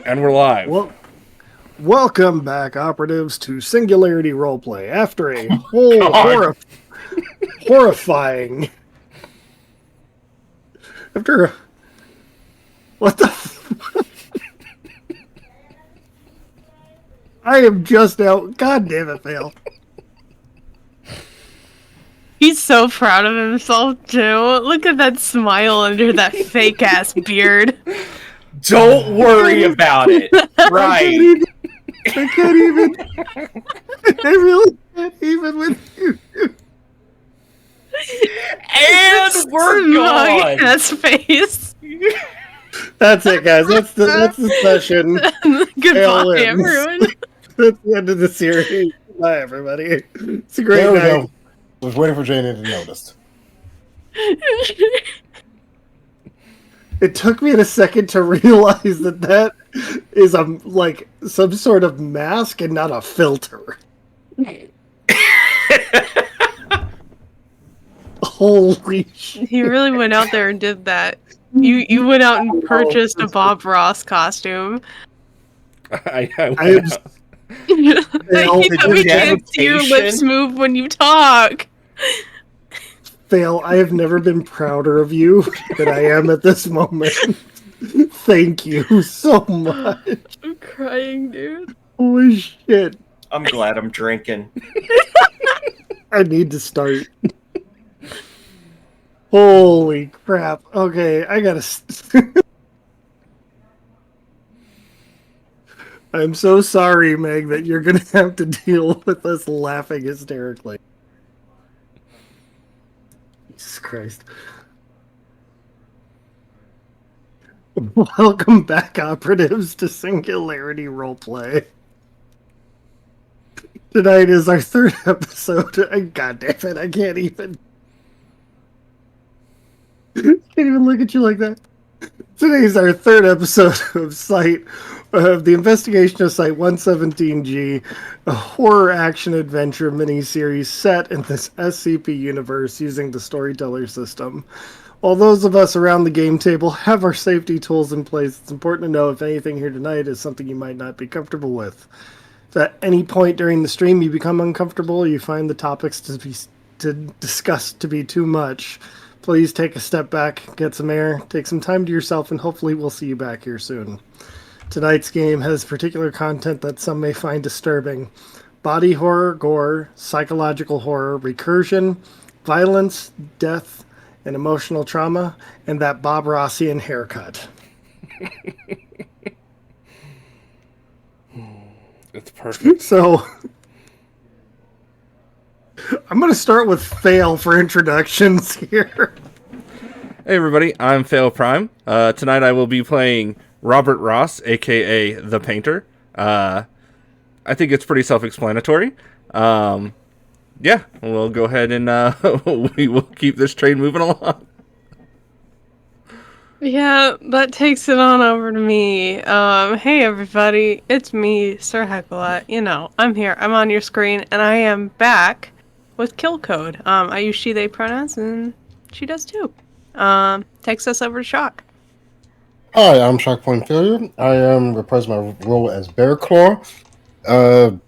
And we're live. Well, welcome back, operatives, to Singularity Roleplay. After a whole horrifying... After... What the... I am just out... God damn it, Fail. He's so proud of himself, too. Look at that smile under that fake-ass beard. Don't worry about it. Right. I can't even... I really can't even with you. And we're gone. Ass face. That's it, guys. That's the session. Goodbye, everyone. That's the end of the series. Bye, everybody. It's a great There we night. go. I was waiting for Janie to notice. It took me a second to realize that is like some sort of mask and not a filter. Holy shit. He really went out there and did that. You went out and purchased a Bob Ross costume. I am I hate that we can't see your lips move when you talk. Fail, I have never been prouder of you than I am at this moment. Thank you so much. I'm crying, dude. Holy shit. I'm glad I'm drinking. I need to start. Holy crap. Okay, I gotta... I'm so sorry, Meg, that you're gonna have to deal with us laughing hysterically. Jesus Christ. Welcome back, operatives, to Singularity Roleplay. Tonight is our third episode. God damn it, I can't even look at you like that. Today's our third episode of the investigation of Site 117G, a horror action adventure miniseries set in this SCP universe using the Storyteller system. While those of us around the game table have our safety tools in place, it's important to know if anything here tonight is something you might not be comfortable with. If at any point during the stream you become uncomfortable or you find the topics to discuss to be too much, please take a step back, get some air, take some time to yourself, and hopefully we'll see you back here soon. Tonight's game has particular content that some may find disturbing. Body horror, gore, psychological horror, recursion, violence, death, and emotional trauma, and that Bob Rossian haircut. It's perfect. So, I'm going to start with Fail for introductions here. Hey everybody, I'm FailPrime. Tonight I will be playing Robert Ross, aka The Painter. I think it's pretty self-explanatory. Yeah, we'll go ahead and we will keep this train moving along. Yeah, that takes it on over to me. Hey everybody, it's me, Sir Hecla. You know, I'm here, I'm on your screen, and I am back with Kill Code. I use she, they pronouns, and she does too. Takes us over to Shock. Hi, I'm Shockpoint Failure. I am reprising my role as Bear Claw, the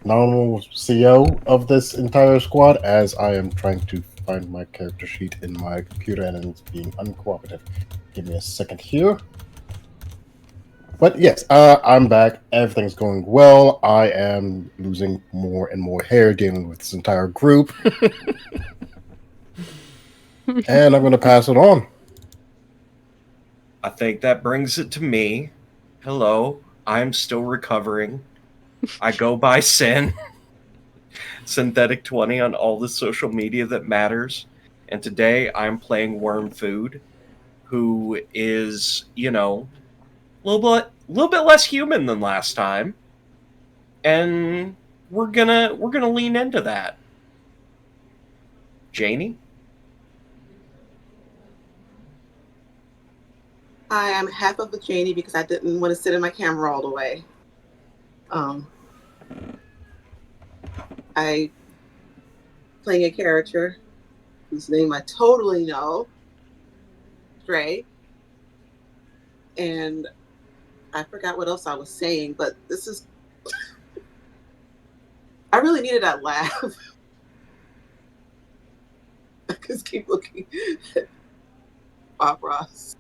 nominal CEO of this entire squad, as I am trying to find my character sheet in my computer and it's being uncooperative. Give me a second here. But yes, I'm back. Everything's going well. I am losing more and more hair dealing with this entire group. And I'm going to pass it on. I think that brings it to me. Hello, I'm still recovering. I go by Sin. Synthetic 20 on all the social media that matters. And today I'm playing Worm Food, who is, you know, a little bit less human than last time. And we're gonna lean into that. Janie? I am half of a Janie because I didn't want to sit in my camera all the way. I playing a character whose name I totally know, Trey, and I forgot what else I was saying, but this is. I really needed that laugh. I just keep looking at Bob Ross.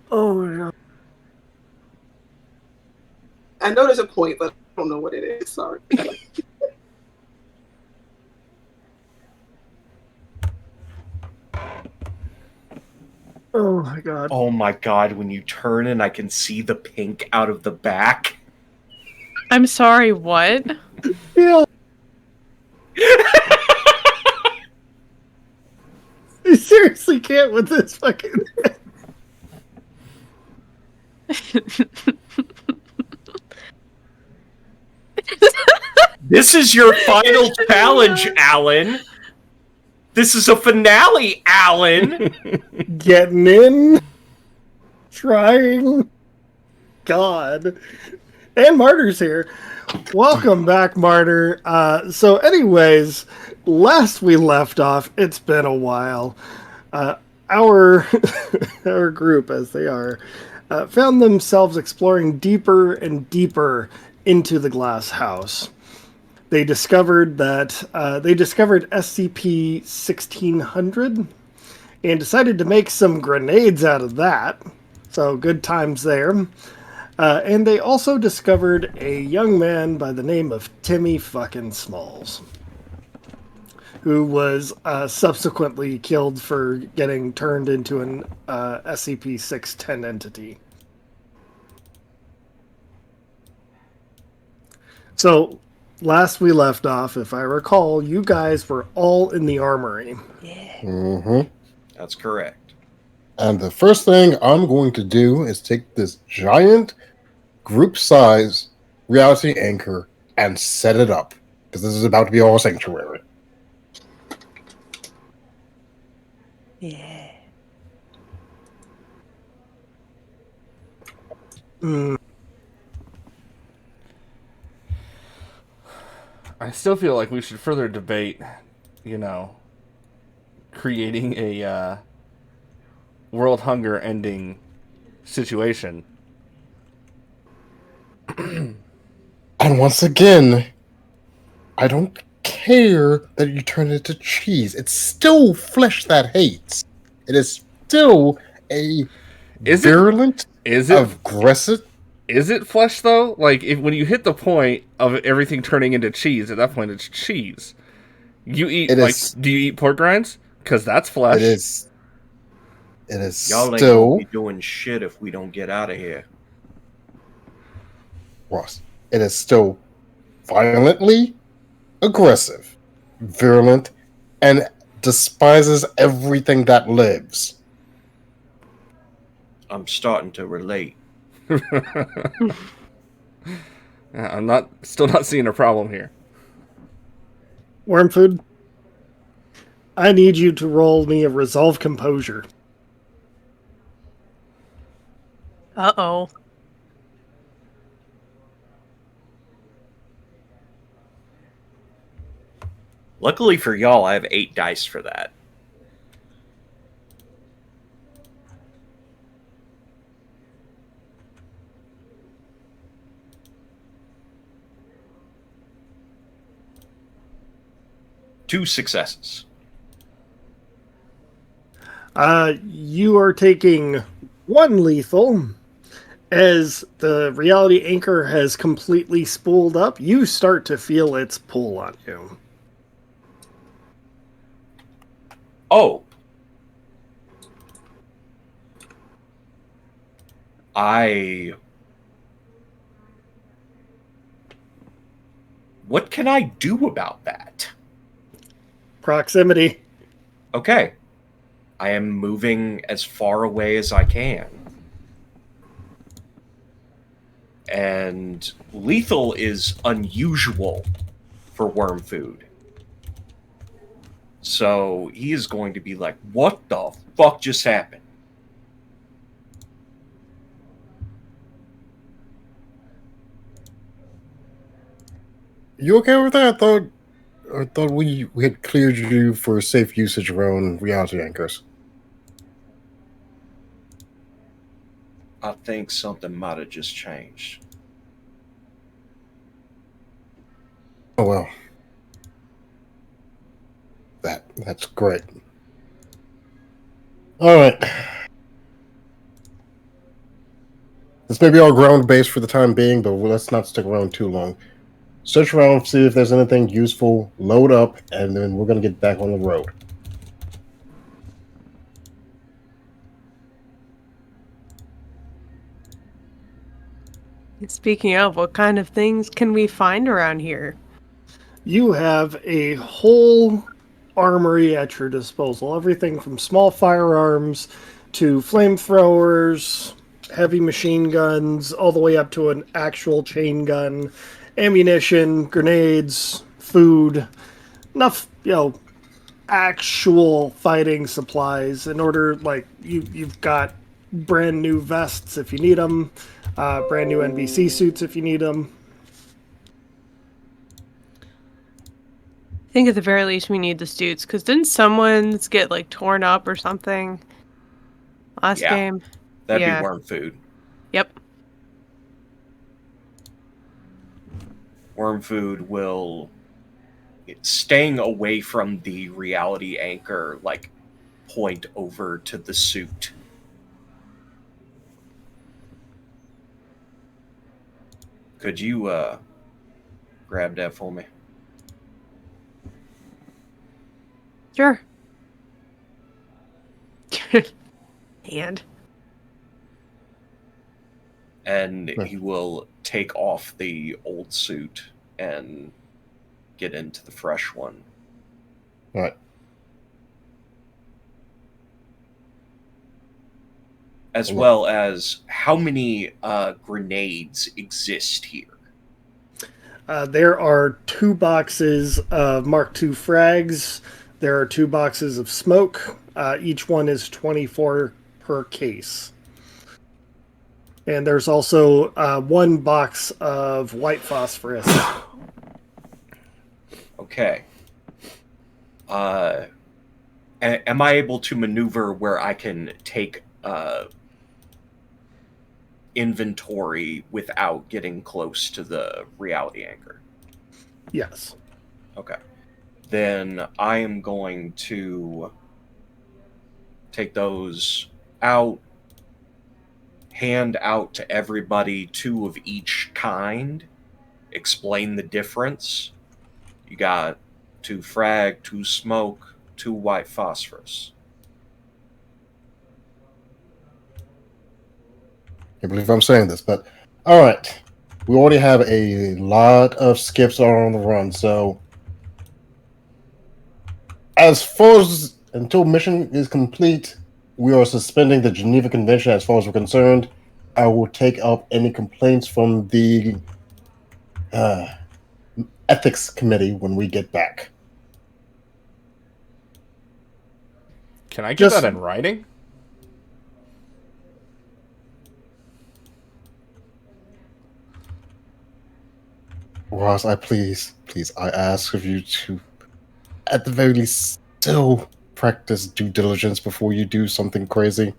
Oh no. I know there's a point, but I don't know what it is. Sorry. Oh my god. Oh my god, when you turn and I can see the pink out of the back. I'm sorry, what? Yeah. You seriously can't with this fucking. This is your final challenge, Alan. This is a finale, Alan. Getting in. Trying. God. And Martyr's here. Welcome back, Martyr. So anyways, last we left off, it's been a while. Our our group, as they are, found themselves exploring deeper and deeper into the glass house. They discovered that SCP-1600 and decided to make some grenades out of that. So good times there. And they also discovered a young man by the name of Timmy fucking Smalls, who was subsequently killed for getting turned into an SCP-610 entity. So, last we left off, if I recall, you guys were all in the armory. Mm-hmm. That's correct. And the first thing I'm going to do is take this giant group size reality anchor and set it up, because this is about to be our sanctuary. Yeah. I still feel like we should further debate, creating a world hunger ending situation. And once again, I don't care that you turn it to cheese. It's still flesh that hates. It is still a virulent, aggressive. Is it flesh though? Like when you hit the point of everything turning into cheese, at that point it's cheese. You eat do you eat pork rinds? Because that's flesh. It is. It is Y'all ain't still gonna be doing shit if we don't get out of here. Ross. It is still violently aggressive, virulent, and despises everything that lives. I'm starting to relate. I'm still not seeing a problem here. Worm food, I need you to roll me a resolve composure. Uh-oh. Luckily for y'all, I have 8 dice for that. Two successes. You are taking 1 lethal. As the reality anchor has completely spooled up, you start to feel its pull on you. Oh. What can I do about that? Proximity. Okay. I am moving as far away as I can. And lethal is unusual for worm food. So he is going to be like, what the fuck just happened? You okay with that? I thought we had cleared you for safe usage of our own reality anchors. I think something might have just changed. Oh well. That's great. Alright. This may be our ground base for the time being, but let's not stick around too long. Search around, see if there's anything useful, load up, and then we're going to get back on the road. Speaking of, what kind of things can we find around here? You have a whole armory at your disposal. Everything from small firearms to flamethrowers, heavy machine guns, all the way up to an actual chain gun, ammunition, grenades, food, enough, actual fighting supplies in order, like, you've got brand new vests if you need them, brand new NBC suits if you need them. I think at the very least we need the suits, because didn't someone's get, like, torn up or something last game? That'd Yeah. be worm food. Yep. Worm food will... Staying away from the reality anchor, like, point over to the suit. Could you, grab that for me? Sure. And he will take off the old suit and get into the fresh one. All right. As well as how many grenades exist here? There are 2 boxes of Mark II frags. There are 2 boxes of smoke. Each one is 24 per case. And there's also 1 box of white phosphorus. Okay. Am I able to maneuver where I can take inventory without getting close to the reality anchor? Yes. Okay. Then I am going to take those out, hand out to everybody 2 of each kind, explain the difference. You got 2 frag, 2 smoke, 2 white phosphorus. Can't believe I'm saying this, but all right. We already have a lot of skips on the run, so as far as until mission is complete, we are suspending the Geneva Convention as far as we're concerned. I will take up any complaints from the ethics committee when we get back. Can I get that in writing? Ross, please, I ask of you to, at the very least, still practice due diligence before you do something crazy.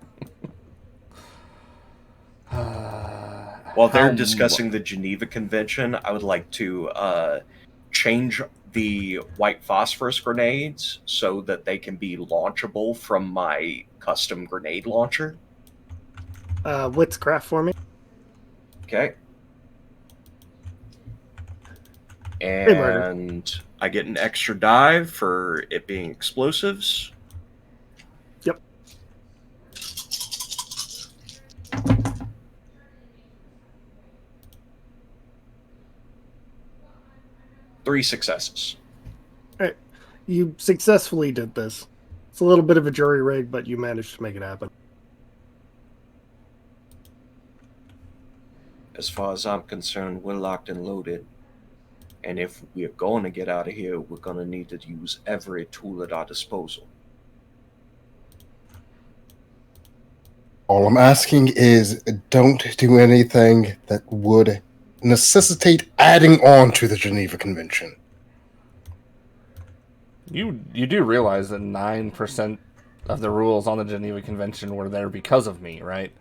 While they're discussing the Geneva Convention, I would like to change the white phosphorus grenades so that they can be launchable from my custom grenade launcher. What's craft for me? Okay. And I get an extra die for it being explosives. Yep. Three successes. All right. You successfully did this. It's a little bit of a jury rig, but you managed to make it happen. As far as I'm concerned, we're locked and loaded. And if we're going to get out of here, we're going to need to use every tool at our disposal. All I'm asking is don't do anything that would necessitate adding on to the Geneva Convention. You do realize that 9% of the rules on the Geneva Convention were there because of me, right?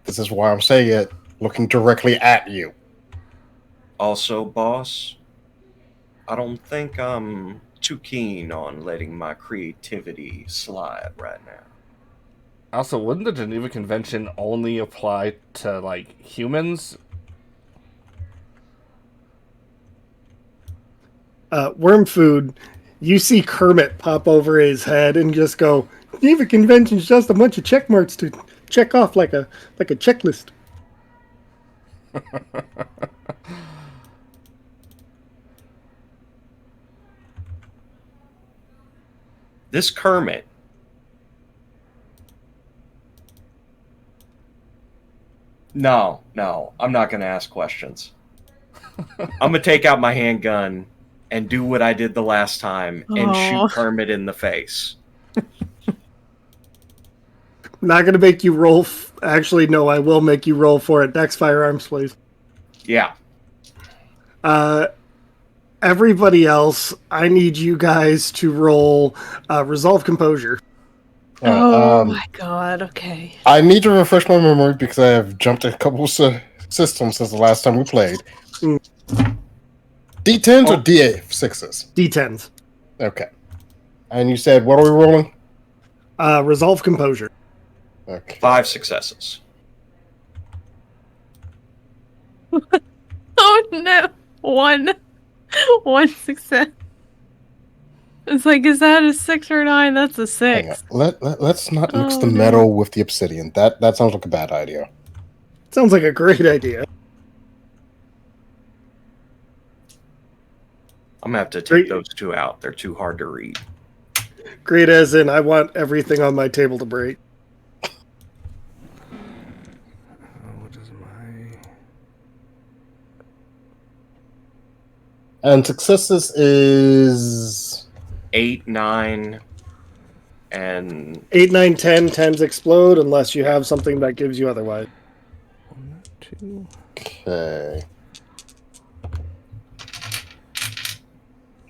This is why I'm saying it, looking directly at you. Also, boss, I don't think I'm too keen on letting my creativity slide right now. Also, wouldn't the Geneva Convention only apply to, like, humans? Worm Food, you see Kermit pop over his head and just go, Geneva Convention's just a bunch of check marks to check off like a checklist. This Kermit. No, I'm not going to ask questions. I'm going to take out my handgun and do what I did the last time and shoot Kermit in the face. Not going to make you roll. Actually, no, I will make you roll for it. Dex firearms, please. Yeah. Everybody else, I need you guys to roll Resolve Composure. My god, okay. I need to refresh my memory because I have jumped a couple systems since the last time we played. D10s or D6s? D10s. Okay. And you said, what are we rolling? Resolve Composure. Okay. 5 successes. Oh no. One success. It's like, is that a 6 or a 9? That's a 6. Let's not mix the metal with the obsidian. That sounds like a bad idea. Sounds like a great idea. I'm going to have to take those two out. They're too hard to read. Great as in, I want everything on my table to break. What is my... And successes is... 8, 9, and... 8, 9, 10. 10s explode unless you have something that gives you otherwise. 1, 2... Okay.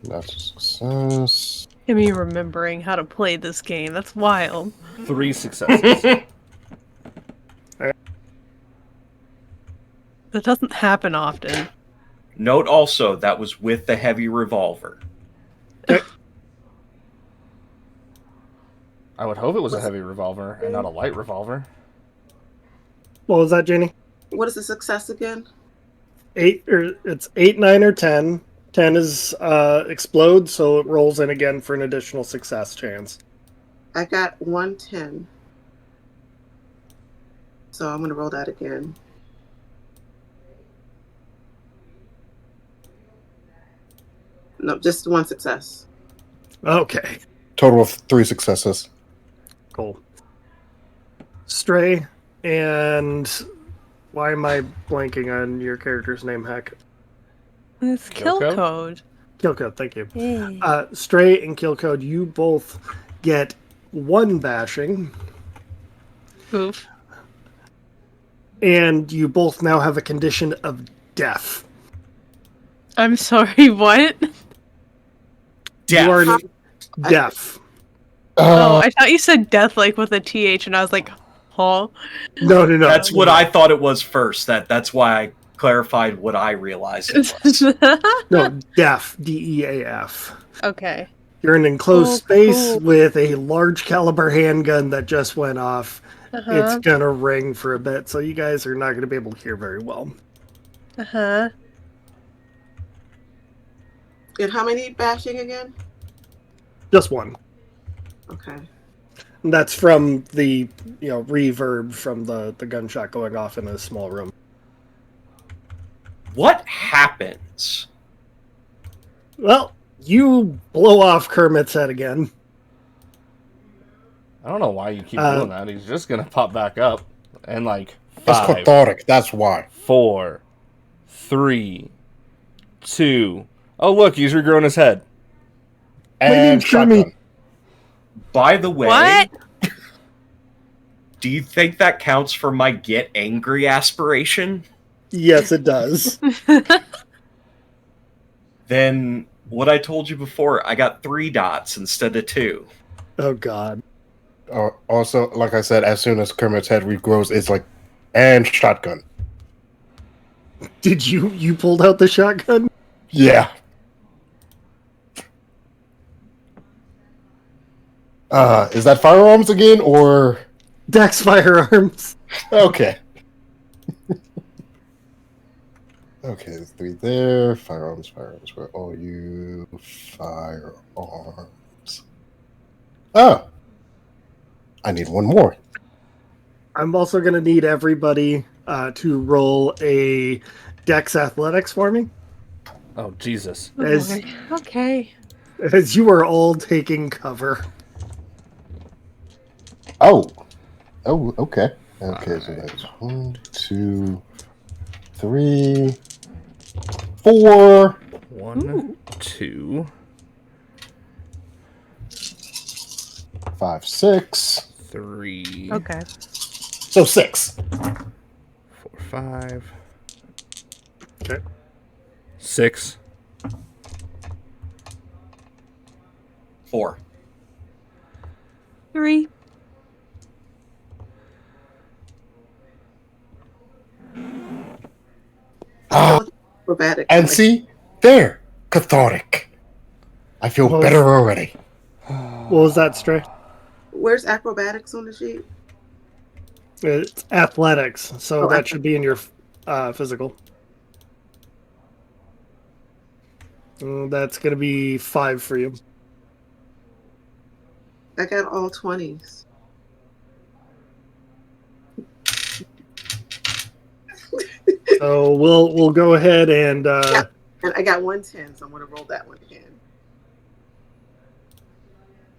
That's a success. Me remembering how to play this game. That's wild. 3 successes. That doesn't happen often. Note also, that was with the heavy revolver. I would hope it was a heavy revolver and not a light revolver. What was that, Jenny? What is the success again? 8, or it's 8, 9, or 10. 10 is explode, so it rolls in again for an additional success chance. I got 110. So I'm going to roll that again. No, just 1 success. Okay, Total of 3 successes. cool. Stray, and why am I blanking on your character's name, Heck? It's kill Kill code. Killcode, thank you. Yay. Stray and Killcode, you both get 1 bashing, Oof. and you both now have a condition of death. I'm sorry, what? Death. You are deaf. Oh, I thought you said death like with a TH, and I was like, huh? No. That's what I thought it was first. That's why I clarified what I realized it was. No, deaf. DEAF. Okay. You're in an enclosed Cool, space cool. with a large caliber handgun that just went off. It's gonna ring for a bit, so you guys are not gonna be able to hear very well. Uh-huh. And how many bashing again? Just 1. Okay. And that's from the reverb from the gunshot going off in a small room. What happens? Well, you blow off Kermit's head again. I don't know why you keep doing that. He's just gonna pop back up. And like, It's 5, cathartic, that's why. 4, 3, 2... Oh, look, he's regrowing his head. And shotgun. By the way, What? do you think that counts for my get angry aspiration? Yes, it does. Then what I told you before, I got 3 dots instead of 2. Oh God. Also, like I said, as soon as Kermit's head regrows, it's like and shotgun. Did you pulled out the shotgun? Yeah. Is that firearms again, or Dex firearms. okay? Okay, there's 3 there. Firearms. Where are you? Firearms. Oh, I need 1 more. I'm also going to need everybody to roll a Dex Athletics for me, Oh Jesus! as Okay. as you are all taking cover. Oh, okay. Okay, so that's 1, 2, 3, 4. 1, 2, 5, 6. 3. Okay. So 6. 4, 5. Okay. 6. 4. 3. Acrobatic. And see, there, cathartic. I feel Well, better already. What was that, Stray? Where's acrobatics on the sheet? It's athletics, so Oh, that should be in your physical. That's going to be 5 for you. I got all 20s. So we'll go ahead and And I got 110, so I'm going to roll that one again.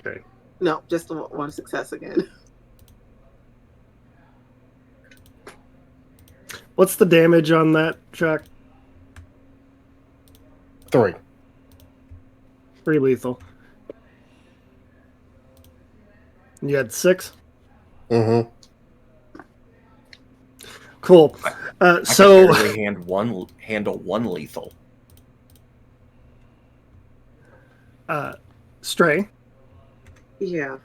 okay. No, just the one success again. What's the damage on that, Chuck? 3. 3 lethal. You had 6? Mm-hmm. Cool. I So can barely handle 1 lethal. Stray, Yeah.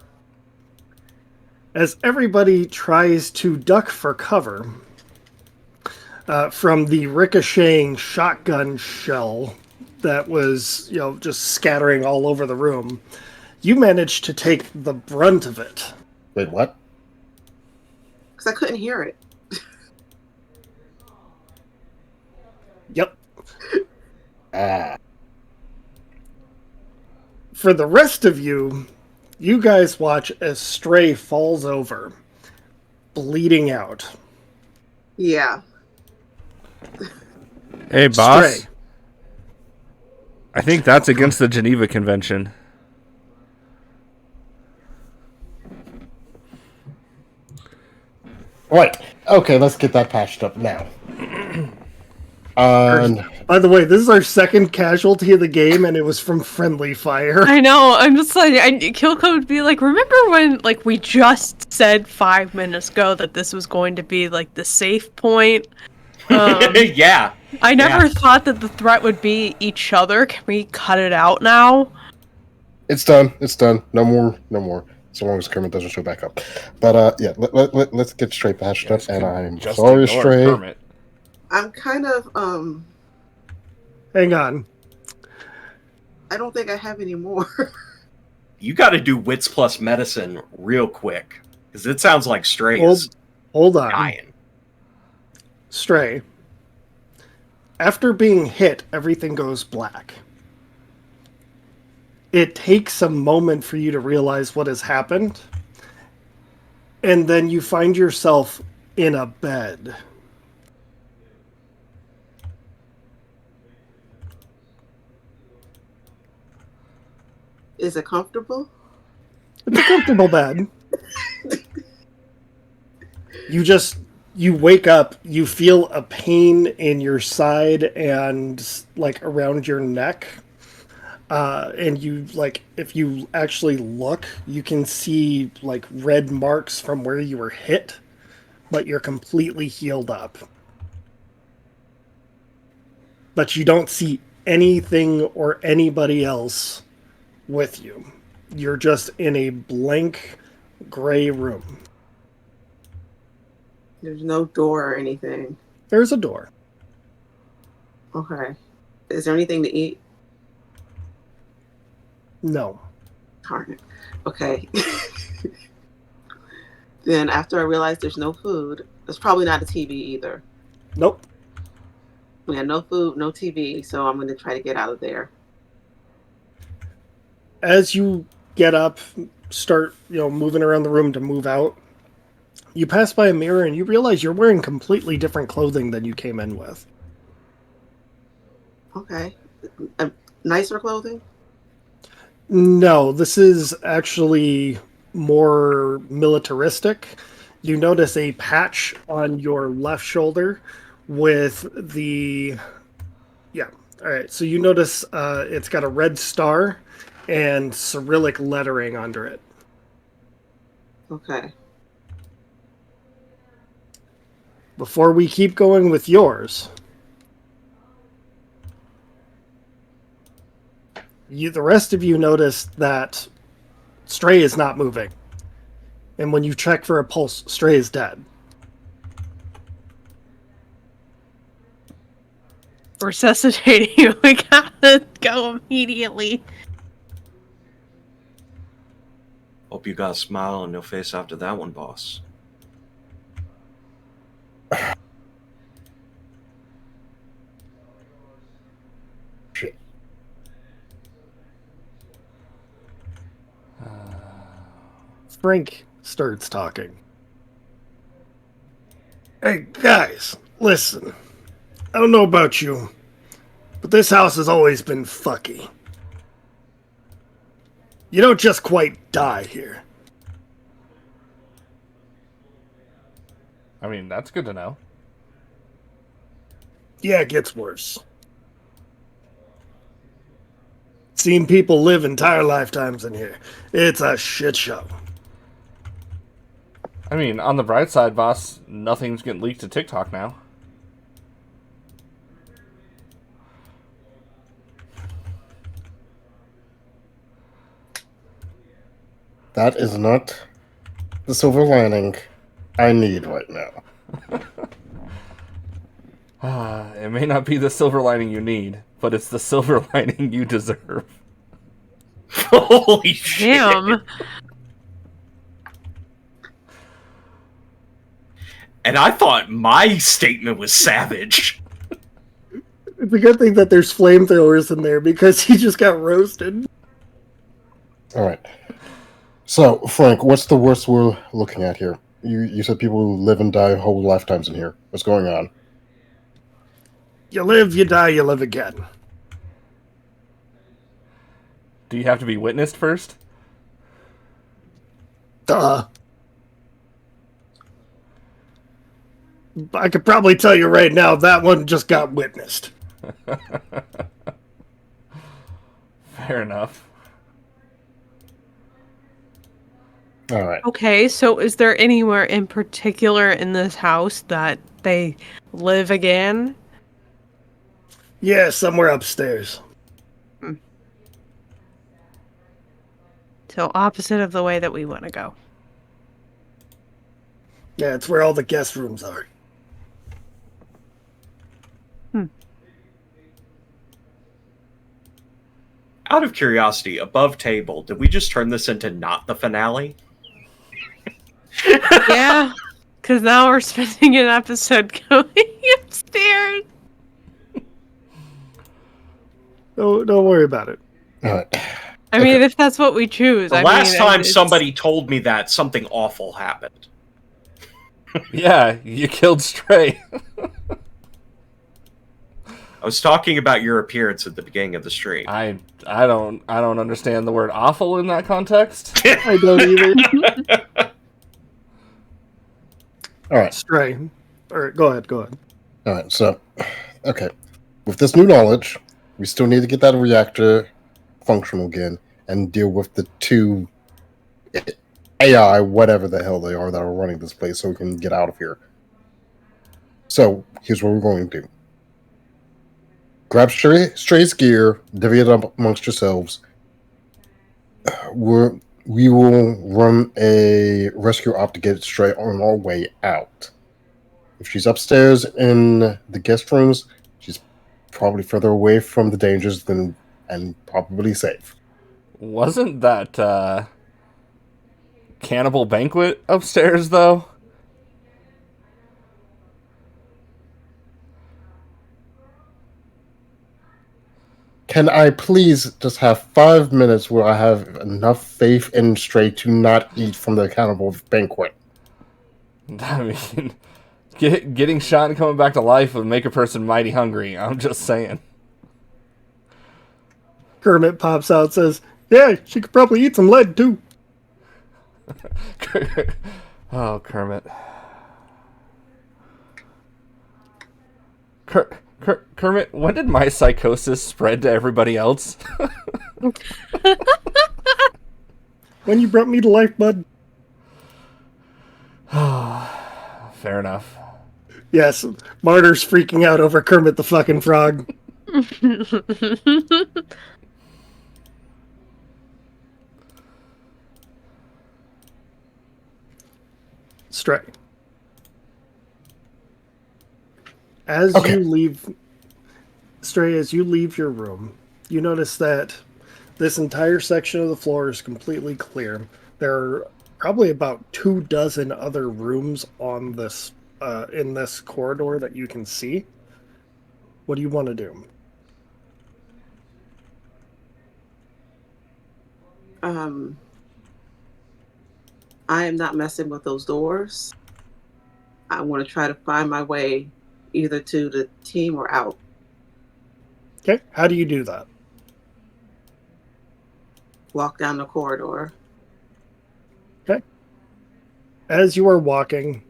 as everybody tries to duck for cover from the ricocheting shotgun shell that was, just scattering all over the room, you managed to take the brunt of it. Wait, what? Because I couldn't hear it. Yep. Ah. For the rest of you, you guys watch as Stray falls over, bleeding out. Yeah. Hey, boss. Stray. I think that's against the Geneva Convention. Right. Okay, let's get that patched up now. By the way, this is our second casualty of the game, and it was from friendly fire. I know. I'm just like, Killcode would be like, remember when, like, we just said 5 minutes ago that this was going to be, like, the safe point? Yeah. I never thought that the threat would be each other. Can we cut it out now? It's done. It's done. No more. So long as Kermit doesn't show back up. But yeah, let's get straight patched up. And I'm Just sorry, ignore Stray. Kermit. I'm kind of, Hang on. I don't think I have any more. You got to do wits plus medicine real quick, because it sounds like Stray is Hold on. dying. Stray. After being hit, everything goes black. It takes a moment for you to realize what has happened, and then you find yourself in a bed. Is it comfortable? It's a comfortable bed. You wake up, you feel a pain in your side and like around your neck. And you, like, if you actually look, you can see like red marks from where you were hit, but you're completely healed up. But you don't see anything or anybody else with you. You're just in a blank gray room. There's no door or anything. There's a door. Okay. Is there anything to eat? No. Darn it. Okay. Then after I realize there's no food, there's probably not a TV either. Nope. We have no food, no TV, so I'm going to try to get out of there. As you get up, start, moving around the room to move out, you pass by a mirror and you realize you're wearing completely different clothing than you came in with. Okay. Nicer clothing? No, this is actually more militaristic. You notice a patch on your left shoulder with the... Yeah. All right. So you notice it's got a red star and Cyrillic lettering under it. Okay. Before we keep going with yours, the rest of you notice that Stray is not moving. And when you check for a pulse, Stray is dead. Resuscitating you. We gotta go immediately. Hope you got a smile on your face after that one, boss. Shit. Frank starts talking. Hey, guys, listen. I don't know about you, but this house has always been fucky. You don't just quite die here. I mean, that's good to know. Yeah, it gets worse. Seen people live entire lifetimes in here. It's a shit show. I mean, on the bright side, boss, nothing's getting leaked to TikTok now. That is not the silver lining I need right now. It may not be the silver lining you need, but it's the silver lining you deserve. Holy shit! Damn. And I thought my statement was savage. It's a good thing that there's flamethrowers in there because he just got roasted. All right. So, Frank, what's the worst we're looking at here? You said people who live and die whole lifetimes in here. What's going on? You live, you die, you live again. Do you have to be witnessed first? Duh. I could probably tell you right now that one just got witnessed. Fair enough. All right. Okay, so is there anywhere in particular in this house that they live again? Yeah, somewhere upstairs. So opposite of the way that we want to go. Yeah, it's where all the guest rooms are. Out of curiosity, above table, did we just turn this into not the finale? Yeah, because now we're spending an episode going upstairs. Don't worry about it. All right. I mean, if that's what we choose. The last time somebody told me that, something awful happened. Yeah, you killed Stray. I was talking about your appearance at the beginning of the stream. I don't understand the word awful in that context. I don't either. All right. Stray. All right, go ahead. All right. So, okay. With this new knowledge, we still need to get that reactor functional again and deal with the two AI, whatever the hell they are, that are running this place so we can get out of here. So, here's what we're going to do. Grab Stray's gear, divvy it up amongst yourselves. We will run a rescue op to get Stray on our way out. If she's upstairs in the guest rooms, she's probably further away from the dangers and probably safe. Wasn't that cannibal banquet upstairs though? Can I please just have 5 minutes where I have enough faith in Stray to not eat from the cannibal banquet? I mean, getting shot and coming back to life would make a person mighty hungry. I'm just saying. Kermit pops out and says, yeah, she could probably eat some lead too. Oh, Kermit. Kermit, when did my psychosis spread to everybody else? When you brought me to life, bud. Fair enough. Yes, Martyr's freaking out over Kermit the fucking frog. Stray. As you leave your room, you notice that this entire section of the floor is completely clear. There are probably about 24 other rooms on this in this corridor that you can see. What do you want to do? I am not messing with those doors. I want to try to find my way either to the team or out. Okay, how do you do that? Walk down the corridor. Okay. As you are walking,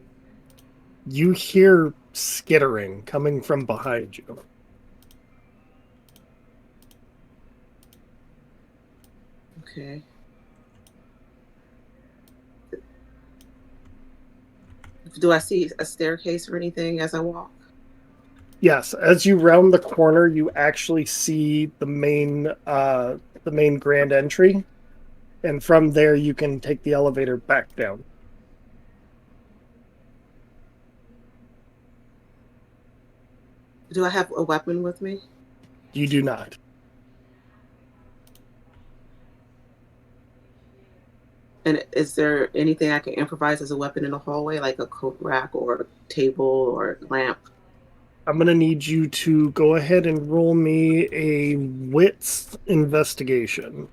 you hear skittering coming from behind you. Okay. Do I see a staircase or anything as I walk? Yes, as you round the corner, you actually see the main grand entry, and from there you can take the elevator back down. Do I have a weapon with me? You do not. And is there anything I can improvise as a weapon in the hallway, like a coat rack or a table or lamp? I'm going to need you to go ahead and roll me a wits investigation.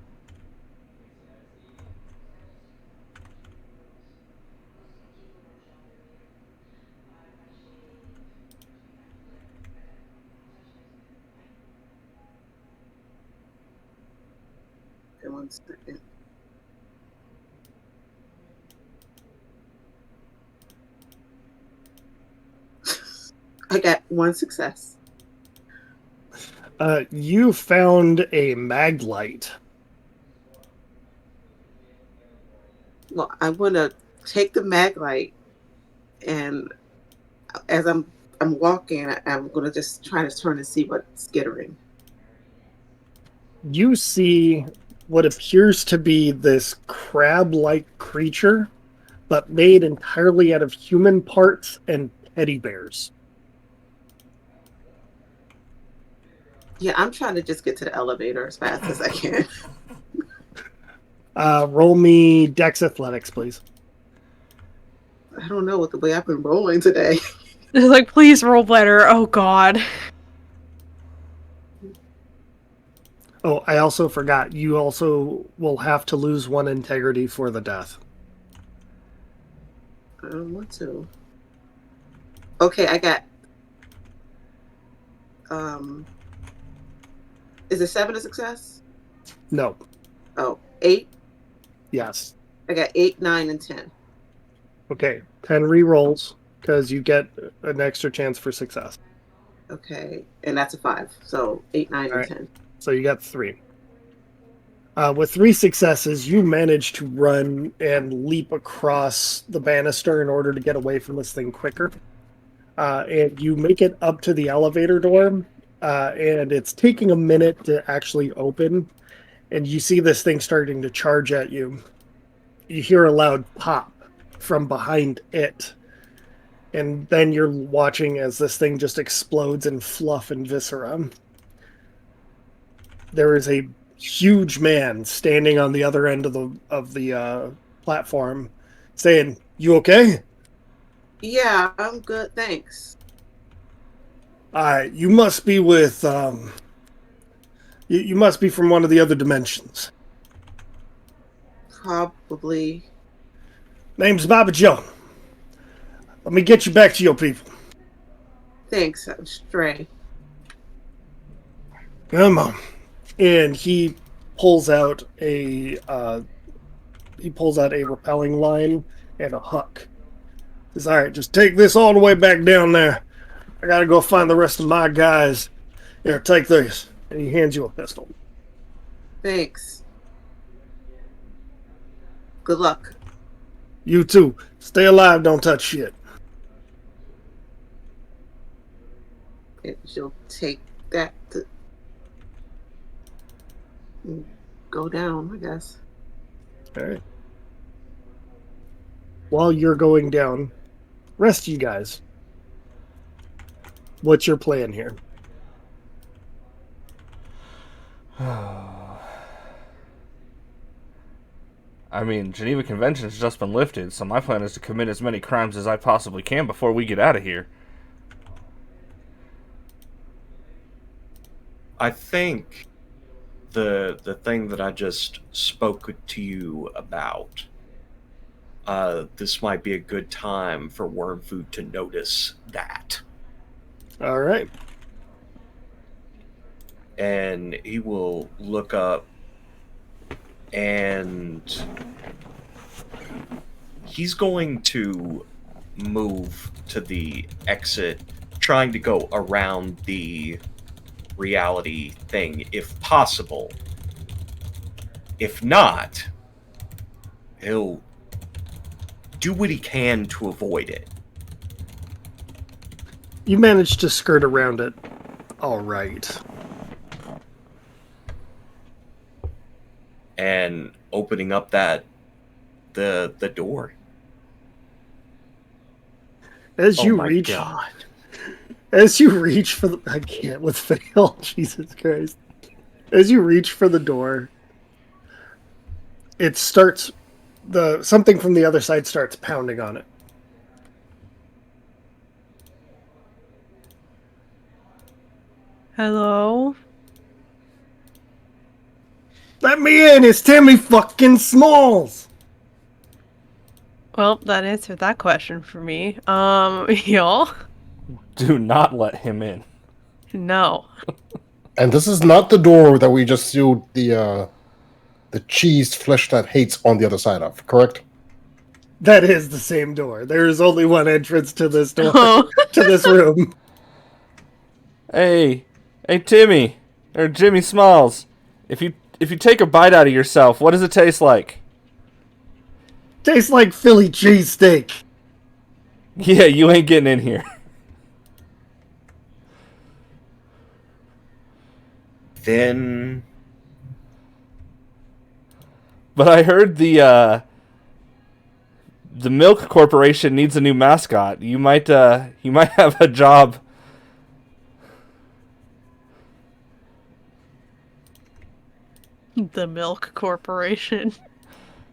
Okay, 1 second. I got 1 success. You found a mag light. Well, I want to take the mag light, and as I'm walking, I'm going to just try to turn and see what's skittering. You see what appears to be this crab-like creature, but made entirely out of human parts and teddy bears. Yeah, I'm trying to just get to the elevator as fast as I can. Roll me Dex Athletics, please. I don't know what the way I've been rolling today. It's like, please roll better. Oh, God. Oh, I also forgot. You also will have to lose 1 integrity for the death. I don't want to. Okay, I got... Is it 7 a success? No. Oh, 8? Yes. I got 8, 9, and 10. Okay. 10 re-rolls, because you get an extra chance for success. Okay, and that's a 5. So 8, 9, and 10. So you got 3. With 3 successes, you manage to run and leap across the banister in order to get away from this thing quicker. And you make it up to the elevator door, and it's taking a minute to actually open. And you see this thing starting to charge at you. You hear a loud pop from behind it. And then you're watching as this thing just explodes in fluff and viscera. There is a huge man standing on the other end of the platform, saying, "You okay?" Yeah, I'm good, thanks. You must be with you must be from one of the other dimensions. Probably. Name's Baba Joe. Let me get you back to your people. Thanks, I'm Stray. Come on. And he pulls out a repelling line and a hook. He says, "All right, just take this all the way back down there. I gotta go find the rest of my guys. Here, take this." And he hands you a pistol. Thanks. Good luck. You too. Stay alive, don't touch shit. She'll take that to go down, I guess. All right. While you're going down, rest of you guys. What's your plan here? I mean, Geneva Convention's just been lifted, so my plan is to commit as many crimes as I possibly can before we get out of here. I think the thing that I just spoke to you about, this might be a good time for Worm Food to notice that. All right. And he will look up, and he's going to move to the exit, trying to go around the reality thing if possible. If not, he'll do what he can to avoid it. You managed to skirt around it. All right. And opening up the door. As you my reach, God. as you reach for the, I can't with fail. Jesus Christ! As you reach for the door, it starts. Something from the other side starts pounding on it. Hello? Let me in! It's Timmy fucking Smalls! Well, that answered that question for me. Y'all? Do not let him in. No. And this is not the door that we just sealed the cheese flesh that hates on the other side of, correct? That is the same door. There is only one entrance to this door, Oh. to this room. Hey, Timmy, or Jimmy Smalls, if you take a bite out of yourself, what does it taste like? Tastes like Philly cheesesteak. Yeah, you ain't getting in here. Then But I heard the Milk Corporation needs a new mascot. You might have a job. The Milk Corporation.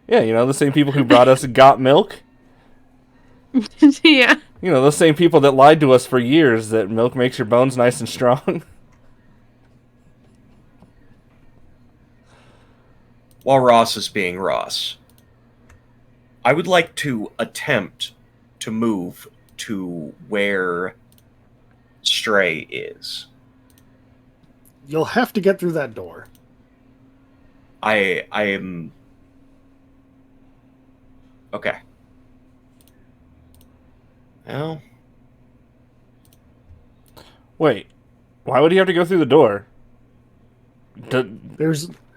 Yeah, you know, the same people who brought us Got Milk. Yeah. You know, those same people that lied to us for years that milk makes your bones nice and strong. while Ross is being Ross, I would like to attempt to move to where Stray is. You'll have to get through that door. I am... Okay. Well... Wait, why would he have to go through the door?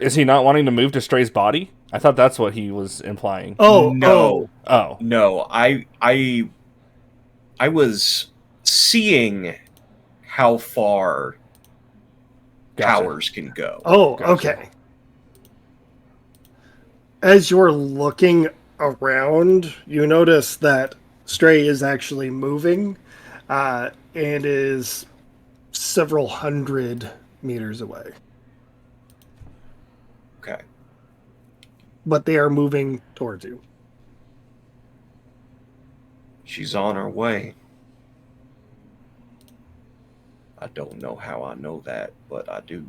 Is he not wanting to move to Stray's body? I thought that's what he was implying. No. Oh. No, I was seeing how far powers can go. Oh, Gotcha. okay. As you're looking around, you notice that Stray is actually moving and is several hundred meters away. Okay. But they are moving towards you. She's on her way. I don't know how I know that, but I do.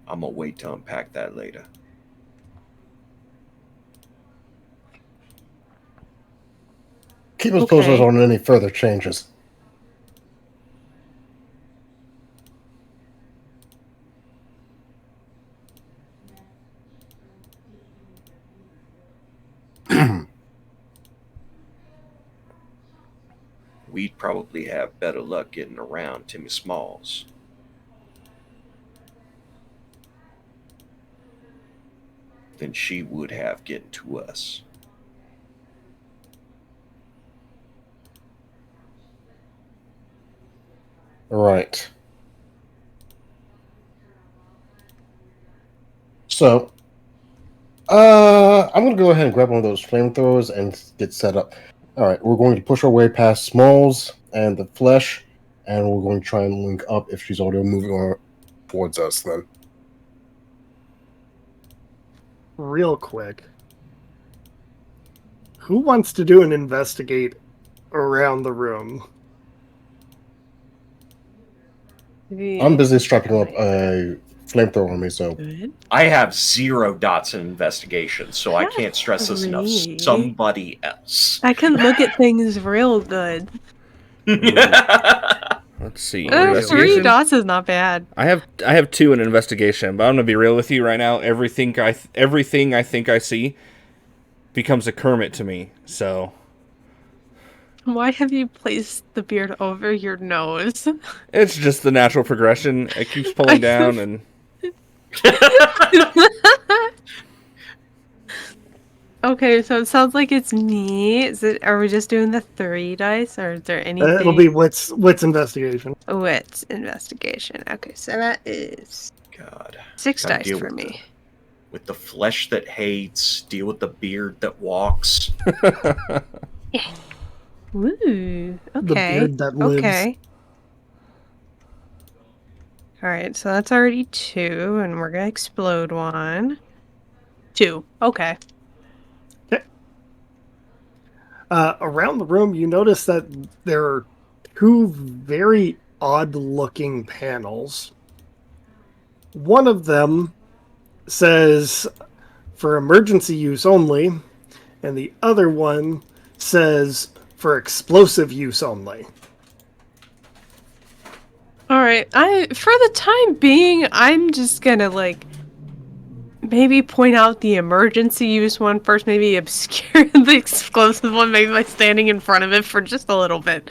I'm gonna wait to unpack that later. Keep us posted on any further changes. We'd probably have better luck getting around Timmy Smalls. Than she would have getting to us. Right. So, I'm going to go ahead and grab one of those flamethrowers and get set up. All right, we're going to push our way past Smalls and the Flesh, and we're going to try and link up if she's already moving on towards us then. Real quick. Who wants to do an investigate around the room? I'm busy strapping up a flamethrower on me, so... I have 0 dots in investigation, so I can't stress this enough. Somebody else. I can look at things real good. Let's see. 3 dots is not bad. I have 2 in investigation, but I'm gonna be real with you right now. Everything I think I see becomes a Kermit to me. So why have you placed the beard over your nose? It's just the natural progression. It keeps pulling down and. Okay, so it sounds like it's me. Are we just doing the 3 dice, or is there anything? It'll be wits investigation. Wits investigation. Okay, so that is God 6 dice for me. With the flesh that hates, deal with the beard that walks. Yeah. Woo. Okay. The beard that lives. Okay. All right, so that's already 2, and we're gonna explode 1. 2. Okay. Around the room, you notice that there are 2 very odd-looking panels. One of them says, for emergency use only, and the other one says, for explosive use only. Alright, for the time being, I'm just gonna, maybe point out the emergency use one first, maybe obscure the explosive one, maybe by standing in front of it for just a little bit.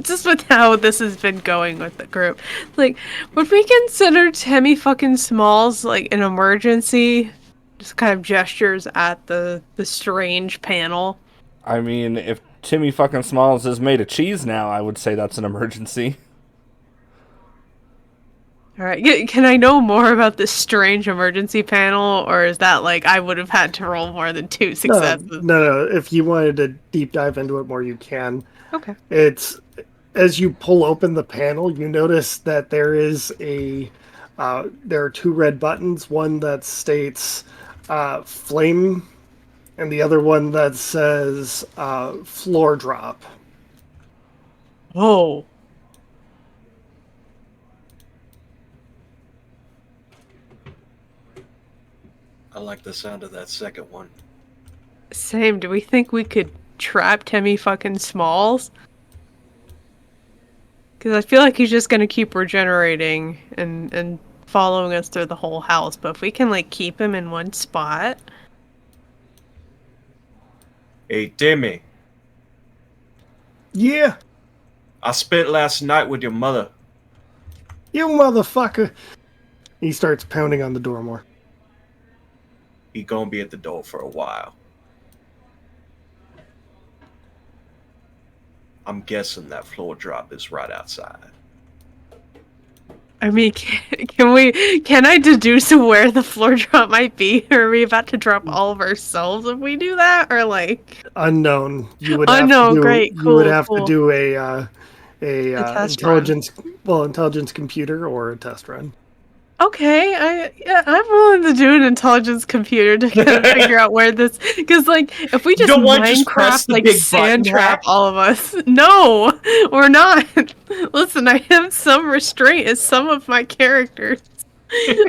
Just with how this has been going with the group. Would we consider Timmy fucking Smalls, an emergency? Just kind of gestures at the strange panel. I mean, if Timmy fucking Smalls is made of cheese now, I would say that's an emergency. Alright, can I know more about this strange emergency panel, or is that I would have had to roll more than 2 successes? No. If you wanted to deep dive into it more, you can. Okay. It's, as you pull open the panel, you notice that there is there are 2 red buttons, one that states flame, and the other one that says floor drop. Oh. I like the sound of that second one. Same. Do we think we could trap Timmy fucking Smalls? Because I feel like he's just gonna keep regenerating and following us through the whole house. But if we can keep him in one spot. Hey, Timmy. Yeah. I spent last night with your mother. You motherfucker. He starts pounding on the door more. He gonna be at the door for a while. I'm guessing that floor drop is right outside. I mean, can I deduce where the floor drop might be? Are we about to drop all of ourselves if we do that, or like Unknown. You would unknown? Great, you would cool, have cool. to do A test intelligence intelligence computer or a test run. Okay, I'm willing to do an intelligence computer to kind of figure out where this, because like if we just don't want to just press Minecraft the like big sand button, trap Hack? all of us. No, we're not. Listen, I have some restraint as some of my characters.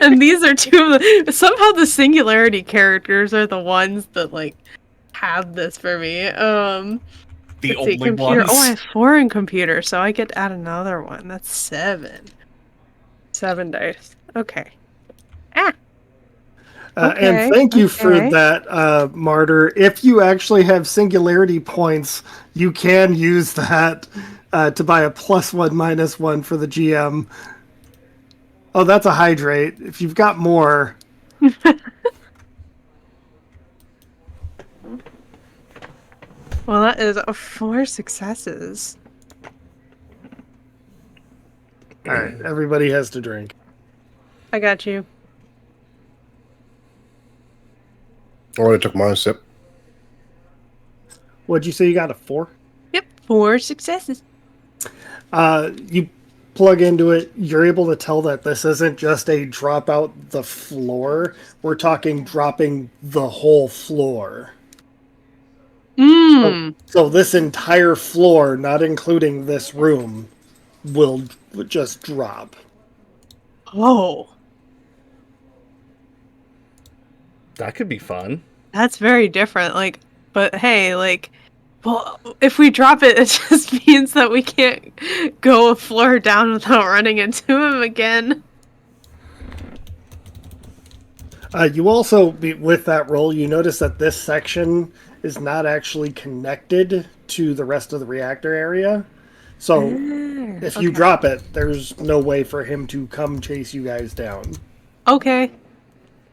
And these are two of the somehow the Singularity characters are the ones that like have this for me. The Let's see, only computer. ones. Oh, I have 4 in computer, so I get to add another one. That's 7. 7 dice. Okay. Ah. And thank you for that, Martyr. If you actually have Singularity points, you can use that to buy a +1 -1 for the GM. Oh, that's a hydrate. If you've got more. Well, that is 4 successes. All right, everybody has to drink. I got you. I already took my sip. What'd you say you got, a 4? Yep, 4 successes. You plug into it, you're able to tell that this isn't just a drop out the floor. We're talking dropping the whole floor. So this entire floor, not including this room, will just drop. Oh. That could be fun. That's very different. Like, but hey, like, well, if we drop it, it just means that we can't go a floor down without running into him again. You also, with that roll, you notice that this section is not actually connected to the rest of the reactor area. So if you drop it, there's no way for him to come chase you guys down. Okay.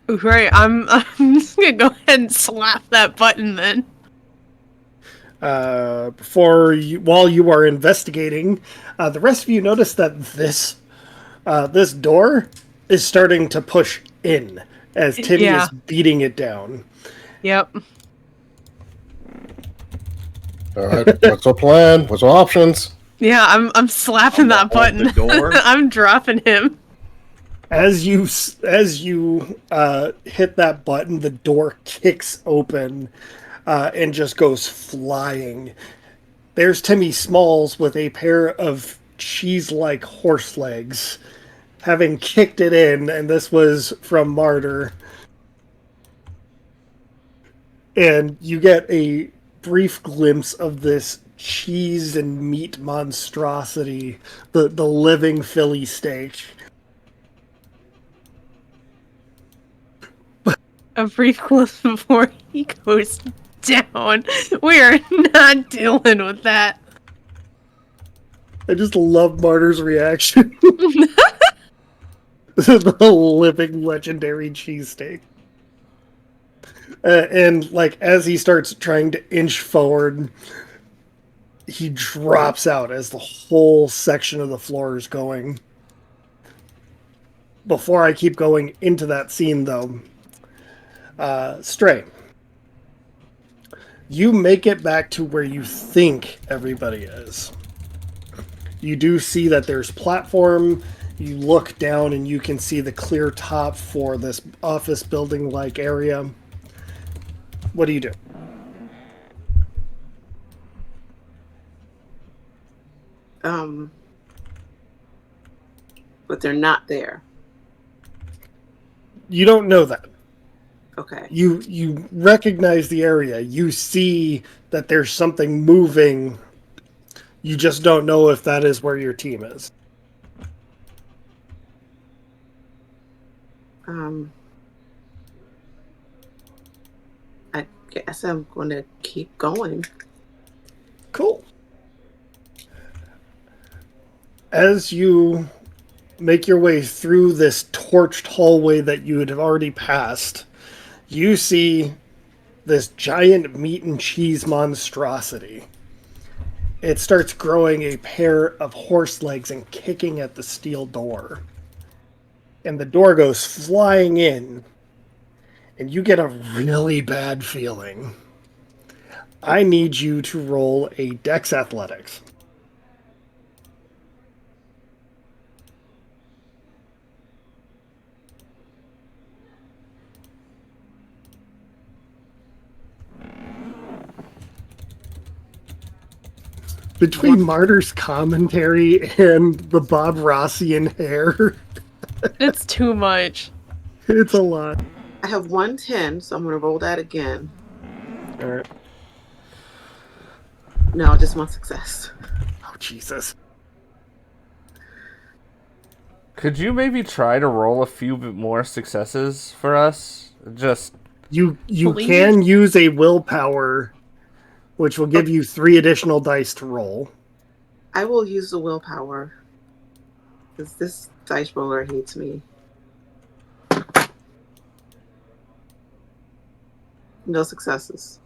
Right, I'm just gonna go ahead and slap that button then. While you are investigating, the rest of you notice that this door is starting to push in as Timmy is beating it down. Yep. All right, what's our plan? What's our options? Yeah, I'm slapping that button. I'm dropping him. As you hit that button, the door kicks open and just goes flying. There's Timmy Smalls with a pair of cheese-like horse legs, having kicked it in, and this was from Martyr. And you get a brief glimpse of this cheese and meat monstrosity, the living Philly steak. A brief glimpse before he goes down. We are not dealing with that. I just love Martyr's reaction. The living legendary cheesesteak. And like as he starts trying to inch forward, he drops out as the whole section of the floor is going. Before I keep going into that scene, though, Stray, you make it back to where you think everybody is. You do see that there's platform. You look down and you can see the clear top for this office building-like area. What do you do? But they're not there. You don't know that. Okay. You recognize the area. You see that there's something moving. You just don't know if that is where your team is. I guess I'm going to keep going. Cool. As you make your way through this torched hallway that you had already passed, you see this giant meat and cheese monstrosity. It starts growing a pair of horse legs and kicking at the steel door. and the door goes flying in, and you get a really bad feeling. I need you to roll a Dex Athletics. Between Martyr's commentary and the Bob Rossian hair, It's too much. it's a lot. I have 110, so I'm going to roll that again. All right. No, just one success. Oh, Jesus. Could you maybe try to roll a few bit more successes for us? Just You Please? can use a willpower, which will give you 3 additional dice to roll. I will use the willpower. Because this dice roller hates me. No successes.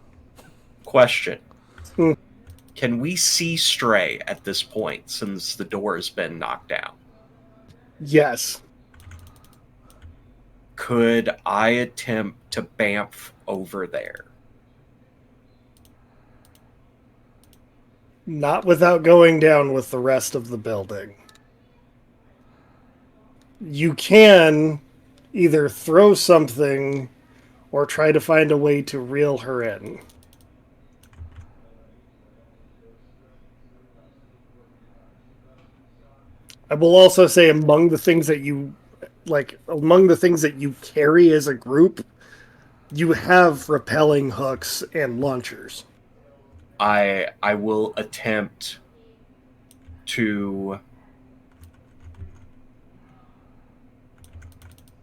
Question. Hmm. Can we see Stray at this point since the door has been knocked down? Yes. Could I attempt to bamf over there? Not without going down with the rest of the building. You can either throw something or try to find a way to reel her in. I will also say among the things that you carry as a group, you have rappelling hooks and launchers. I will attempt to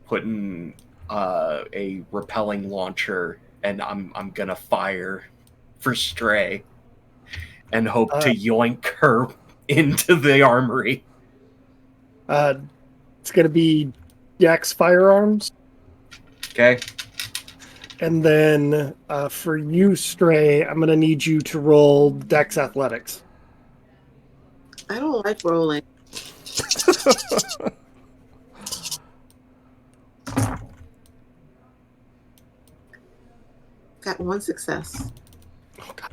put in a repelling launcher, and I'm gonna fire for Stray and hope to yoink her into the armory. It's going to be Dex firearms. Okay. And then for you, Stray, I'm going to need you to roll Dex Athletics. I don't like rolling. Got 1 success. Oh, God.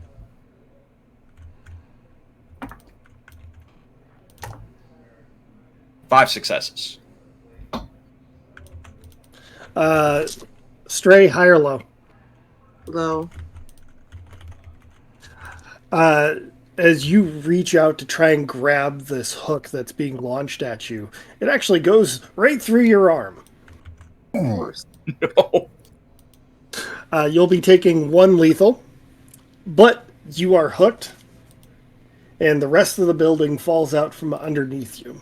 Five successes. Stray, high or low? Low. As you reach out to try and grab this hook that's being launched at you, it actually goes right through your arm. Of course. No. You'll be taking 1 lethal, but you are hooked, and the rest of the building falls out from underneath you.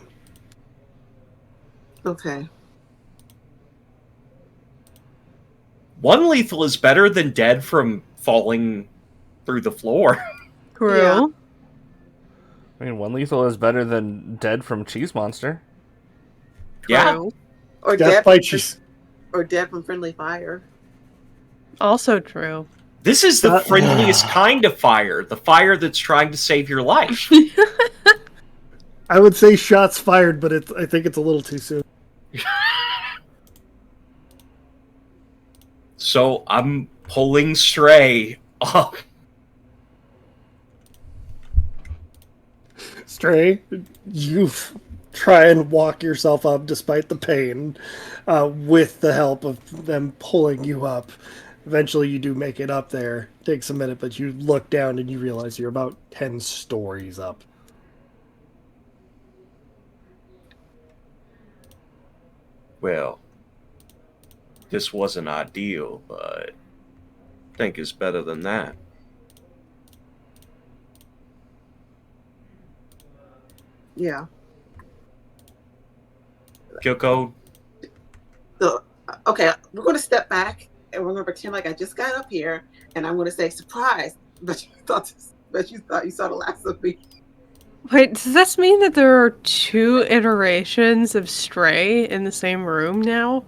Okay. 1 lethal is better than dead from falling through the floor. True. Yeah. I mean, 1 lethal is better than dead from Cheese Monster. Yeah. True. Or Death by cheese. Or dead from friendly fire. Also true. This is the friendliest kind of fire. The fire that's trying to save your life. I would say shots fired, but I think it's a little too soon. So I'm pulling Stray up. Stray, you try and walk yourself up despite the pain, with the help of them pulling you up. Eventually you do make it up there. Takes a minute, but you look down and you realize you're about 10 stories up. Well, this wasn't ideal, but I think it's better than that. Yeah. Kyoko, So, okay, we're going to step back and we're going to pretend like I just got up here, and I'm going to say, surprise! But you thought you saw the last of me. Wait, does this mean that there are 2 iterations of Stray in the same room now?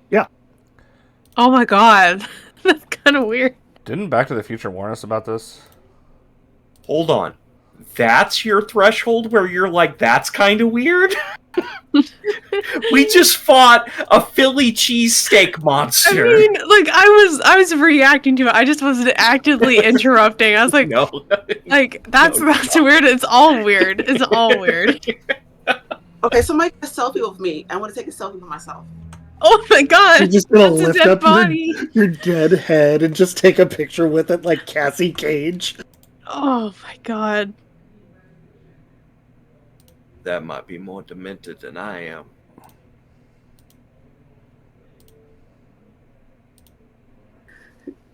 Yeah. Oh my god. That's kind of weird. Didn't Back to the Future warn us about this? hold on. That's your threshold where you're like, that's kind of weird? We just fought a Philly cheesesteak monster. I mean, like I was reacting to it. I just wasn't actively interrupting. I was like, No. like that's weird. It's all weird. It's all weird. Okay, somebody take a selfie with me. I want to take a selfie with myself. Oh my god! You're just gonna That's a lift dead up body. your dead head and just take a picture with it like Cassie Cage. Oh my god! That might be more demented than I am.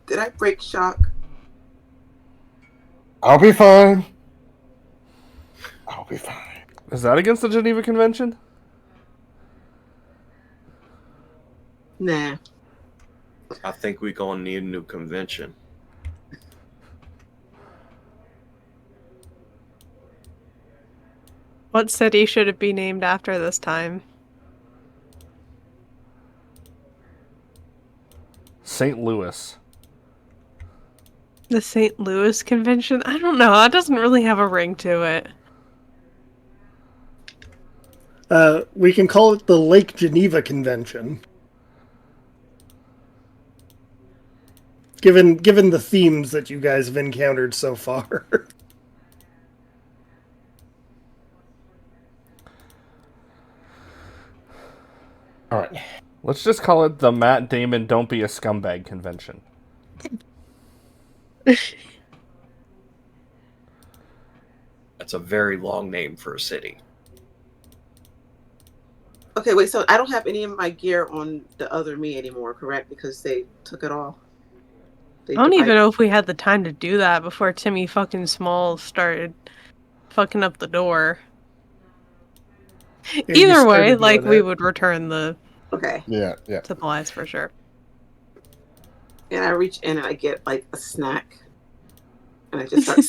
Did I break shock? I'll be fine. I'll be fine. Is that against the Geneva Convention? Nah. I think we're gonna need a new convention. What city should it be named after this time? St. Louis. The St. Louis Convention? I don't know. That doesn't really have a ring to it. We can call it the Lake Geneva Convention. Given the themes that you guys have encountered so far. All right. Let's just call it the Matt Damon Don't Be a Scumbag Convention. That's a very long name for a city. Okay, wait, so I don't have any of my gear on the other me anymore, correct? Because they took it all. I don't even know if we had the time to do that before Timmy fucking Smalls started fucking up the door. Yeah, Either way, doing like, we it. would return the Okay. Yeah. supplies for sure. And I reach in and I get like a snack. And I just start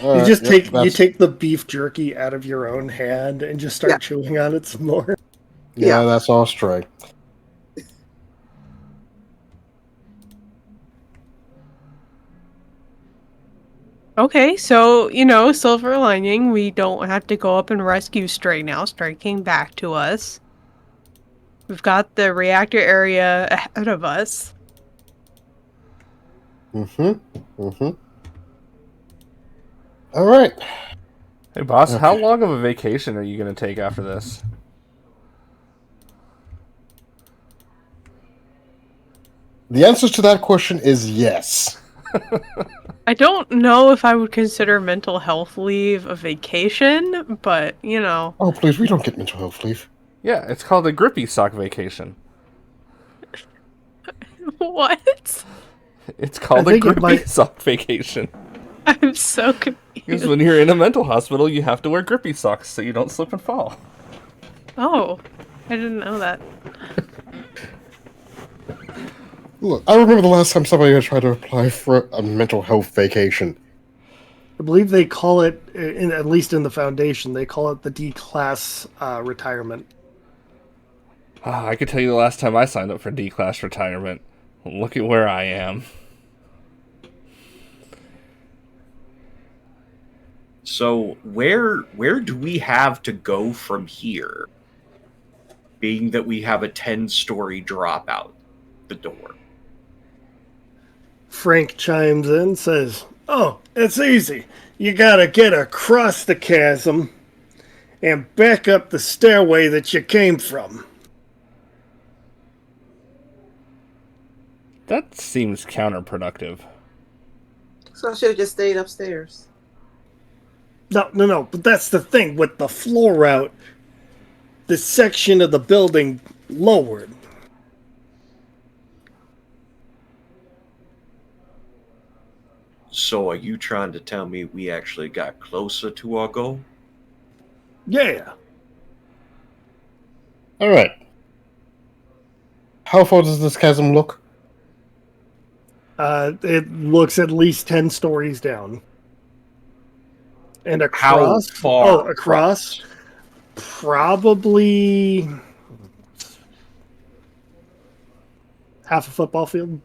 You just take the beef jerky out of your own hand and just start chewing on it some more. Yeah, that's all straight. Okay, so, silver lining, we don't have to go up and rescue Stray now. Stray came back to us. We've got the reactor area ahead of us. Mm-hmm. All right. Hey, boss, Okay. how long of a vacation are you going to take after this? The answer to that question is yes. I don't know if I would consider mental health leave a vacation, but, Oh, please, we don't get mental health leave. Yeah, it's called a grippy sock vacation. What? It's called a grippy sock vacation. I'm so confused. Because when you're in a mental hospital, you have to wear grippy socks so you don't slip and fall. Oh, I didn't know that. Look, I remember the last time somebody tried to apply for a mental health vacation. I believe they call it, at least in the Foundation, they call it the D-Class retirement. I could tell you the last time I signed up for D-Class retirement. Look at where I am. So where do we have to go from here? Being that we have a 10-story drop out the door. Frank chimes in, says, "Oh, it's easy. You gotta get across the chasm and back up the stairway that you came from." That seems counterproductive. So I should have just stayed upstairs. No, but that's the thing. With the floor route, the section of the building lowered. So are you trying to tell me we actually got closer to our goal? Yeah. All right. How far does this chasm look? It looks at least 10 stories down. And across? How far? Oh, across? Probably half a football field.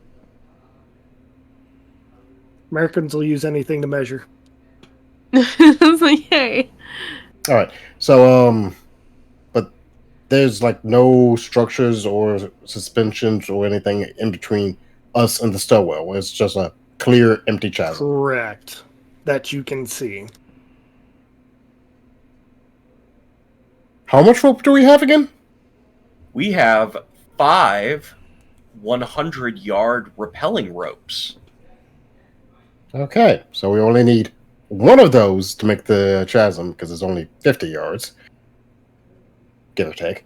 Americans will use anything to measure. I was like, yay. All right. So, but there's like no structures or suspensions or anything in between us and the stairwell. It's just a clear, empty chasm. Correct. That you can see. How much rope do we have again? We have 5 100-yard rappelling ropes. Okay, so we only need one of those to make the chasm because it's only 50 yards, give or take.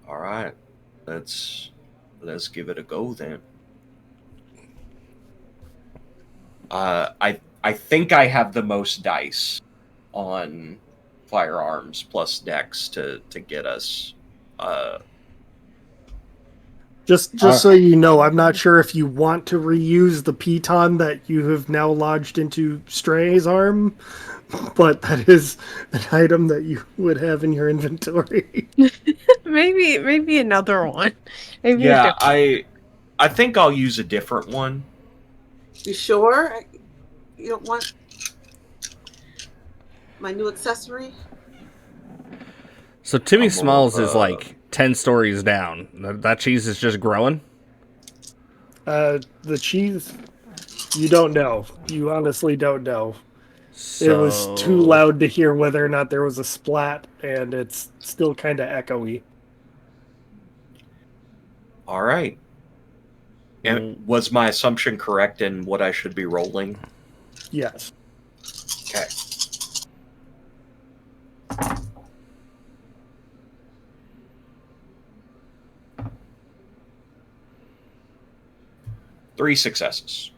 All right, let's give it a go then. I think I have the most dice on firearms plus dex to get us. Just so you know, I'm not sure if you want to reuse the piton that you have now lodged into Stray's arm, but that is an item that you would have in your inventory. Maybe another one. Maybe Yeah, I think I'll use a different one. You sure? You don't want my new accessory? So Timmy Smalls is like 10 stories down. That cheese is just growing? The cheese, you don't know. You honestly don't know. So... It was too loud to hear whether or not there was a splat, and it's still kind of echoey. All right. And was my assumption correct in what I should be rolling? Yes. Okay. Three successes.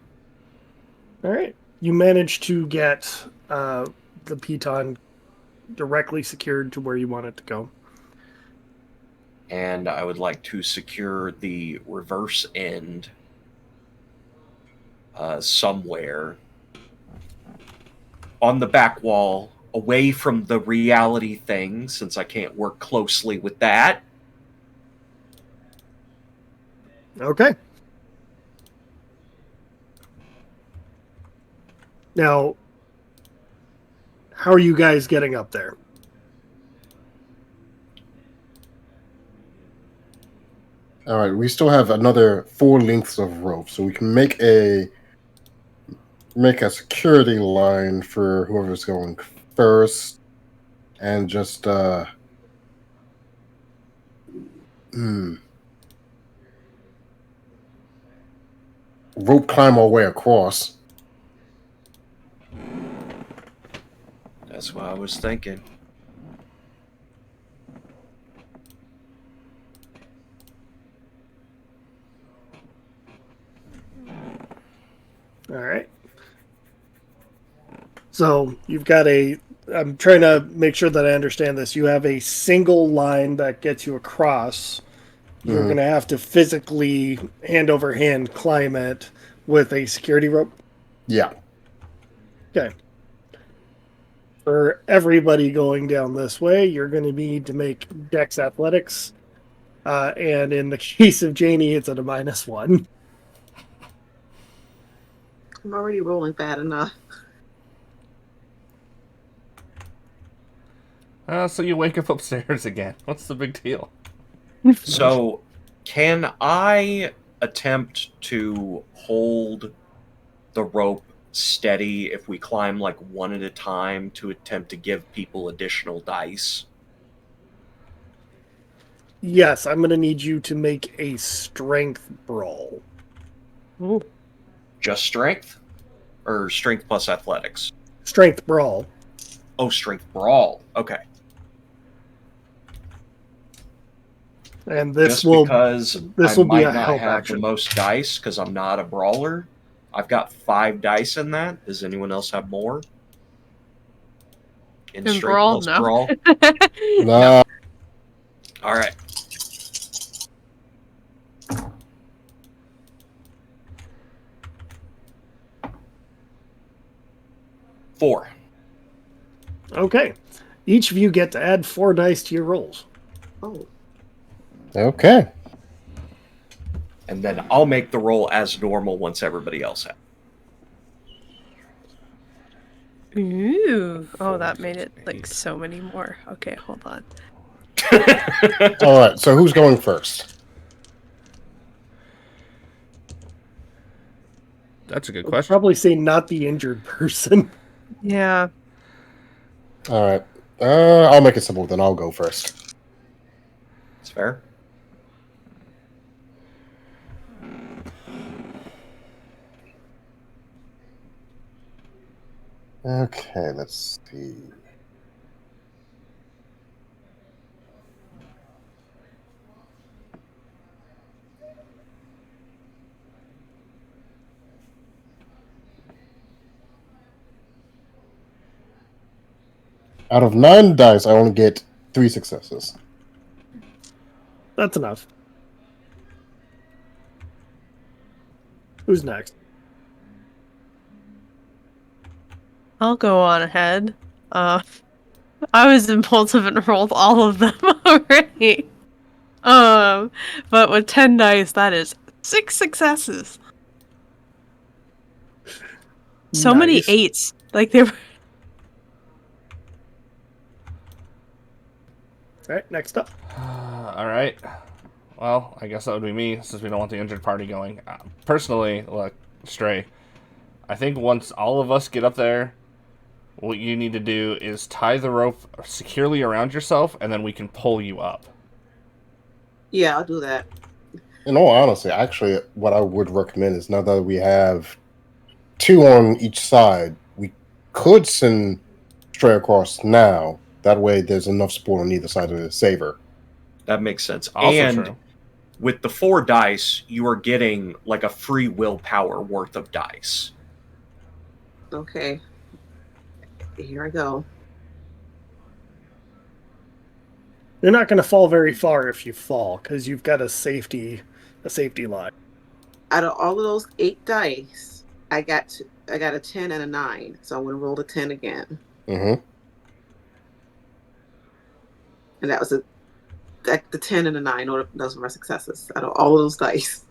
All right. You managed to get the piton directly secured to where you want it to go. And I would like to secure the reverse end somewhere on the back wall, away from the reality thing, since I can't work closely with that. Okay. Now, how are you guys getting up there? All right, we still have another 4 lengths of rope, so we can make a security line for whoever's going first, and just rope climb our way across. That's what I was thinking. All right. So you've got I'm trying to make sure that I understand this. You have a single line that gets you across. You're going to have to physically, hand over hand, climb it with a security rope. Yeah. Okay. For everybody going down this way, you're going to need to make Dex Athletics. And in the case of Janie, it's at a -1. I'm already rolling bad enough. So you wake up upstairs again. What's the big deal? So, can I attempt to hold the rope steady if we climb like one at a time to attempt to give people additional dice? Yes, I'm going to need you to make a strength brawl. Ooh. Just strength? Or strength plus athletics? Strength brawl. Oh, strength brawl. Okay. And this Just will because this I will be might a not help have action. the most dice because I'm not a brawler. I've got 5 dice in that. Does anyone else have more? In strength brawl? plus No. brawl? No. All right. Four. Okay. Each of you get to add 4 dice to your rolls. Oh, Okay. And then I'll make the roll as normal once everybody else has. Ooh. Oh, that made it like so many more. Okay, hold on. All right, so who's going first? That's a good I'd question. probably say not the injured person. Yeah. All right. I'll make it simple then. I'll go first. It's fair. Okay, let's see. Out of 9 dice, I only get 3 successes. That's enough. Who's next? I'll go on ahead. I was impulsive and rolled all of them already. But with 10 dice, that is 6 successes. So many Nice. 8s. Like they were. All right, next up. All right. Well, I guess that would be me since we don't want the injured party going. Personally, look, Stray, I think once all of us get up there, what you need to do is tie the rope securely around yourself, and then we can pull you up. Yeah, I'll do that. In all honesty, actually, what I would recommend is now that we have 2 on each side, we could send Stray across now. That way, there's enough support on either side of the saver. That makes sense. Also and true. with the 4 dice, you are getting like a free willpower worth of dice. Okay. Here I go. You're not going to fall very far if you fall because you've got a safety line. Out of all of those 8 dice, I got a 10 and a 9. So I'm going to roll the 10 again. Mm-hmm. And that was the 10 and a 9. Those were my successes out of all of those dice.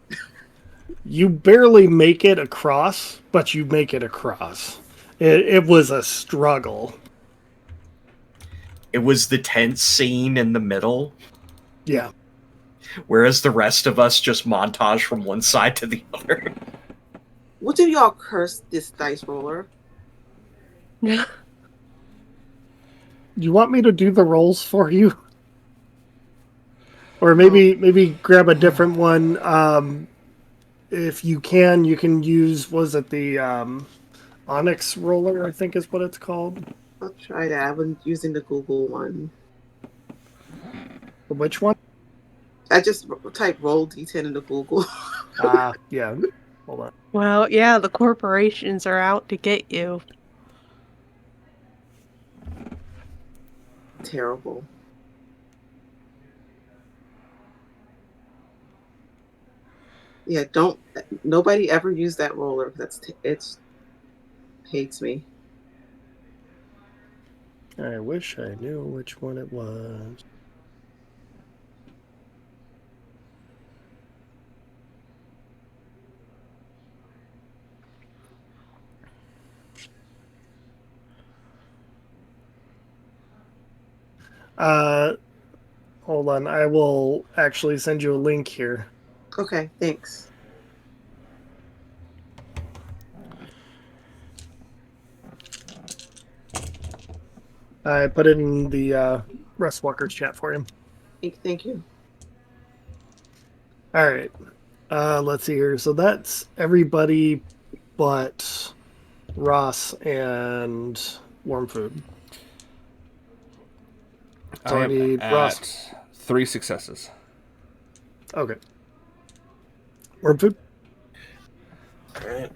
You barely make it across, but you make it across. It was a struggle. It was the tense scene in the middle, Yeah. whereas the rest of us just montage from one side to the other. Which of y'all cursed this dice roller? You want me to do the rolls for you? Or maybe grab a different one. If you can use, was it the Onyx roller, I think is what it's called. I'll try that. I've been using the Google one. Which one? I just type roll D10 into Google. Yeah. Hold on. Well, yeah, the corporations are out to get you. Terrible. Yeah, nobody ever use that roller. It hates me. I wish I knew which one it was. Hold on. I will actually send you a link here. Okay, thanks. I put it in the Rustwalkers chat for him. Thank you. All right. Let's see here. So that's everybody but Ross and Warm Food. So I need Ross. 3 successes. Okay. Warm Food. All right.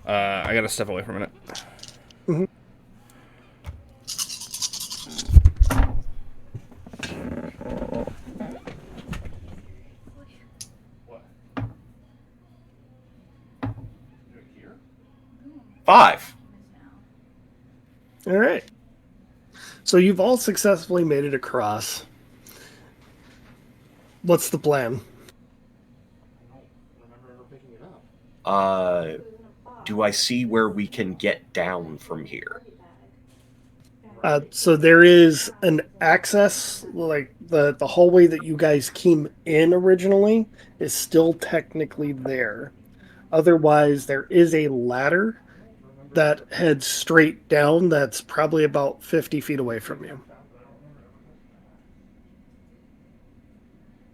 I gotta step away for a minute. Mm-hmm. Five. All right. So you've all successfully made it across. What's the plan? Do I see where we can get down from here? So there is an access, like the hallway that you guys came in originally is still technically there. Otherwise, there is a ladder that heads straight down that's probably about 50 feet away from you.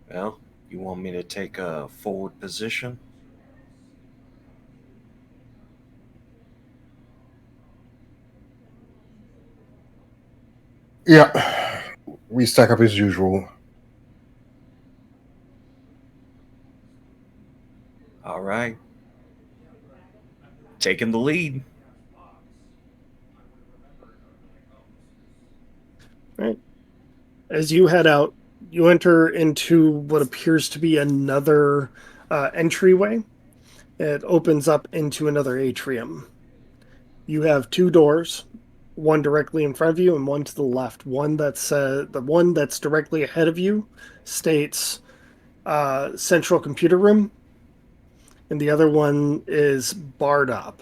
Well, you want me to take a forward position? Yeah, we stack up as usual. All right. Taking the lead. Right. As you head out, you enter into what appears to be another entryway. It opens up into another atrium. You have two doors, one directly in front of you and one to the left. The one that's directly ahead of you states central computer room, and the other one is barred up.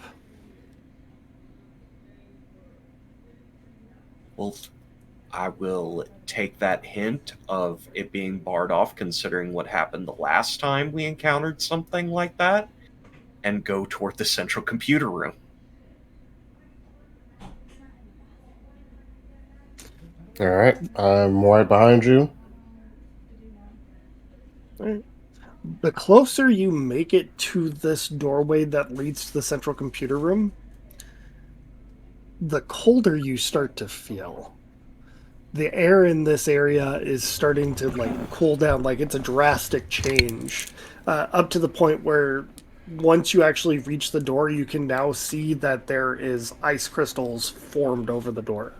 Well, I will take that hint of it being barred off, considering what happened the last time we encountered something like that, and go toward the central computer room. All right, I'm right behind you. Right. The closer you make it to this doorway that leads to the central computer room, the colder you start to feel. The air in this area is starting to cool down. Like it's a drastic change, up to the point where once you actually reach the door, you can now see that there is ice crystals formed over the door.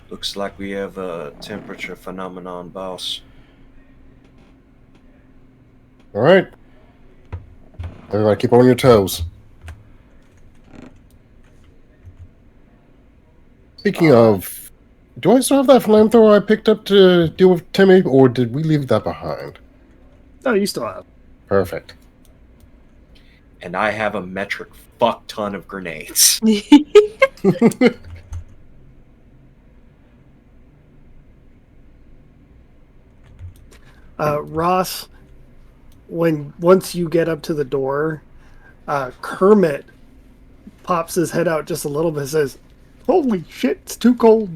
Looks like we have a temperature phenomenon, boss. All right, everybody, keep on your toes. Speaking of, do I still have that flamethrower I picked up to deal with Timmy, or did we leave that behind? Oh, you still have. Perfect. And I have a metric fuck ton of grenades. Ross, once you get up to the door, Kermit pops his head out just a little bit and says, "Holy shit, it's too cold."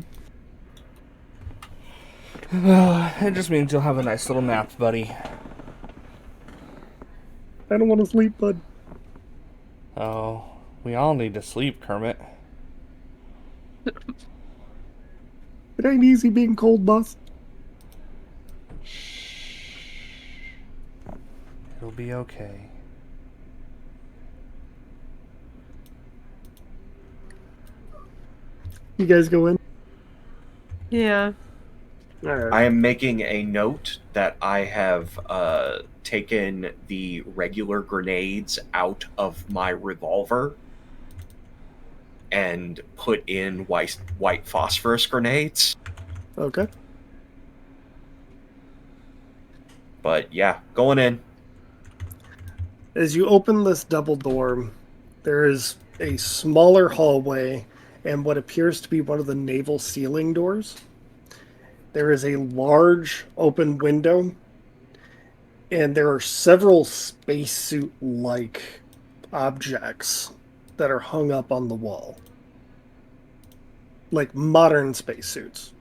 It just means you'll have a nice little nap, buddy. I don't want to sleep, bud. Oh, we all need to sleep, Kermit. It ain't easy being cold, boss. It'll be okay. You guys go in? Yeah. All right. I am making a note that I have taken the regular grenades out of my revolver and put in white phosphorus grenades. Okay. But yeah, going in. As you open this double door, there is a smaller hallway and what appears to be one of the naval ceiling doors. There is a large open window, and there are several spacesuit-like objects that are hung up on the wall. Like modern spacesuits.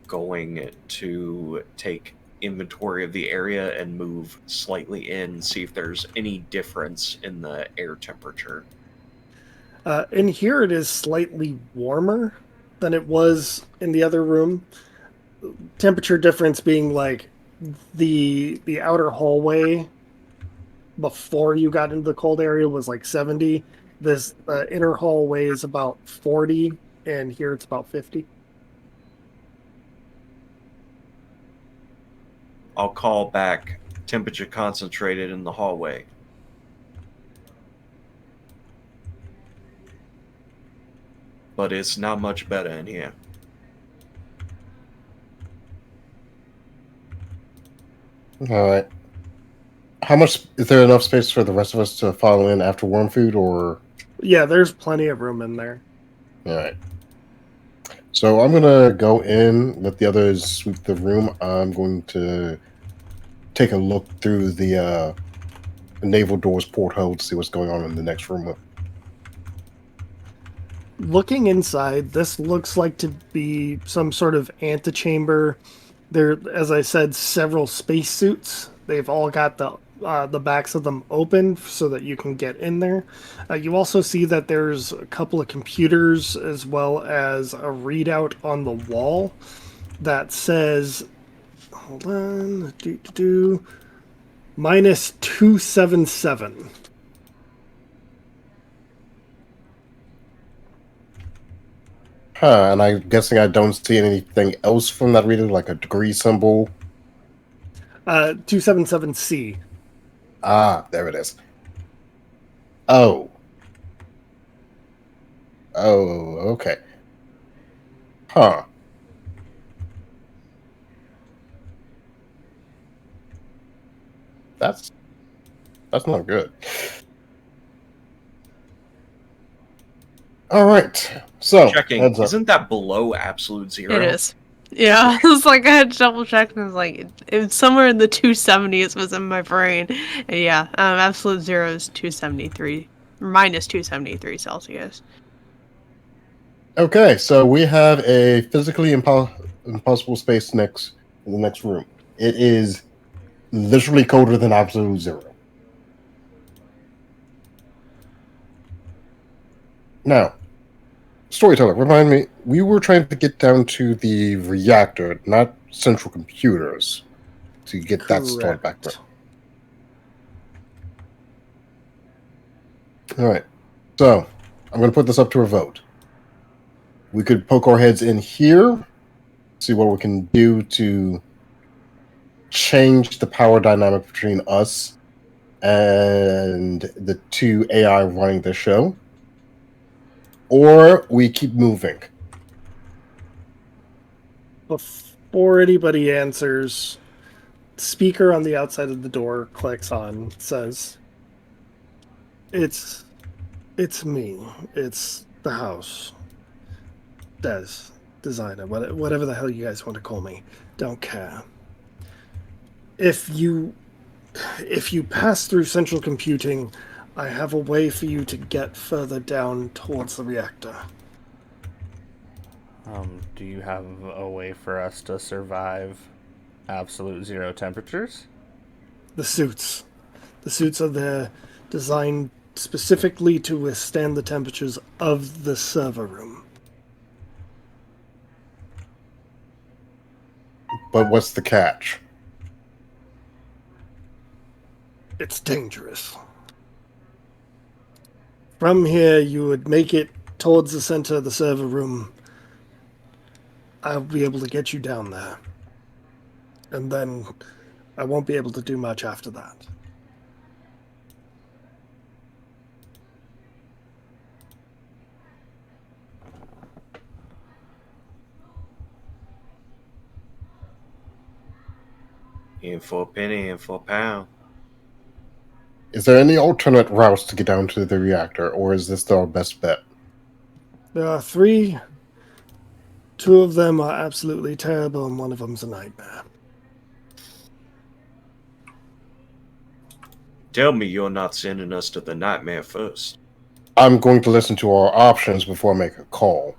Going to take inventory of the area and move slightly in, see if there's any difference in the air temperature. In here, it is slightly warmer than it was in the other room. Temperature difference being like the outer hallway before you got into the cold area was like 70. This inner hallway is about 40, and here it's about 50. I'll call back temperature concentrated in the hallway. But it's not much better in here. All right. How much is there enough space for the rest of us to follow in after worm food, or? Yeah, there's plenty of room in there. All right. So I'm gonna go in, let the others sweep the room. I'm going to take a look through the naval doors porthole to see what's going on in the next room. Looking inside, this looks like to be some sort of antechamber. There, as I said, several spacesuits. They've all got the backs of them open so that you can get in there. You also see that there's a couple of computers as well as a readout on the wall that says, hold on, minus 277. And I'm guessing I don't see anything else from that reader, like a degree symbol. 277C. Ah, there it is. Oh. Oh, okay. Huh. That's not good. All right. So, Checking. heads up. Isn't that below absolute zero? It is. Yeah, it's like I had to double check and it was like it was somewhere in the 270s was in my brain. And yeah, absolute zero is 273, minus 273 Celsius. Okay, so we have a physically impossible space in the next room. It is literally colder than absolute zero. Now, storyteller, remind me, we were trying to get down to the reactor, not central computers, to get that started back there. All right, so I'm going to put this up to a vote. We could poke our heads in here, see what we can do to change the power dynamic between us and the two AI running the show, or we keep moving. Before anybody answers, speaker on the outside of the door clicks on, says, It's me. It's the house. Designer, whatever the hell you guys want to call me. Don't care. If you pass through central computing, I have a way for you to get further down towards the reactor. Do you have a way for us to survive absolute zero temperatures? The suits are there designed specifically to withstand the temperatures of the server room. But what's the catch? It's dangerous. From here, you would make it towards the center of the server room. I'll be able to get you down there. And then I won't be able to do much after that. In for a penny, in for a pound. Is there any alternate routes to get down to the reactor, or is this our best bet? There are 3. 2 of them are absolutely terrible, and one of them's a nightmare. Tell me you're not sending us to the nightmare first. I'm going to listen to our options before I make a call.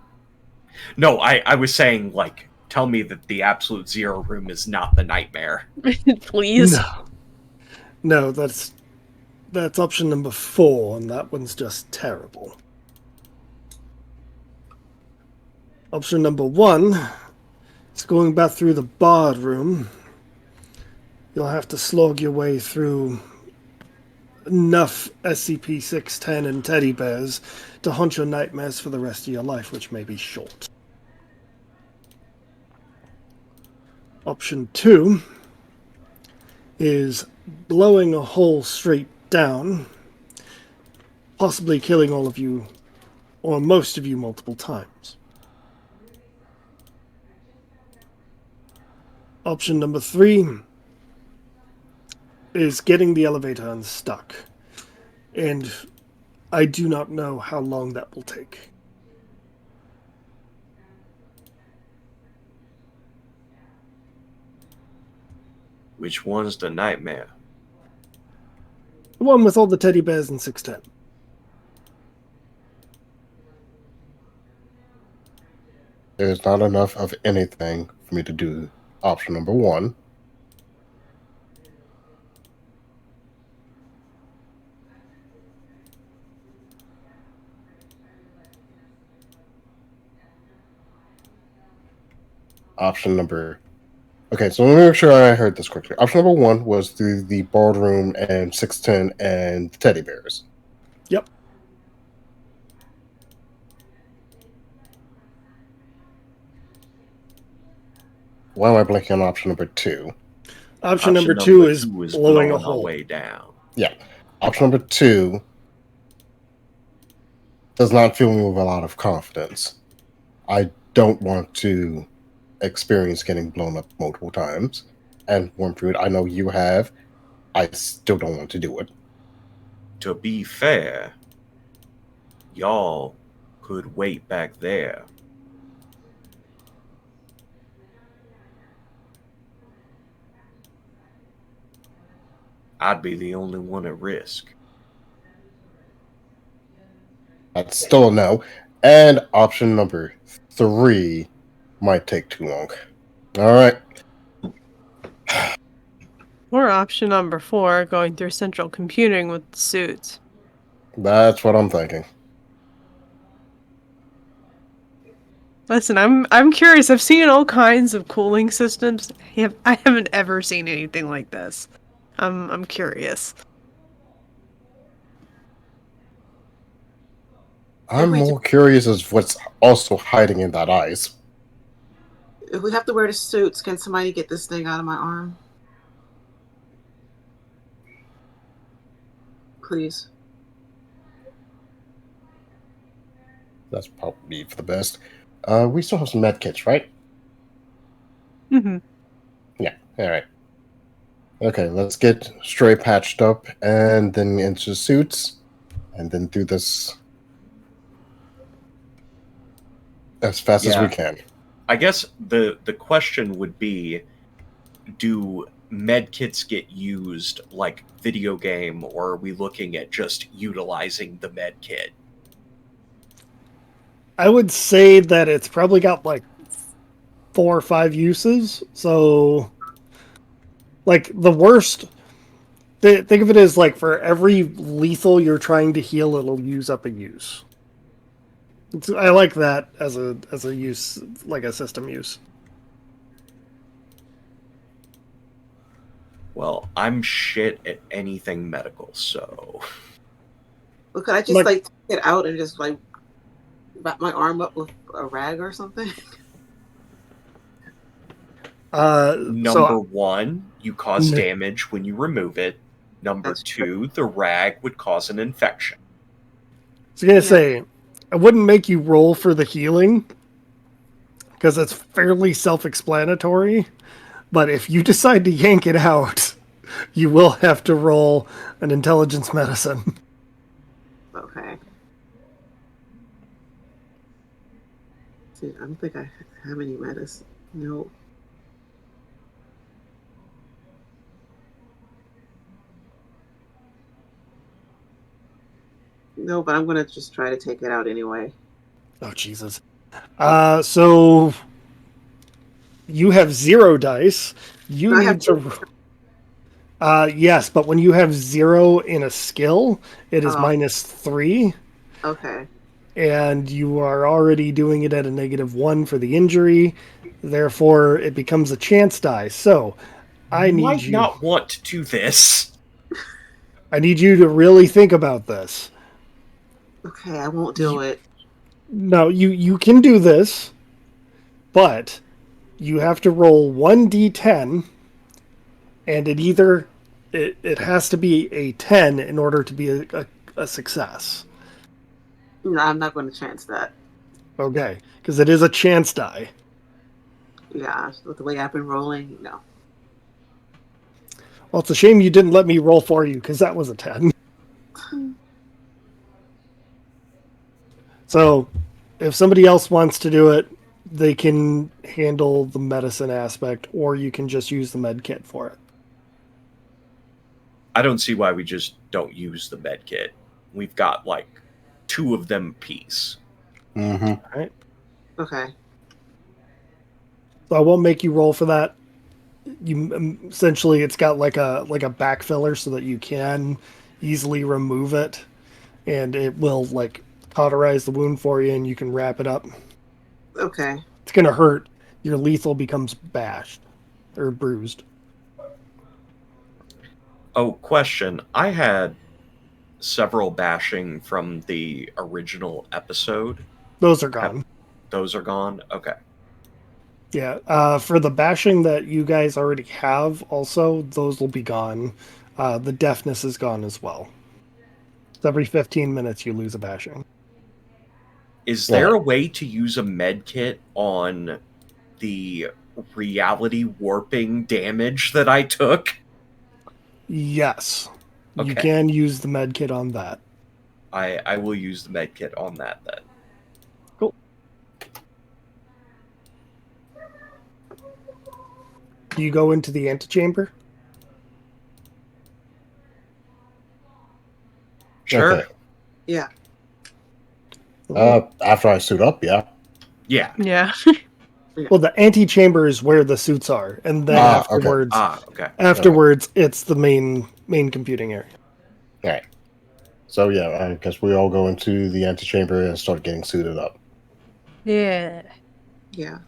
No, I was saying, like, tell me that the absolute zero room is not the nightmare. Please. No, that's option number 4, and that one's just terrible. Option number 1 is going back through the bar room. You'll have to slog your way through enough SCP-610 and teddy bears to haunt your nightmares for the rest of your life, which may be short. Option 2 is blowing a hole straight down, possibly killing all of you, or most of you, multiple times. Option number 3 is getting the elevator unstuck. And I do not know how long that will take. Which one's the nightmare? The one with all the teddy bears and 610. There's not enough of anything for me to do option number 1. Option number... Okay, so let me make sure I heard this correctly. Option number 1 was through the ballroom and 610 and the teddy bears. Yep. Why am I blanking on option number 2? Option number 2 is blowing a hole. Our way down. Yeah. Option number 2 does not fill me with a lot of confidence. I don't want to experience getting blown up multiple times. And Wormfruit, I know you have. I still don't want to do it. To be fair, y'all could wait back there. I'd be the only one at risk. That's still a no. And option number 3 might take too long. All right. Or option number 4, going through central computing with the suits. That's what I'm thinking. Listen, I'm curious. I've seen all kinds of cooling systems. I haven't ever seen anything like this. I'm curious. I'm more curious as what's also hiding in that ice. If we have to wear the suits, can somebody get this thing out of my arm? Please. That's probably for the best. We still have some med kits, right? Mm-hmm. Yeah, alright. Okay, let's get Stray patched up and then into suits and then do this as fast as we can. I guess the question would be, do med kits get used like video game, or are we looking at just utilizing the med kit? I would say that it's probably got like 4 or 5 uses. So, like, the worst... Think of it as like for every lethal you're trying to heal, it'll use up a use. I like that as a use, like a system use. Well, I'm shit at anything medical, so... Well, could I just like take it out and just like wrap my arm up with a rag or something? Number 1, you cause damage when you remove it. Number 2, the rag would cause an infection. So I was gonna say, I wouldn't make you roll for the healing because it's fairly self-explanatory. But if you decide to yank it out, you will have to roll an intelligence medicine. Okay. See, I don't think I have any medicine. No. No, but I'm gonna just try to take it out anyway. Oh, Jesus. So you have 0 dice. You need to... yes, but when you have 0 in a skill, it is -3. Okay. And you are already doing it at a -1 for the injury. Therefore, it becomes a chance die. So, I need might you... not want to do this. I need you to really think about this. Okay, I won't do it. No, you can do this, but you have to roll 1d10, and it has to be a 10 in order to be a success. No, I'm not going to chance that. Okay, because it is a chance die. Yeah, with the way I've been rolling, no. Well, it's a shame you didn't let me roll for you, because that was a 10. So, if somebody else wants to do it, they can handle the medicine aspect, or you can just use the med kit for it. I don't see why we just don't use the med kit. We've got like 2 of them apiece. Mm-hmm. All right. Okay. So I won't make you roll for that. You essentially, it's got like a back filler so that you can easily remove it, and it will like cauterize the wound for you, and you can wrap it up. Okay. It's gonna hurt. Your lethal becomes bashed or bruised. Oh, question. I had several bashing from the original episode. Those are gone. Those are gone? Okay. Yeah. For the bashing that you guys already have, also those will be gone. The deafness is gone as well. So every 15 minutes you lose a bashing. Is there a way to use a med kit on the reality warping damage that I took? Yes. You Okay. can use the med kit on that. I will use the med kit on that then. Cool. Do you go into the antechamber? Sure. Okay. Yeah. After I suit up, yeah. Yeah. Yeah. Well, the antechamber is where the suits are, and then afterwards, Okay. afterwards, it's the main computing area. All right. So yeah, I guess we all go into the antechamber and start getting suited up. Yeah. Yeah.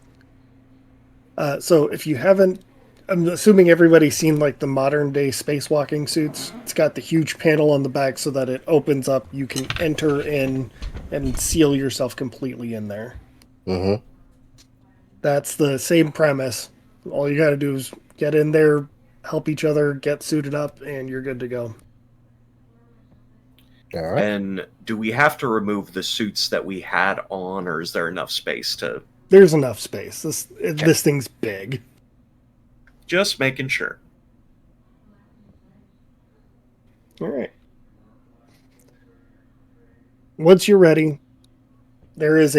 So if you haven't, I'm assuming everybody's seen like the modern day spacewalking suits. It's got the huge panel on the back so that it opens up. You can enter in and seal yourself completely in there. Mm-hmm. That's the same premise. All you got to do is get in there, help each other, get suited up, and you're good to go. All right. And do we have to remove the suits that we had on, or is there enough space to... There's enough space. This thing's big. Just making sure. All right. Once you're ready, there is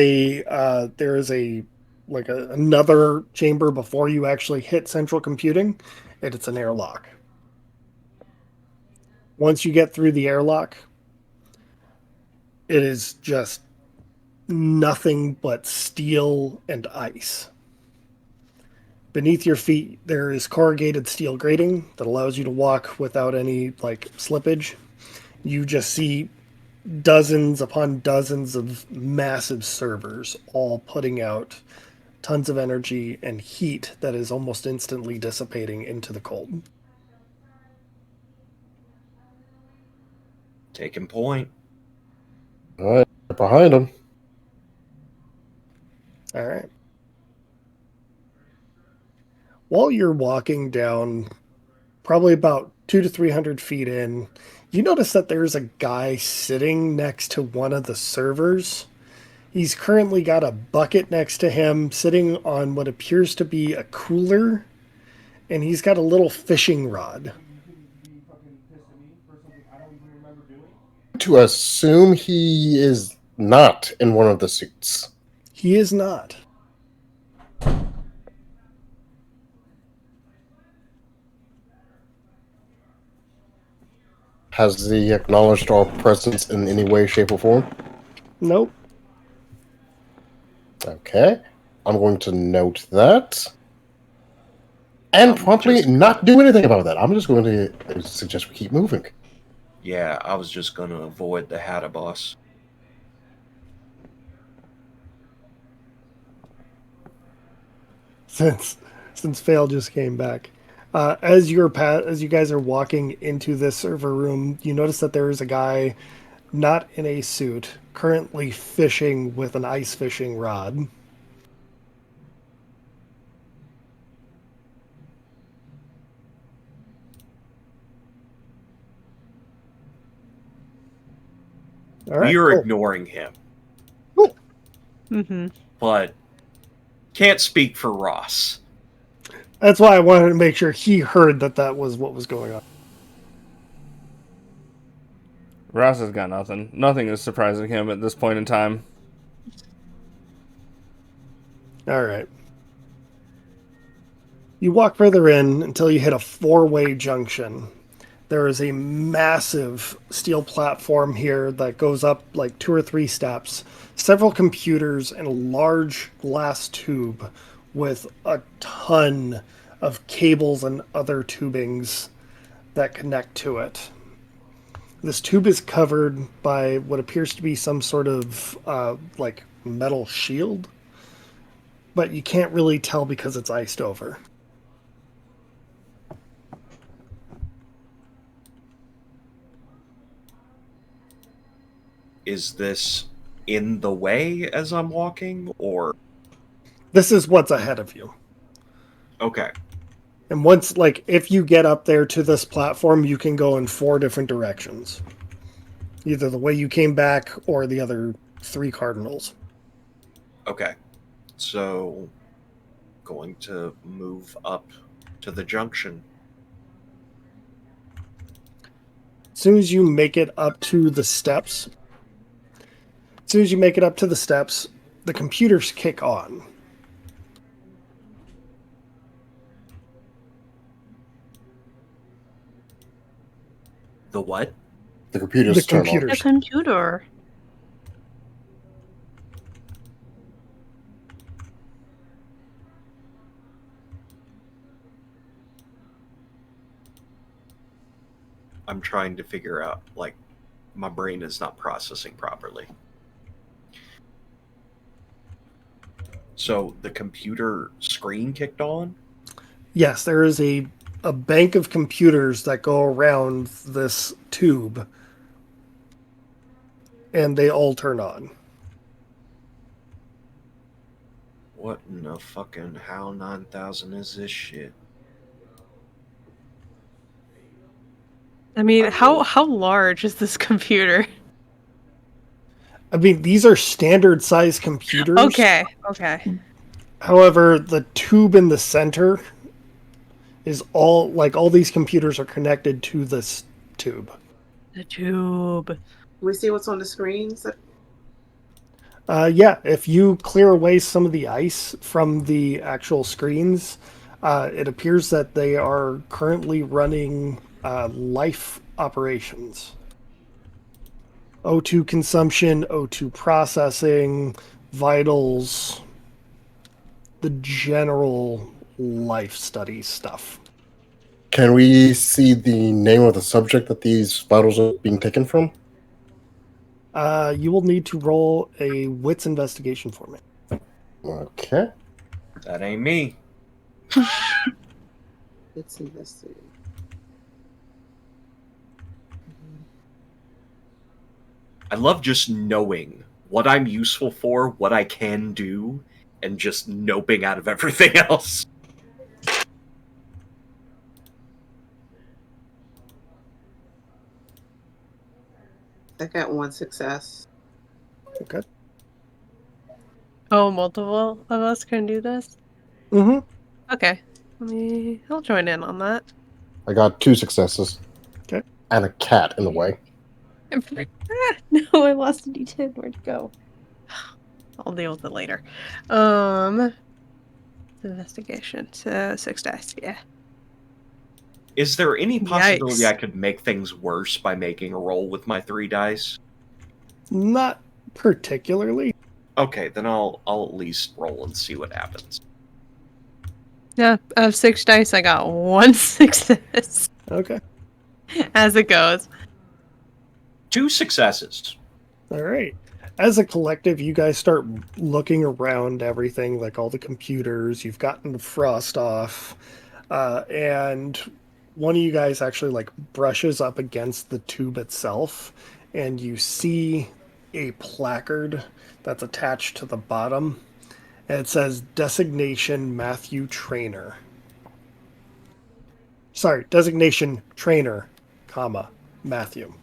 another chamber before you actually hit central computing, and it's an airlock. Once you get through the airlock, it is just nothing but steel and ice. Beneath your feet, there is corrugated steel grating that allows you to walk without any like slippage. You just see dozens upon dozens of massive servers all putting out tons of energy and heat that is almost instantly dissipating into the cold. Taking point. All right. Behind him. All right. While you're walking down, probably about 200 to 300 feet in, you notice that there's a guy sitting next to one of the servers. He's currently got a bucket next to him, sitting on what appears to be a cooler, and he's got a little fishing rod. To assume he is not in one of the suits. He is not. Has he acknowledged our presence in any way, shape, or form? Nope. Okay. I'm going to note that. And probably just- not do anything about that. I'm just going to suggest we keep moving. Yeah, I was just going to avoid the Hatter boss. Since Fail just came back. As you guys are walking into this server room, you notice that there is a guy not in a suit currently fishing with an ice fishing rod. All right, We are cool. ignoring him, Mm-hmm. but can't speak for Ross. That's why I wanted to make sure he heard that was what was going on. Ross has got nothing. Nothing is surprising him at this point in time. All right. You walk further in until you hit a 4-way junction. There is a massive steel platform here that goes up like 2 or 3 steps, several computers, and a large glass tube with a ton of cables and other tubings that connect to it. This tube is covered by what appears to be some sort of like metal shield, but you can't really tell because it's iced over. Is this in the way as I'm walking, or This is what's ahead of you. okay? And once, like, if you get up there to this platform, you can go in 4 different directions. Either the way you came back or the other 3 cardinals. Okay. So, going to move up to the junction. As soon as you make it up to the steps, the computers kick on. The what? The computers The turn on. computers. The computer. I'm trying to figure out, like, my brain is not processing properly. So the computer screen kicked on? Yes, there is a bank of computers that go around this tube, and they all turn on. What in the fucking HAL 9000 is this shit? I mean, how large is this computer? I mean, these are standard size computers. Okay. However, the tube in the center is all these computers are connected to this tube. The tube. We see what's on the screens. Yeah, if you clear away some of the ice from the actual screens, it appears that they are currently running life operations. O2 consumption, O2 processing, vitals, the general life study stuff. Can we see the name of the subject that these vitals are being taken from? You will need to roll a wits investigation for me. Okay. That ain't me. Let's investigate. I love just knowing what I'm useful for, what I can do, and just noping out of everything else. I got 1 success. Okay. Oh, multiple of us can do this? Mm-hmm. Okay. I'll join in on that. I got 2 successes. Okay. And a cat in the way. No, I lost a D10. Where'd it go? I'll deal with it later. Investigation. So 6 dice, yeah. Is there any possibility Yikes. I could make things worse by making a roll with my 3 dice? Not particularly. Okay, then I'll at least roll and see what happens. Yeah, out of 6 dice, I got 1 success. Okay. As it goes. 2 successes. All right. As a collective, you guys start looking around everything, like all the computers. You've gotten the frost off, and one of you guys actually like brushes up against the tube itself, and you see a placard that's attached to the bottom, and it says designation Matthew Trainer. Sorry, designation Trainer, comma, Matthew.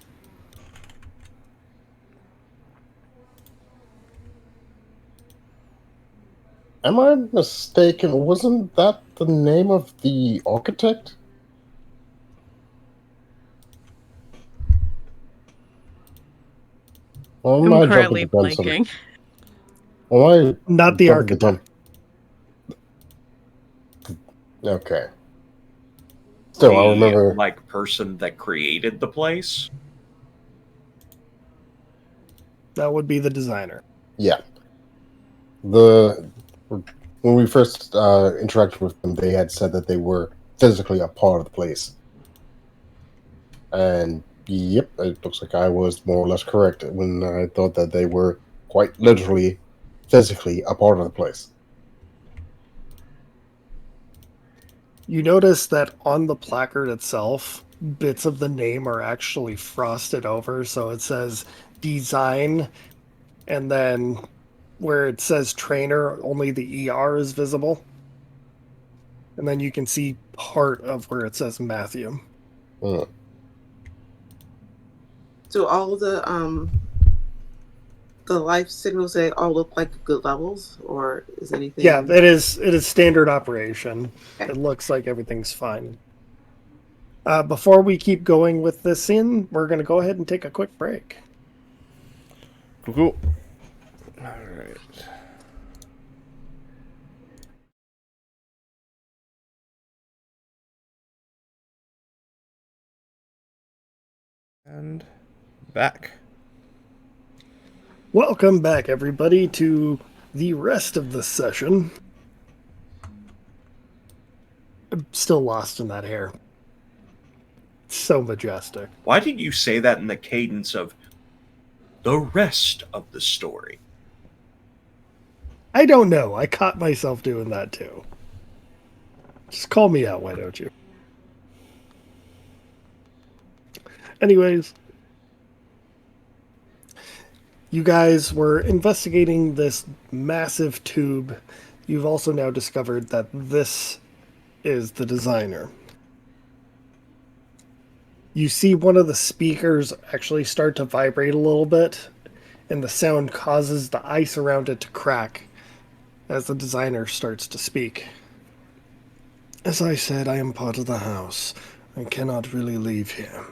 Am I mistaken? Wasn't that the name of the architect? Or am I'm I jumping currently the gun? Something? blanking. Or am Not I the jumping the gun? architect. Okay. Still, I The remember. like person that created the place. That would be the designer. Yeah. When we first interacted with them, they had said that they were physically a part of the place. And yep, it looks like I was more or less correct when I thought that they were quite literally, physically a part of the place. You notice that on the placard itself, bits of the name are actually frosted over, so it says design, and then where it says trainer, only the ER is visible. And then you can see part of where it says Matthew. Hmm. Do all the life signals, they all look like good levels, or is anything? Yeah, it is standard operation. Okay. It looks like everything's fine. Before we keep going with this in, we're going to go ahead and take a quick break. Cool. All right. And back. Welcome back, everybody, to the rest of the session. I'm still lost in that hair. It's so majestic. Why did you say that in the cadence of the rest of the story? I don't know. I caught myself doing that too. Just call me out, why don't you? Anyways, you guys were investigating this massive tube. You've also now discovered that this is the designer. You see one of the speakers actually start to vibrate a little bit, and the sound causes the ice around it to crack as the designer starts to speak. As I said, I am part of the house. I cannot really leave here.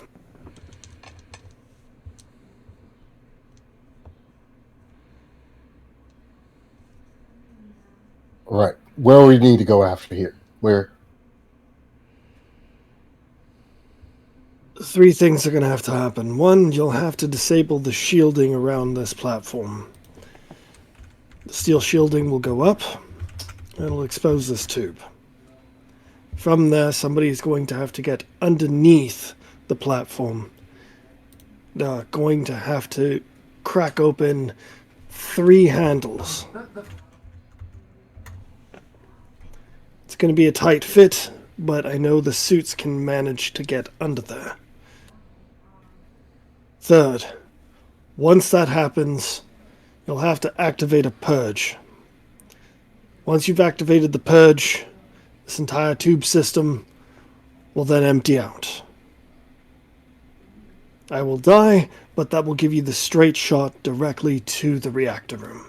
Right. Where we need to go after here? Where? Three things are going to have to happen. One, you'll have to disable the shielding around this platform. The steel shielding will go up, and it'll expose this tube. From there, somebody's going to have to get underneath the platform. They're going to have to crack open 3 handles. It's going to be a tight fit, but I know the suits can manage to get under there. Third, once that happens, you'll have to activate a purge. Once you've activated the purge, this entire tube system will then empty out. I will die, but that will give you the straight shot directly to the reactor room.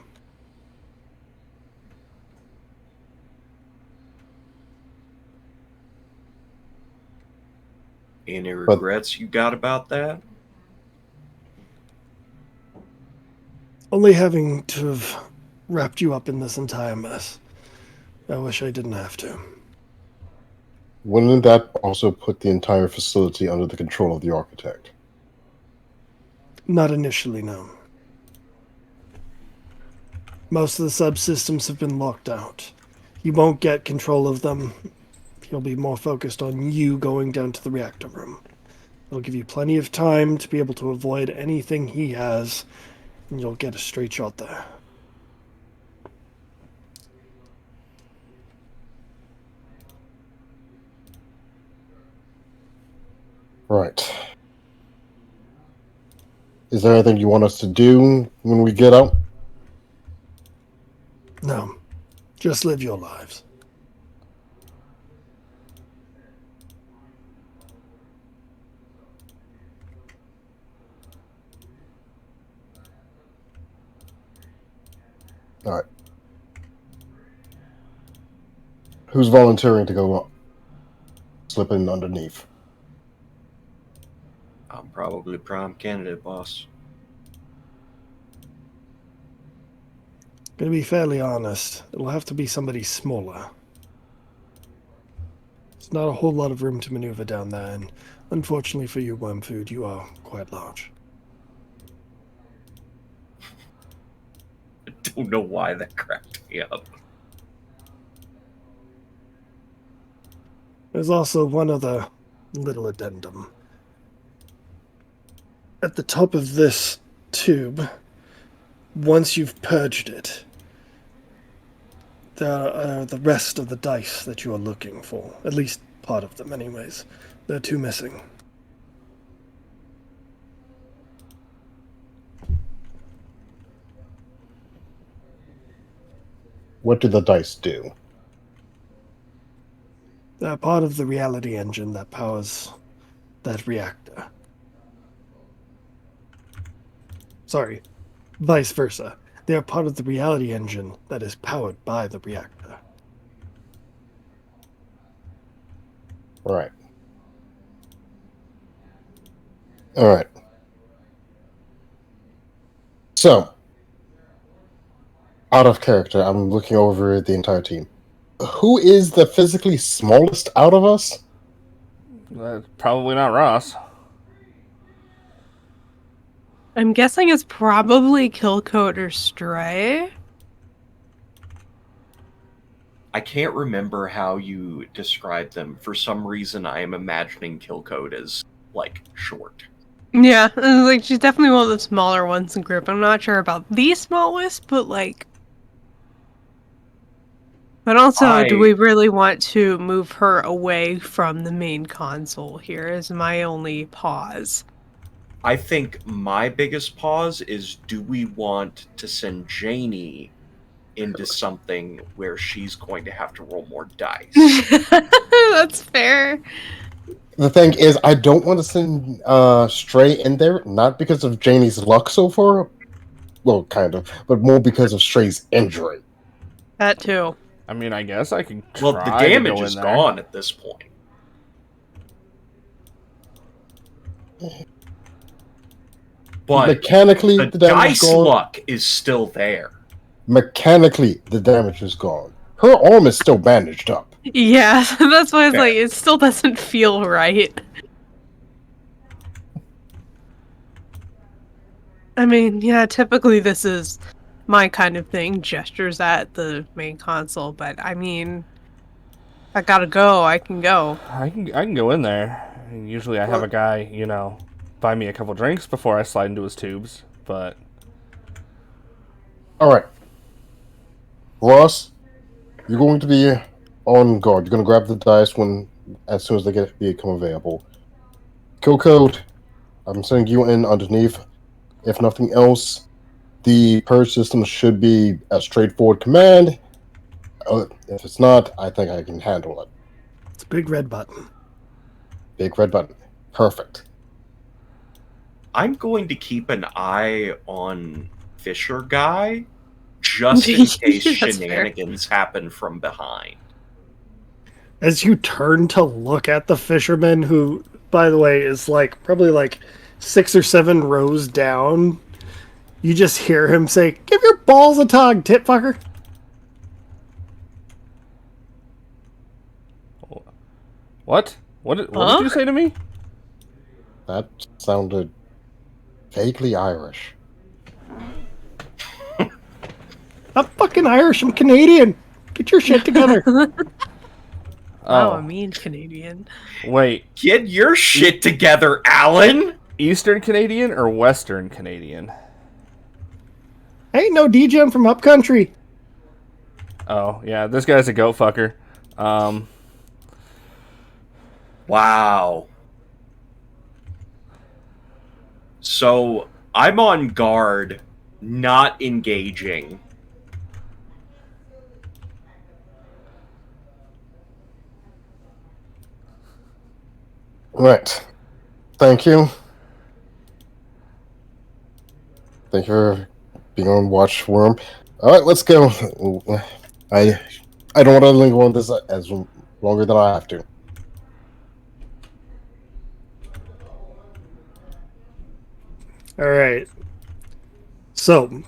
Any regrets you got about that? Only having to have wrapped you up in this entire mess. I wish I didn't have to. Wouldn't that also put the entire facility under the control of the architect? Not initially, no. Most of the subsystems have been locked out. You won't get control of them. He'll be more focused on you going down to the reactor room. It'll give you plenty of time to be able to avoid anything he has, and you'll get a straight shot there. Right. Is there anything you want us to do when we get out? No. Just live your lives. All right. Who's volunteering to go slip in underneath? I'm probably prime candidate, boss. Gonna be fairly honest, it'll have to be somebody smaller. There's not a whole lot of room to maneuver down there, and unfortunately for you, worm food, you are quite large. I don't know why that cracked me up. There's also one other little addendum. At the top of this tube, once you've purged it, there are the rest of the dice that you are looking for. At least part of them, anyways. There are 2 missing. What do the dice do? They're part of the reality engine that powers that reactor. Sorry, vice versa. They are part of the reality engine that is powered by the reactor. Right. Alright. So, out of character, I'm looking over the entire team. Who is the physically smallest out of us? Probably not Ross. I'm guessing it's probably Killcode or Stray. I can't remember how you described them. For some reason, I am imagining Killcode as, like, short. Yeah, like she's definitely one of the smaller ones in group. I'm not sure about the smallest, but like. But also, do we really want to move her away from the main console here? Is my only pause. I think my biggest pause is, do we want to send Janie into something where she's going to have to roll more dice? That's fair. The thing is, I don't want to send Stray in there, not because of Janie's luck so far, well, kind of, but more because of Stray's injury. That too. I mean, I guess I can try Well, the damage to go is in there. gone at this point. But Mechanically, the the damage is dice gone. luck is still there. Mechanically, the damage is gone. Her arm is still bandaged up. Yeah, that's why it's Fair. like, it still doesn't feel right. I mean, yeah, typically this is my kind of thing, gestures at the main console, but I mean, if I gotta go, I can go. I can go in there. And usually I have a guy, buy me a couple drinks before I slide into his tubes, but... Alright. Ross, you're going to be on guard. You're going to grab the dice as soon as they become available. Kill code, I'm sending you in underneath. If nothing else, the purge system should be a straightforward command. If it's not, I think I can handle it. It's a big red button. Big red button. Perfect. I'm going to keep an eye on Fisher Guy, just in case That's shenanigans happen from behind. As you turn to look at the fisherman, who, by the way, is probably 6 or 7 rows down, you just hear him say, "Give your balls a tug, tit fucker." What? What did you say to me? That sounded vaguely Irish. I'm fucking Irish, I'm Canadian. Get your shit together. Oh, a mean Canadian. Wait, Get your shit together, Alan! Eastern Canadian or Western Canadian? I ain't no DJ, I'm from upcountry. Oh, yeah, this guy's a goat fucker. Wow. So, I'm on guard, not engaging. Right. Thank you. Thank you for being on watch, Worm. Alright, let's go. I I don't want to linger on this as longer than I have to. All right. So,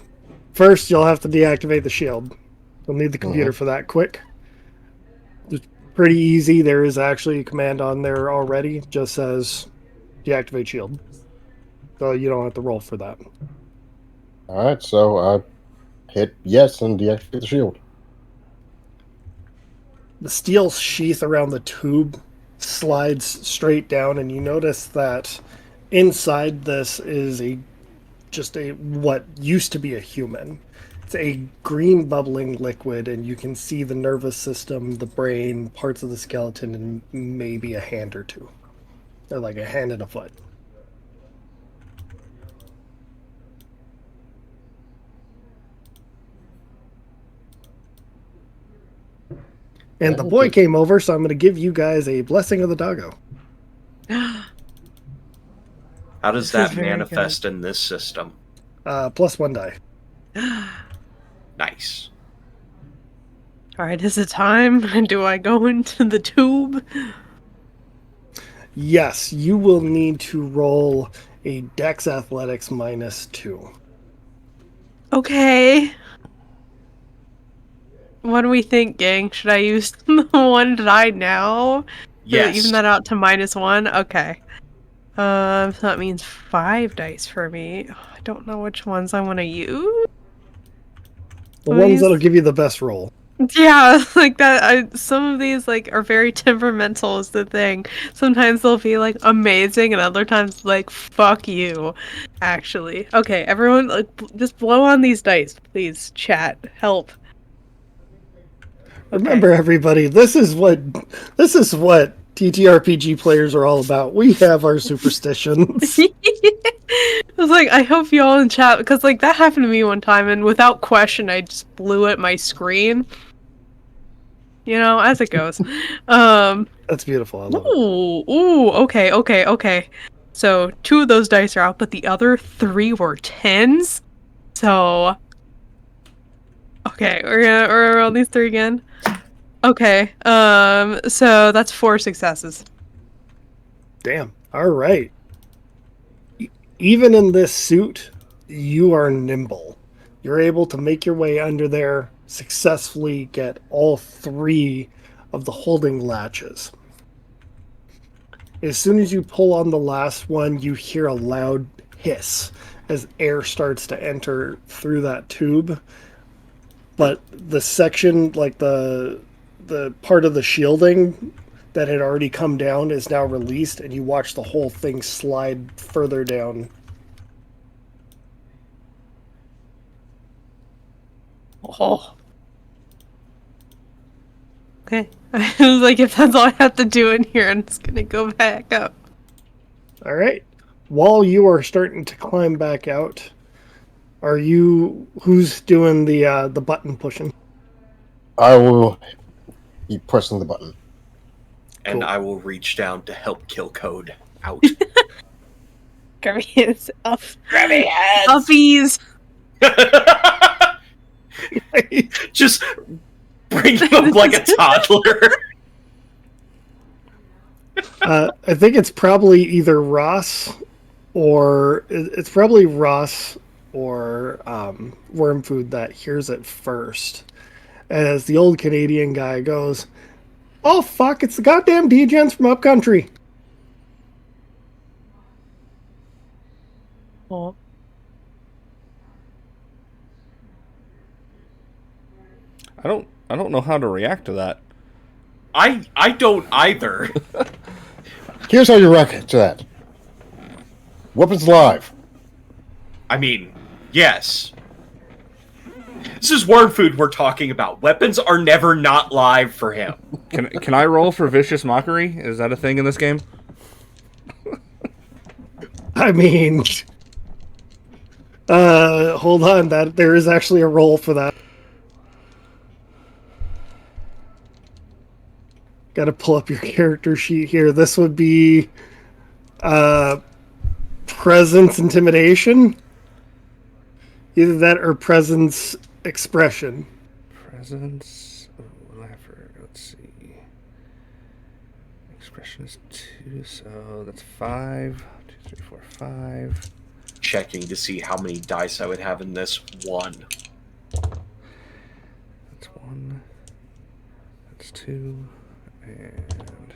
first you'll have to deactivate the shield. You'll need the computer for that quick. It's pretty easy. There is actually a command on there already. It just says deactivate shield. So you don't have to roll for that. All right, so I hit yes and deactivate the shield. The steel sheath around the tube slides straight down, and you notice that inside this is just a what used to be a human. It's a green bubbling liquid, and you can see the nervous system, the brain, parts of the skeleton, and maybe a hand or two. Or like a hand and a foot. And the boy came over, so I'm going to give you guys a blessing of the doggo. How does that manifest in this system? Plus 1 die. Nice. All right, is it time? Do I go into the tube? Yes, you will need to roll a Dex Athletics -2. Okay. What do we think, gang? Should I use the 1 die now? Yes. Even that out to -1? Okay. So that means 5 dice for me. I don't know which ones I want to use. The ones that'll give you the best roll. Yeah, like that. Some of these are very temperamental is the thing. Sometimes they'll be amazing, and other times fuck you. Actually, okay, everyone, just blow on these dice, please. Chat, help. Remember, everybody, this is what TTRPG players are all about. We have our superstitions. I was I hope you all in chat, because that happened to me one time, and without question, I just blew at my screen. You know, as it goes. That's beautiful. I love it. Ooh, okay. So 2 of those dice are out, but the other 3 were 10s. So, okay, we're gonna roll these 3 again. Okay, so that's 4 successes. Damn. All right. Even in this suit, you are nimble. You're able to make your way under there, successfully get all 3 of the holding latches. As soon as you pull on the last one, you hear a loud hiss as air starts to enter through that tube. But the section, the part of the shielding that had already come down is now released, and you watch the whole thing slide further down. Oh. Okay. I was if that's all I have to do in here, I'm just gonna go back up. All right. While you are starting to climb back out, who's doing the button pushing? I will be pressing the button. And Cool. I will reach down to help kill Code out. Grabby hands up. Grabby hands! Uppies! Just bring him up like a toddler. I think it's probably either Ross or Worm Food that hears it first. As the old Canadian guy goes, "Oh fuck, it's the goddamn degens from upcountry." Oh. I don't know how to react to that. I don't either. Here's how you react to that. Weapons live. I mean, yes. This is Worm Food we're talking about. Weapons are never not live for him. Can I roll for vicious mockery? Is that a thing in this game? I mean, hold on, that there is actually a roll for that. Got to pull up your character sheet here. This would be presence intimidation. Either that or presence expression. Presence. Oh, what do I have Expression is 2, so that's 5. 2, 3, 4, 5. Checking to see how many dice I would have in this. 1. That's 1. That's 2. And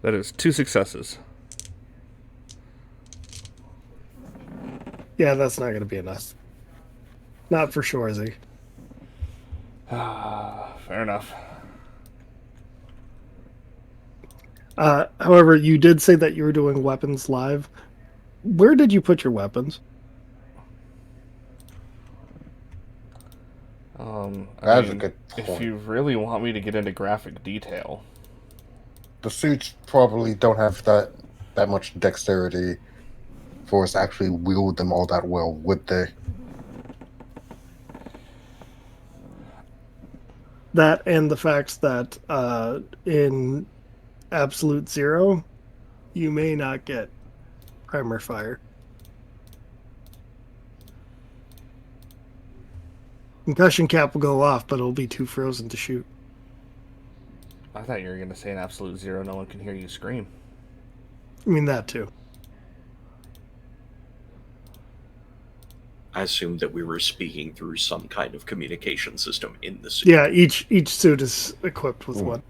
that is 2 successes. Yeah, that's not going to be enough. Not for sure, Izzy. Fair enough. However, you did say that you were doing weapons live. Where did you put your weapons? That's a good If point. you really want me to get into graphic detail, The suits probably don't have that much dexterity for us to actually wield them all that well, would they? That and the fact that in Absolute Zero, you may not get primer fire. Concussion cap will go off, but it'll be too frozen to shoot. I thought you were going to say in Absolute Zero, no one can hear you scream. I mean, that too. I assumed that we were speaking through some kind of communication system in the suit. Yeah, each suit is equipped with one.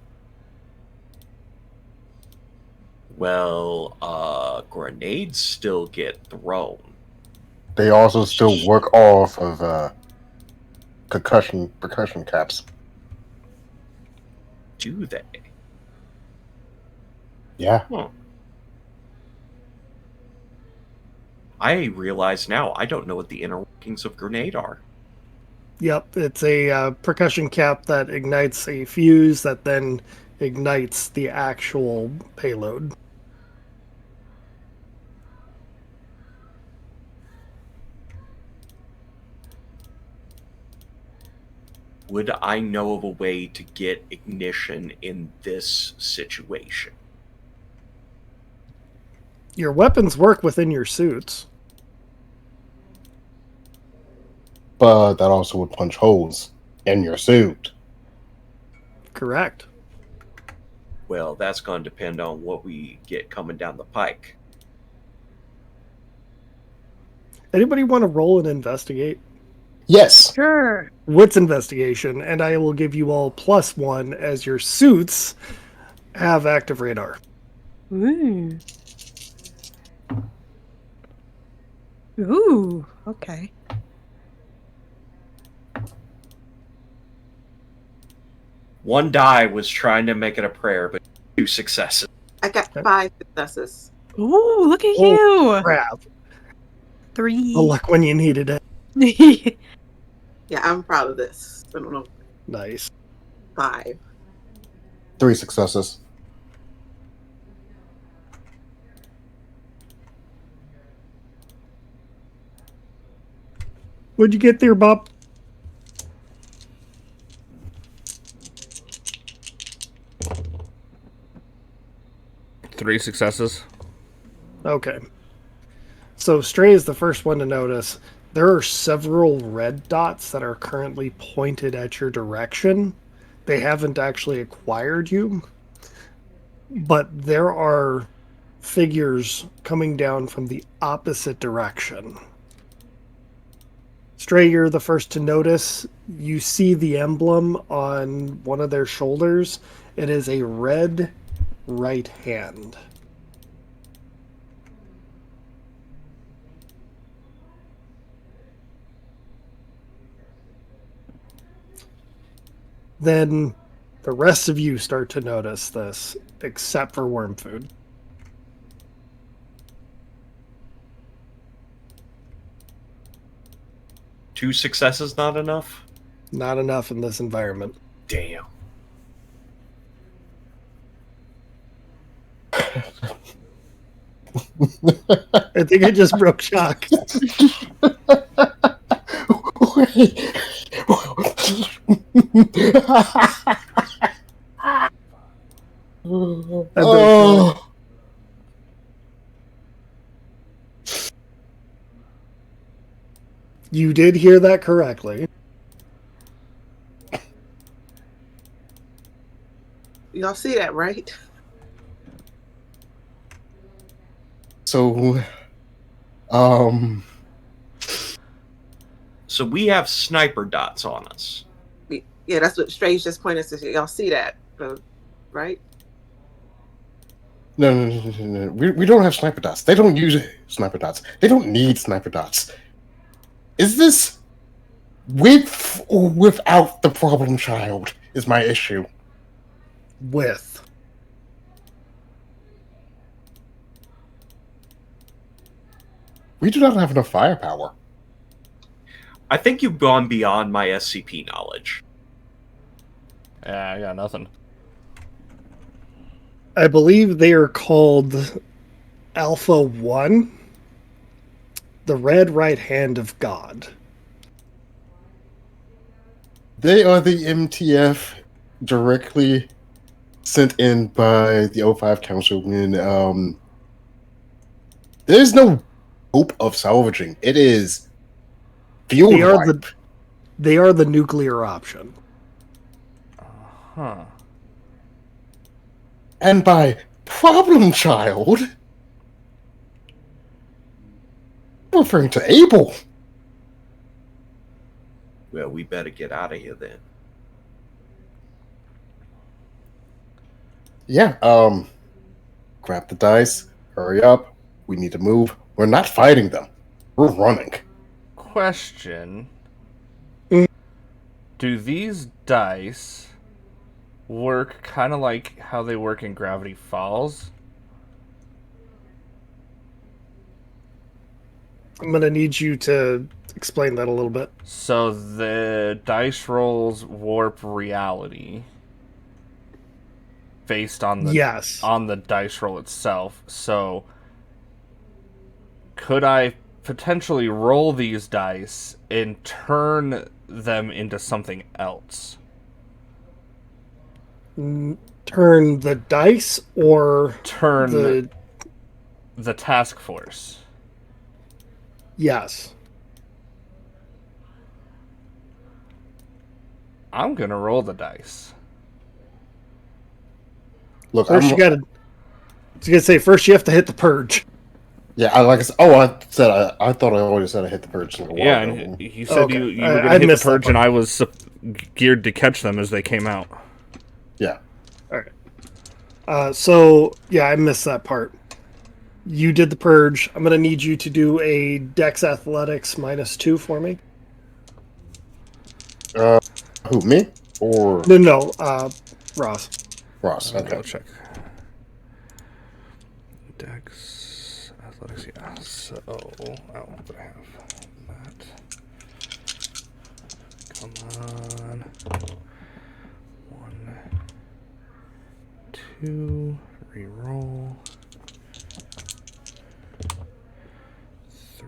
Well, grenades still get thrown. They also still work off of percussion caps. Do they? Yeah. Huh. I realize now I don't know what the inner workings of grenade are. Yep, it's a percussion cap that ignites a fuse that then ignites the actual payload. Would I know of a way to get ignition in this situation? Your weapons work within your suits. But that also would punch holes in your suit. Correct. Well, that's going to depend on what we get coming down the pike. Anybody want to roll and investigate? Yes. Sure. What's investigation? And I will give you all +1 as your suits have active radar. Ooh. Ooh. Okay. One die was trying to make it a prayer, but 2 successes. I got 5 successes. Ooh, look at Oh, you. crap. 3. The luck when you needed it. Yeah, I'm proud of this. I don't know. Nice. 5. 3 successes. What'd you get there, Bob? 3 successes. Okay. So Stray is the first one to notice. There are several red dots that are currently pointed at your direction. They haven't actually acquired you, but there are figures coming down from the opposite direction. Stray, you're the first to notice. You see the emblem on one of their shoulders. It is a red right hand. Then the rest of you start to notice this, except for Wormfood. Two successes not enough? Not enough in this environment. Damn. I think I just broke shock. Oh. You did hear that correctly. Y'all see that, right? So, um, So we have sniper dots on us. Yeah, that's what Strange just pointed to. Y'all see that, right? no. We don't have sniper dots. They don't use sniper dots. They don't need sniper dots. Is this with or without the problem child? Is my issue. With. We do not have enough firepower. I think you've gone beyond my SCP knowledge. Yeah, I got nothing. I believe they are called Alpha 1, the Red Right Hand of God. They are the MTF directly sent in by the O5 Council when there's no hope of salvaging. It is field wipe. They are the nuclear option. Huh. And by problem child, I'm referring to Abel. Well, we better get out of here then. Yeah, grab the dice, hurry up. We need to move. We're not fighting them. We're running. Question. Mm. Do these dice work kind of like how they work in Gravity Falls? I'm going to need you to explain that a little bit. So the dice rolls warp reality based on the Yes. on the dice roll itself. So could I potentially roll these dice and turn them into something else? Turn the dice or Turn the task force. Yes. I'm gonna roll the dice. Look, First, you got to. I was going to say, first you have to hit the purge. Yeah, I thought I already said I hit the purge. Like a while Yeah, ago. and he said Okay. you were I gonna hit the missed that purge, part. and I was geared to catch them as they came out. Yeah. All right. So, yeah, I missed that part. You did the purge. I'm going to need you to do a Dex Athletics -2 for me. Who, me? Or No, Ross. Ross? Okay. I'll check. Dex athletics, yeah. So, but I have that. Come on. 1, 2, reroll.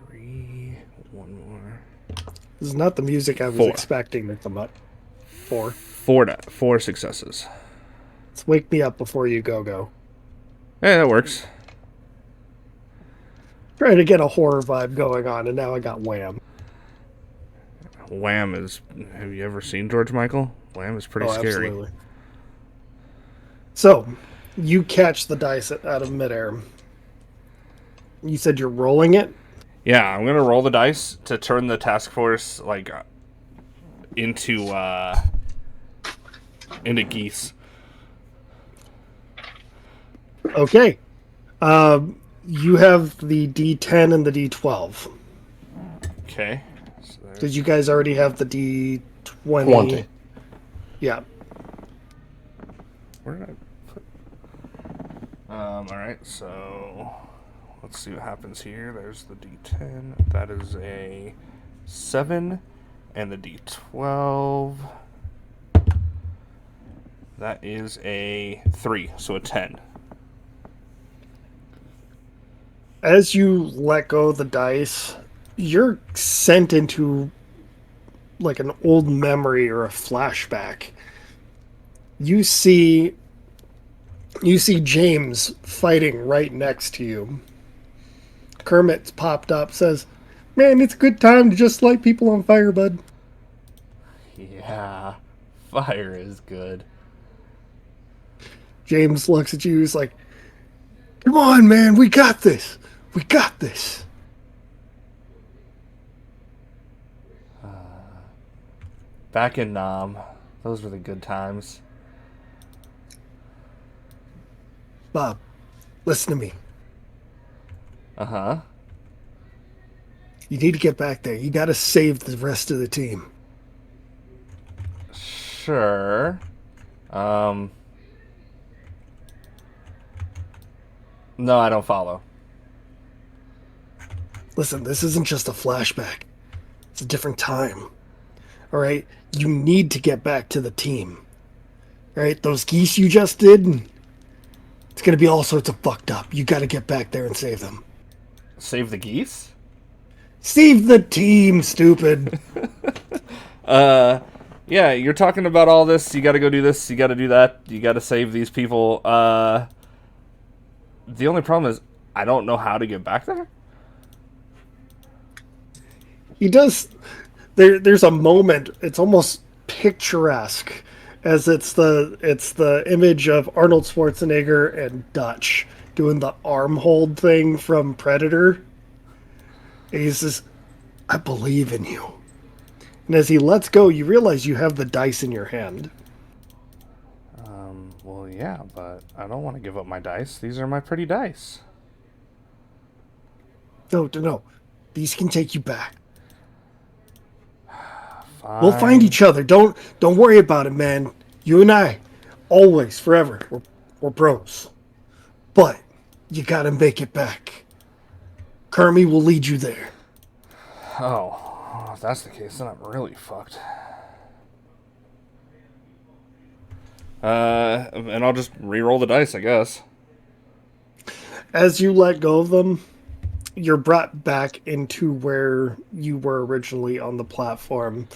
3, 1 more. This is not the music I was 4. expecting to come up. 4. 4 successes. Let's wake me up before you go. Hey, that works. Trying to get a horror vibe going on, and now I got Wham. Wham is... Have you ever seen George Michael? Wham is pretty scary. Absolutely. So, you catch the dice out of midair. You said you're rolling it? Yeah, I'm gonna roll the dice to turn the task force into geese. Okay. You have the D10 and the D12. Okay. So Did you guys already have the D20? 20. Yeah. where did I put? All right. So let's see what happens here. There's the D10. That is a 7, and the D12. That is a 3, so a 10. As you let go of the dice, you're sent into like an old memory or a flashback. You see James fighting right next to you. Kermit's popped up, says, "Man, it's a good time to just light people on fire, bud." Yeah, fire is good. James looks at you, he's like, "Come on, man, we got this. We got this. Back in Nam. Those were the good times. Bob, listen to me. Uh-huh. You need to get back there. You got to save the rest of the team. Sure. No, I don't follow. Listen, this isn't just a flashback. It's a different time. All right? You need to get back to the team. All right? Those geese you just did, it's going to be all sorts of fucked up. You got to get back there and save them. Save the geese? Save the team, stupid. Yeah, you're talking about all this. You gotta go do this. You gotta do that. You gotta save these people. The only problem is I don't know how to get back there. He does. There's a moment. It's almost picturesque, as it's the image of Arnold Schwarzenegger and Dutch doing the arm hold thing from Predator. And he says, "I believe in you." And as he lets go, you realize you have the dice in your hand. Well, yeah, but I don't want to give up my dice. These are my pretty dice. No. These can take you back. Fine. We'll find each other. Don't worry about it, man. You and I, always, forever. We're bros. But you gotta make it back. Kermie will lead you there. Oh, if that's the case, then I'm really fucked. And I'll just re-roll the dice, I guess. As you let go of them, you're brought back into where you were originally on the platform.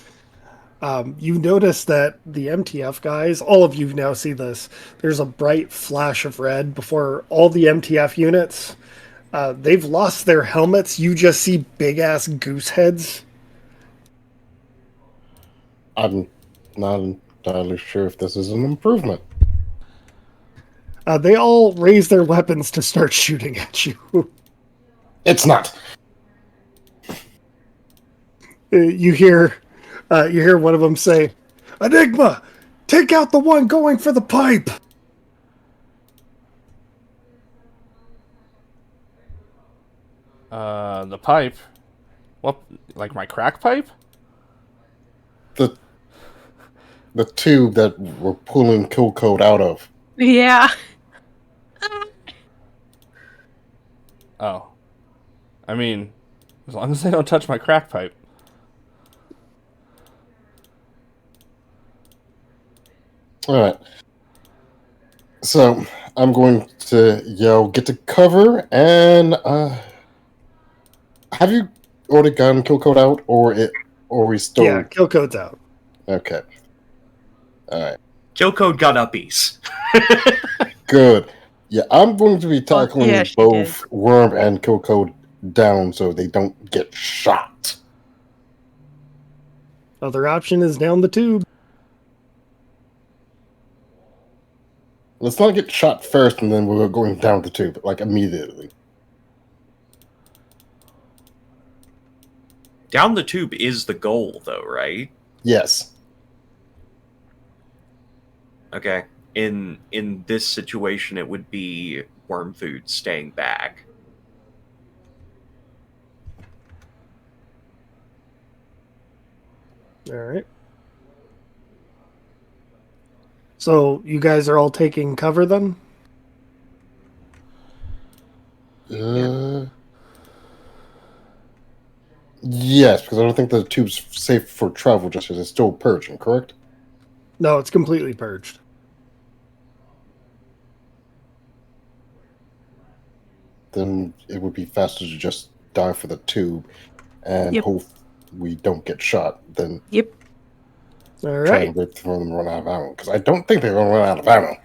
You notice that the MTF guys, all of you now see this, there's a bright flash of red before all the MTF units. They've lost their helmets. You just see big-ass goose heads. I'm not entirely sure if this is an improvement. They all raise their weapons to start shooting at you. It's not. You hear one of them say, "Enigma, take out the one going for the pipe." The pipe? What, like my crack pipe? The tube that we're pulling Kill Code out of. Yeah. Oh. I mean, as long as they don't touch my crack pipe. Alright. So, I'm going to yell, "Get to cover," and, have you already gotten Kill Code out, or we still... Yeah, kill code's out. Okay. Alright. Kill code got uppies. Good. Yeah, I'm going to be tackling yeah, she both Worm and Kill Code down so they don't get shot. Other option is down the tube. Let's not get shot first and then we're going down the tube, like immediately. Down the tube is the goal, though, right? Yes. Okay. In this situation, it would be Worm Food staying back. All right. So you guys are all taking cover then? Yes, because I don't think the tube's safe for travel just because it's still purging, correct? No, it's completely purged. Then it would be faster to just dive for the tube and Yep. hope we don't get shot than Yep. All try right. and wait for them to run out of ammo. Because I don't think they're going to run out of ammo.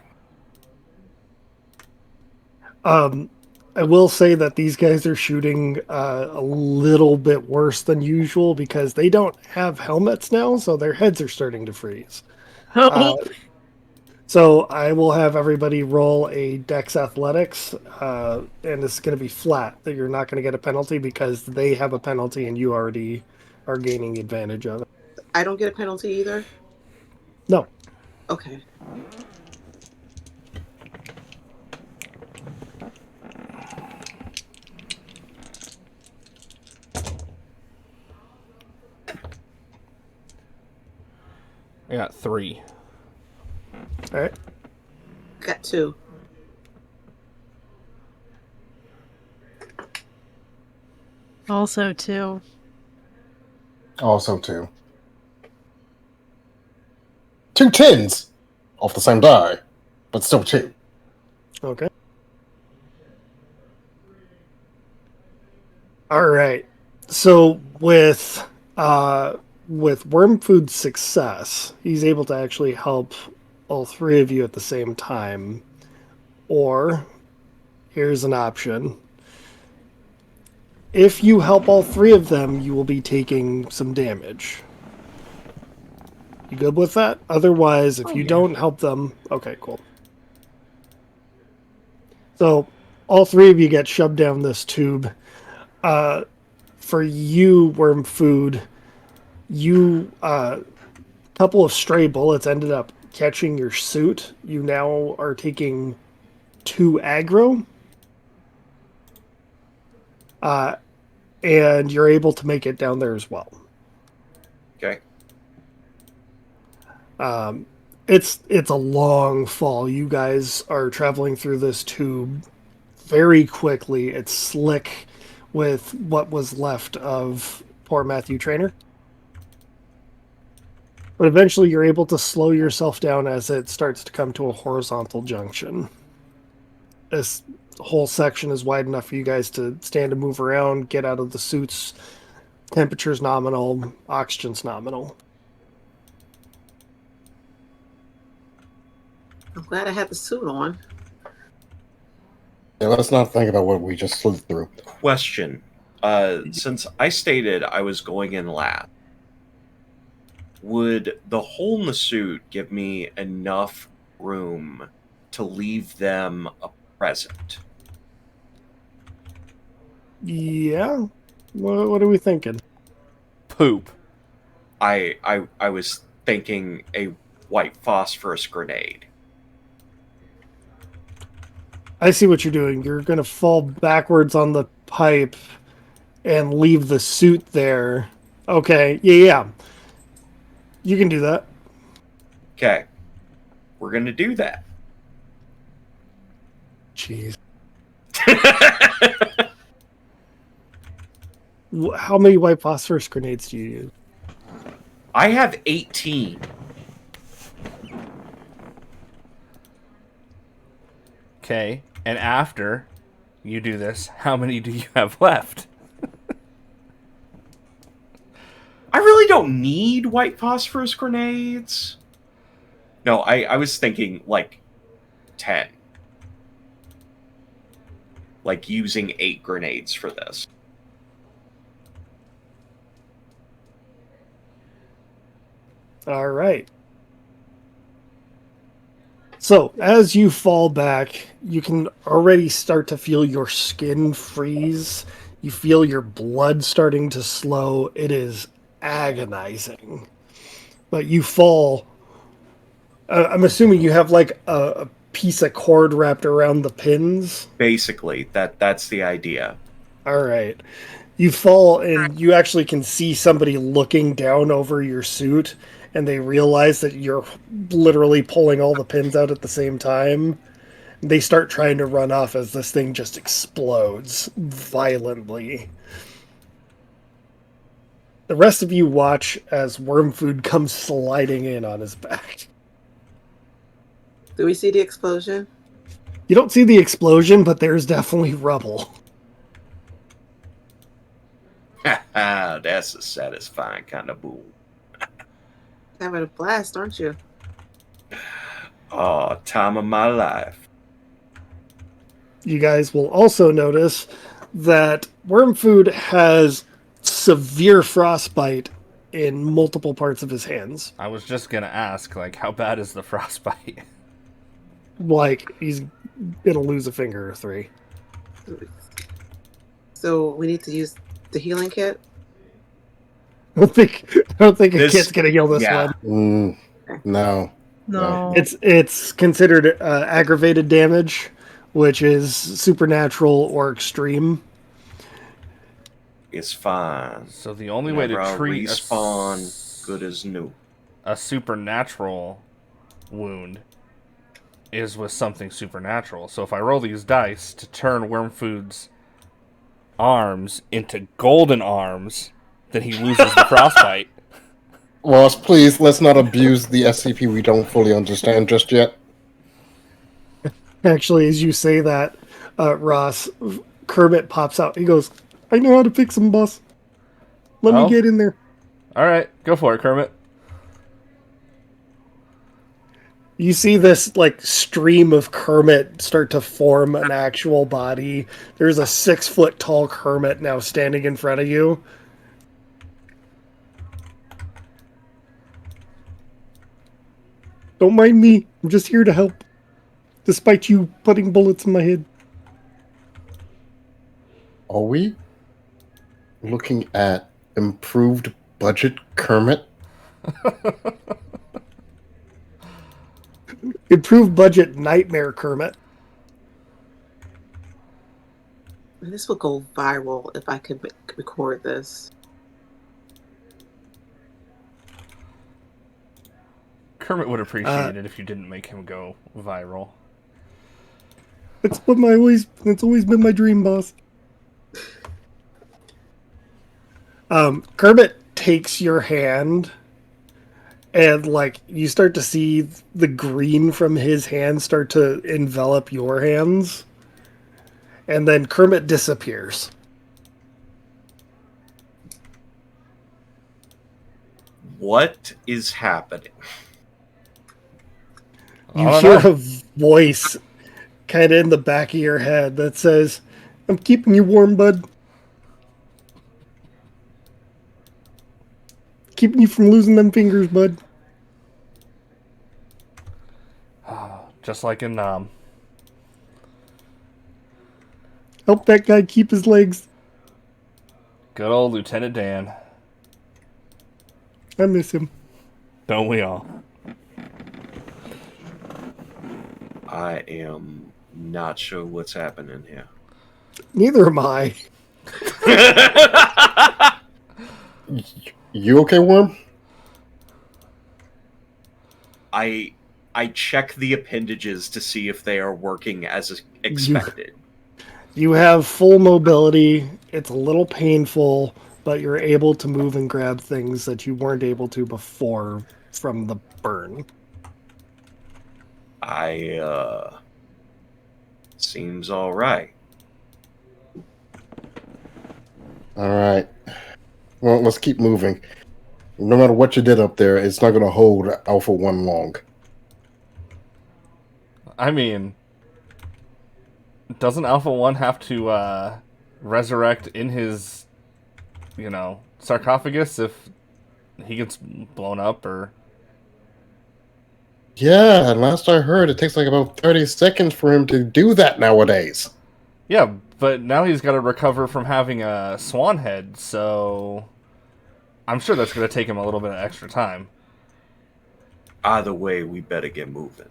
I will say that these guys are shooting a little bit worse than usual because they don't have helmets now, so their heads are starting to freeze. Oh, So I will have everybody roll a Dex Athletics, and it's going to be flat. That you're not going to get a penalty because they have a penalty and you already are gaining advantage of it. I don't get a penalty either. No. Okay. I got 3. All right. Got 2. Also, too. Also 2. 2 tens off the same die, but still 2. Okay. All right. So with Worm Food's success, he's able to actually help all 3 of you at the same time. Or here's an option. If you help all 3 of them, you will be taking some damage. You good with that? Otherwise, if you don't help them... Okay, cool. So, all 3 of you get shoved down this tube. For you, Worm Food, you... a couple of stray bullets ended up catching your suit. You now are taking 2 aggro. And you're able to make it down there as well. Okay. It's a long fall. You guys are traveling through this tube very quickly. It's slick with what was left of poor Matthew Trainer. But eventually you're able to slow yourself down as it starts to come to a horizontal junction. This whole section is wide enough for you guys to stand and move around, get out of the suits. Temperature's nominal, oxygen's nominal. I'm glad I had the suit on. Yeah, let's not think about what we just slid through. Question. Since I stated I was going in last, would the hole in the suit give me enough room to leave them a present? Yeah? What are we thinking? Poop. I was thinking a white phosphorus grenade. I see what you're doing. You're going to fall backwards on the pipe and leave the suit there. Okay, yeah. You can do that. Okay. We're going to do that. Jeez. How many white phosphorus grenades do you use? I have 18. Okay. And after you do this, how many do you have left? I really don't need white phosphorus grenades. No, I was thinking like 10. Like using 8 grenades for this. All right. So, as you fall back, you can already start to feel your skin freeze. You feel your blood starting to slow. It is agonizing. But you fall. I'm assuming you have like a piece of cord wrapped around the pins. Basically, that's the idea. All right. You fall and you actually can see somebody looking down over your suit, and they realize that you're literally pulling all the pins out at the same time. They start trying to run off as this thing just explodes violently. The rest of you watch as Worm Food comes sliding in on his back. Do we see the explosion? You don't see the explosion, but there's definitely rubble. That's a satisfying kind of boom. Having a blast, aren't you? Oh, time of my life. You guys will also notice that Worm Food has severe frostbite in multiple parts of his hands. I was just gonna ask, like, how bad is the frostbite? like he's gonna lose a finger or 3. So we need to use the healing kit. I don't think a This- kit's gonna heal this yeah. one. No. No. It's considered aggravated damage, which is supernatural or extreme. It's fine. So the only way Whenever to I treat respawn, good as new. a supernatural wound is with something supernatural. So if I roll these dice to turn Wormfood's arms into golden arms, then he loses the frostbite. Ross, please, let's not abuse the SCP we don't fully understand just yet. Actually, as you say that, Ross, Kermit pops out. He goes, "I know how to fix him, boss. Let Oh. me get in there." All right, go for it, Kermit. You see this like stream of Kermit start to form an actual body. There's a 6-foot tall Kermit now standing in front of you. Don't mind me. I'm just here to help. Despite you putting bullets in my head. Are we looking at improved budget Kermit? Improved budget nightmare Kermit. This will go viral if I could record this. Kermit would appreciate it if you didn't make him go viral. It's always been my dream, boss. Kermit takes your hand, and like you start to see the green from his hand start to envelop your hands, and then Kermit disappears. What is happening? You I hear don't know. a voice kind of in the back of your head that says, "I'm keeping you warm, bud. Keeping you from losing them fingers, bud." Just like in Help that guy keep his legs. good old Lieutenant Dan. I miss him. Don't we all? I am not sure what's happening here. Neither am I. You okay, Worm? I check the appendages to see if they are working as expected. You have full mobility. It's a little painful, but you're able to move and grab things that you weren't able to before from the burn. Seems all right. All right. Well, let's keep moving. No matter what you did up there, it's not going to hold Alpha 1 long. I mean, doesn't Alpha 1 have to resurrect in his, sarcophagus if he gets blown up or... Yeah, and last I heard, it takes like about 30 seconds for him to do that nowadays. Yeah, but now he's got to recover from having a swan head, so I'm sure that's going to take him a little bit of extra time. Either way, we better get moving.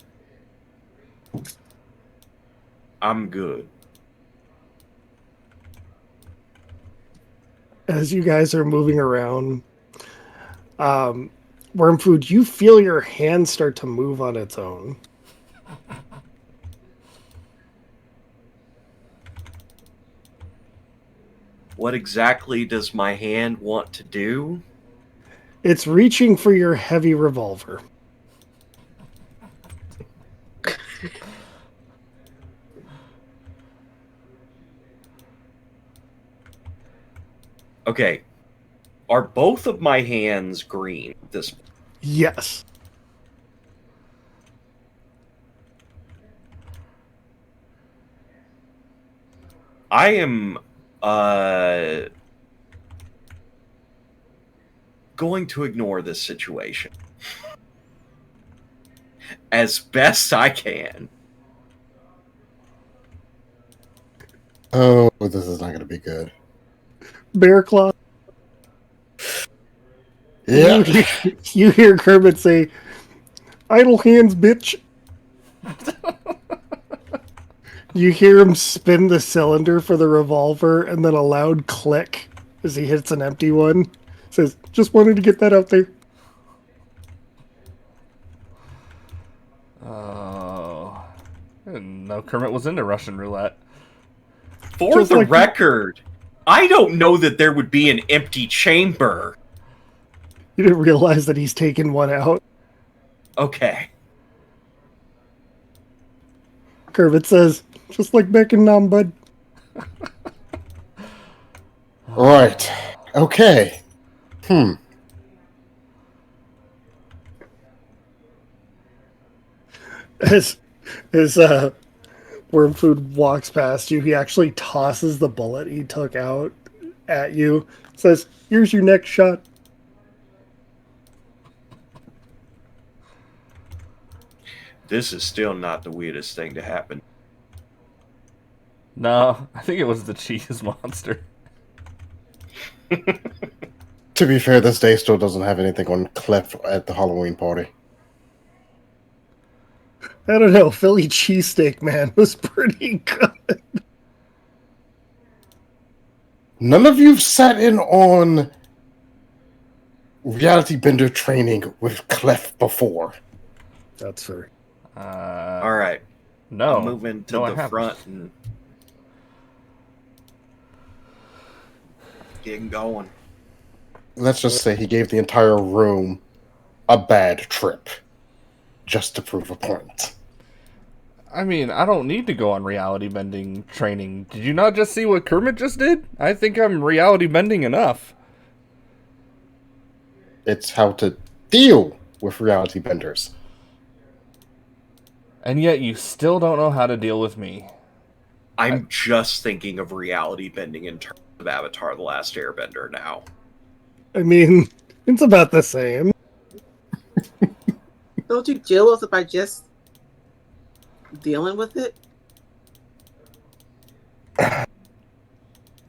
I'm good. As you guys are moving around, Wormfood, you feel your hand start to move on its own. What exactly does my hand want to do? It's reaching for your heavy revolver. Okay. Are both of my hands green at this point? Yes. I am going to ignore this situation as best I can. Oh, this is not going to be good. Bear Claw. Yeah. You hear Kermit say, "Idle hands, bitch." You hear him spin the cylinder for the revolver, and then a loud click as he hits an empty one. Says, "Just wanted to get that out there." Oh. I didn't know Kermit was into Russian roulette. For Just the like- record, I don't know that there would be an empty chamber. You didn't realize that he's taken one out. Okay. Kermit says, "Just like back in Nam, bud." Right. Okay. As Worm Food walks past you, he actually tosses the bullet he took out at you. Says, "Here's your next shot." This is still not the weirdest thing to happen. No, I think it was the cheese monster. To be fair, this day still doesn't have anything on Clef at the Halloween party. I don't know. Philly cheesesteak, man, was pretty good. None of you've sat in on reality bender training with Clef before. That's fair. All right. No. I'm moving to No, I the haven't. front and getting going. Let's just say he gave the entire room a bad trip just to prove a point. I mean, I don't need to go on reality bending training. Did you not just see what Kermit just did? I think I'm reality bending enough. It's how to deal with reality benders. And yet you still don't know how to deal with me. I'm just thinking of reality bending in terms of Avatar: The Last Airbender now. I mean, it's about the same. Don't you deal with it by just dealing with it?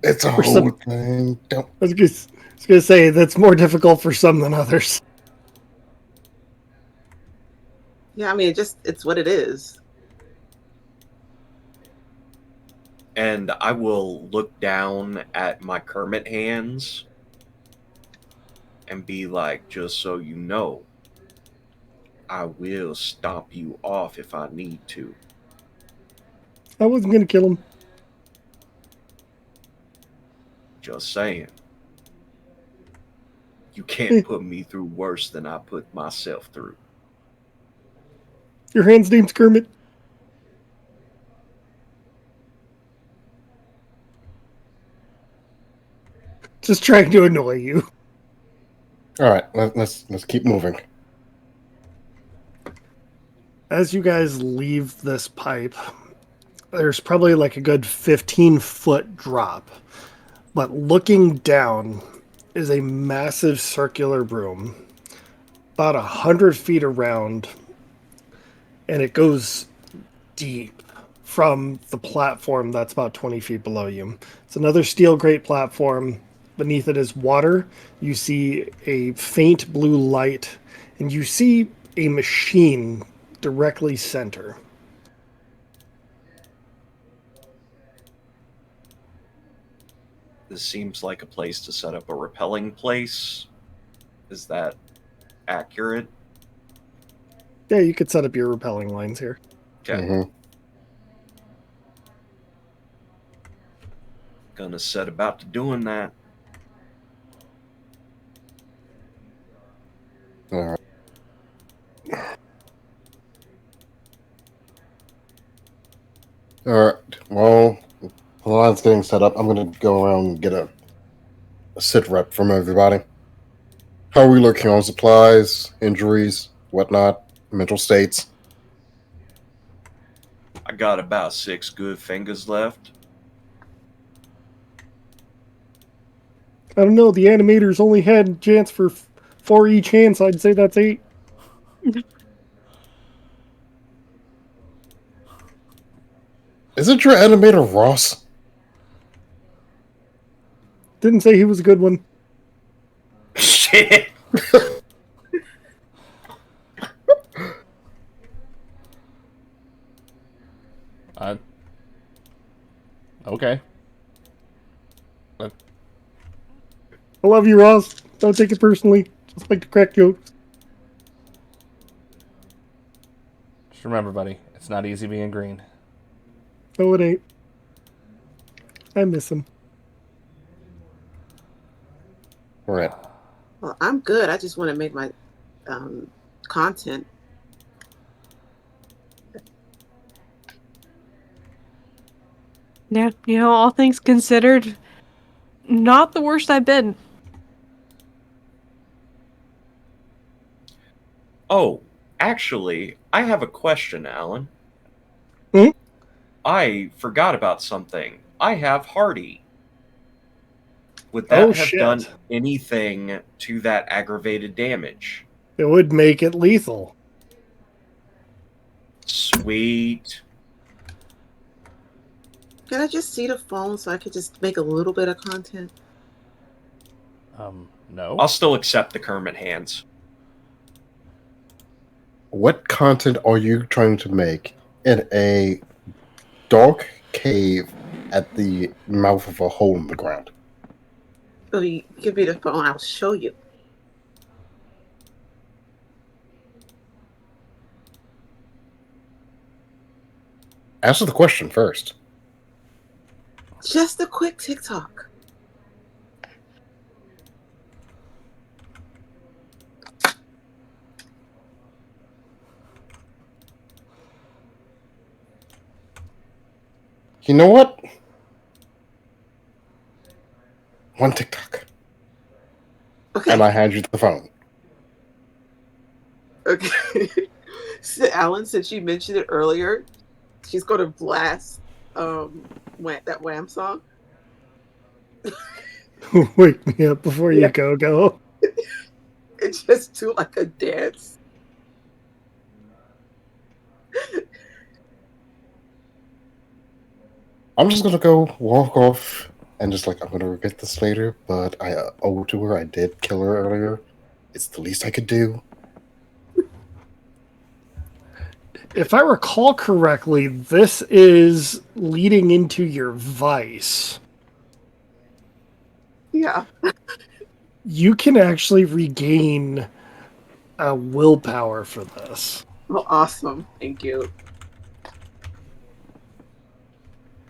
It's a For whole some- thing. Don't. I was gonna say that's more difficult for some than others. Yeah, I mean, it's what it is. And I will look down at my Kermit hands and be like, just so you know, I will stomp you off if I need to. I wasn't gonna kill him. Just saying. You can't put me through worse than I put myself through. Your hand's name's Kermit. Just trying to annoy you. All right, let's keep moving. As you guys leave this pipe, there's probably like a good 15-foot drop. But looking down is a massive circular room, about 100 feet around, and it goes deep from the platform that's about 20 feet below you. It's another steel grate platform. Beneath it is water. You see a faint blue light, and you see a machine directly center. This seems like a place to set up a rappelling place. Is that accurate? Yeah, you could set up your repelling lines here. Okay. Mhm. Gonna set about to doing that. All right. All right. Well, the line's getting set up. I'm gonna go around and get a sit rep from everybody. How are we looking on supplies, injuries, whatnot, mental states? I got about 6 good fingers left. I don't know, the animators only had chance for 4 each hand, so I'd say that's 8. Isn't your animator Ross? Didn't say he was a good one. Shit. Okay. I love you, Ross. Don't take it personally. Just like to crack jokes. Just remember, buddy, it's not easy being green. No, it ain't. I miss him. Right. Well, I'm good. I just want to make my content. Yeah, all things considered, not the worst I've been. Oh, actually, I have a question, Alan. Hmm? I forgot about something. I have Hardy. Would that Oh, have shit. done anything to that aggravated damage? It would make it lethal. Sweet. Can I just see the phone so I could just make a little bit of content? No. I'll still accept the Kermit hands. What content are you trying to make in a dark cave at the mouth of a hole in the ground? Oh, you give me the phone. I'll show you. Answer the question first. Just a quick TikTok. You know what? One TikTok. Okay. And I hand you the phone. Okay. So, Alan, since you mentioned it earlier, she's going to blast that Wham song. Wake me up before you go. And just do like a dance. I'm just gonna go walk off and just like, I'm gonna regret this later, but I owe to her. I did kill her earlier. It's the least I could do. If I recall correctly, this is leading into your vice. Yeah. You can actually regain willpower for this. Oh, awesome. Thank you.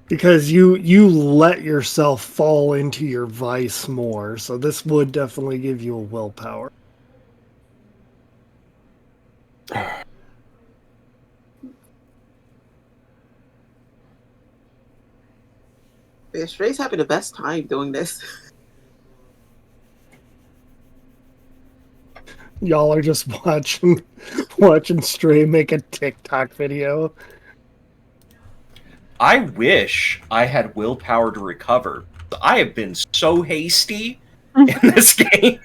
Because you let yourself fall into your vice more, so this would definitely give you a willpower. Yeah, Stray's having the best time doing this. Y'all are just watching Stray make a TikTok video. I wish I had willpower to recover. I have been so hasty in this game.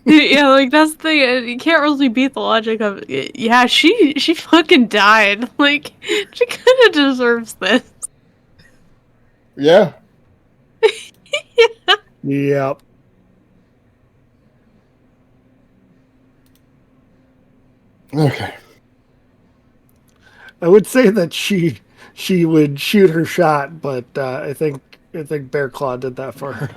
Yeah, like that's the thing. You can't really beat the logic of it. Yeah, she fucking died. Like she kind of deserves this. Yeah. Yep. Okay. I would say that she would shoot her shot, but I think Bear Claw did that for her.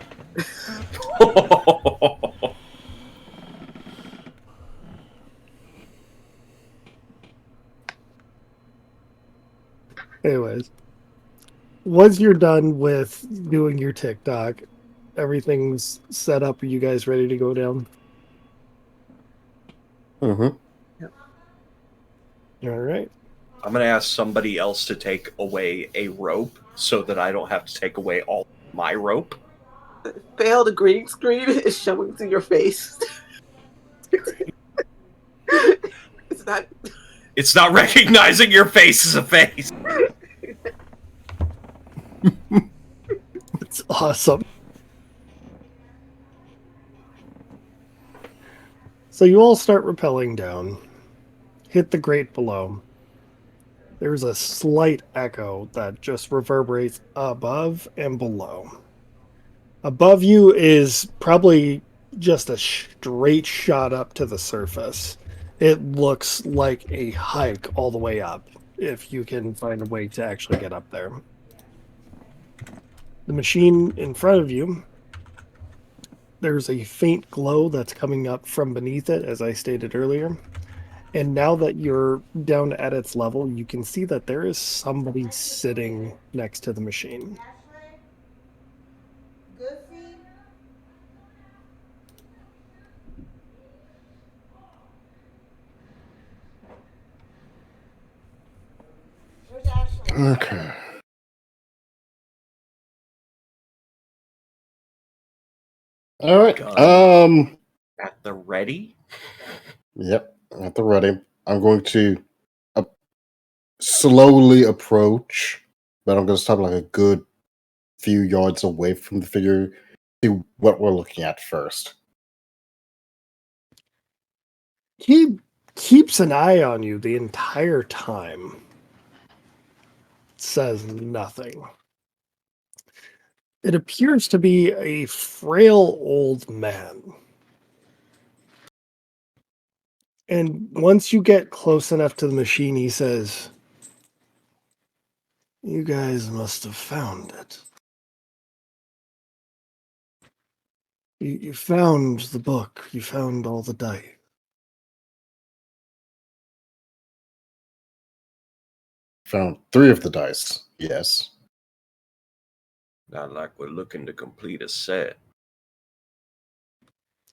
Anyways, once you're done with doing your TikTok, everything's set up. Are you guys ready to go down? Mm-hmm. All right. I'm going to ask somebody else to take away a rope so that I don't have to take away all my rope. Fail, the green screen is showing through your face. It's not recognizing your face as a face. It's awesome. So you all start rappelling down, hit the grate below. There's a slight echo that just reverberates above and below. Above you is probably just a straight shot up to the surface. It looks like a hike all the way up, if you can find a way to actually get up there. The machine in front of you, there's a faint glow that's coming up from beneath it, as I stated earlier. And now that you're down at its level, you can see that there is somebody sitting next to the machine. Okay. All right. Gun. At the ready? Yep. At the ready. I'm going to slowly approach, but I'm going to stop like a good few yards away from the figure. See what we're looking at first. He keeps an eye on you the entire time. Says nothing. It appears to be a frail old man. And once you get close enough to the machine, he says, "You guys must have found it. You found the book. You found all the dice." Found 3 of the dice. Yes. Not like we're looking to complete a set.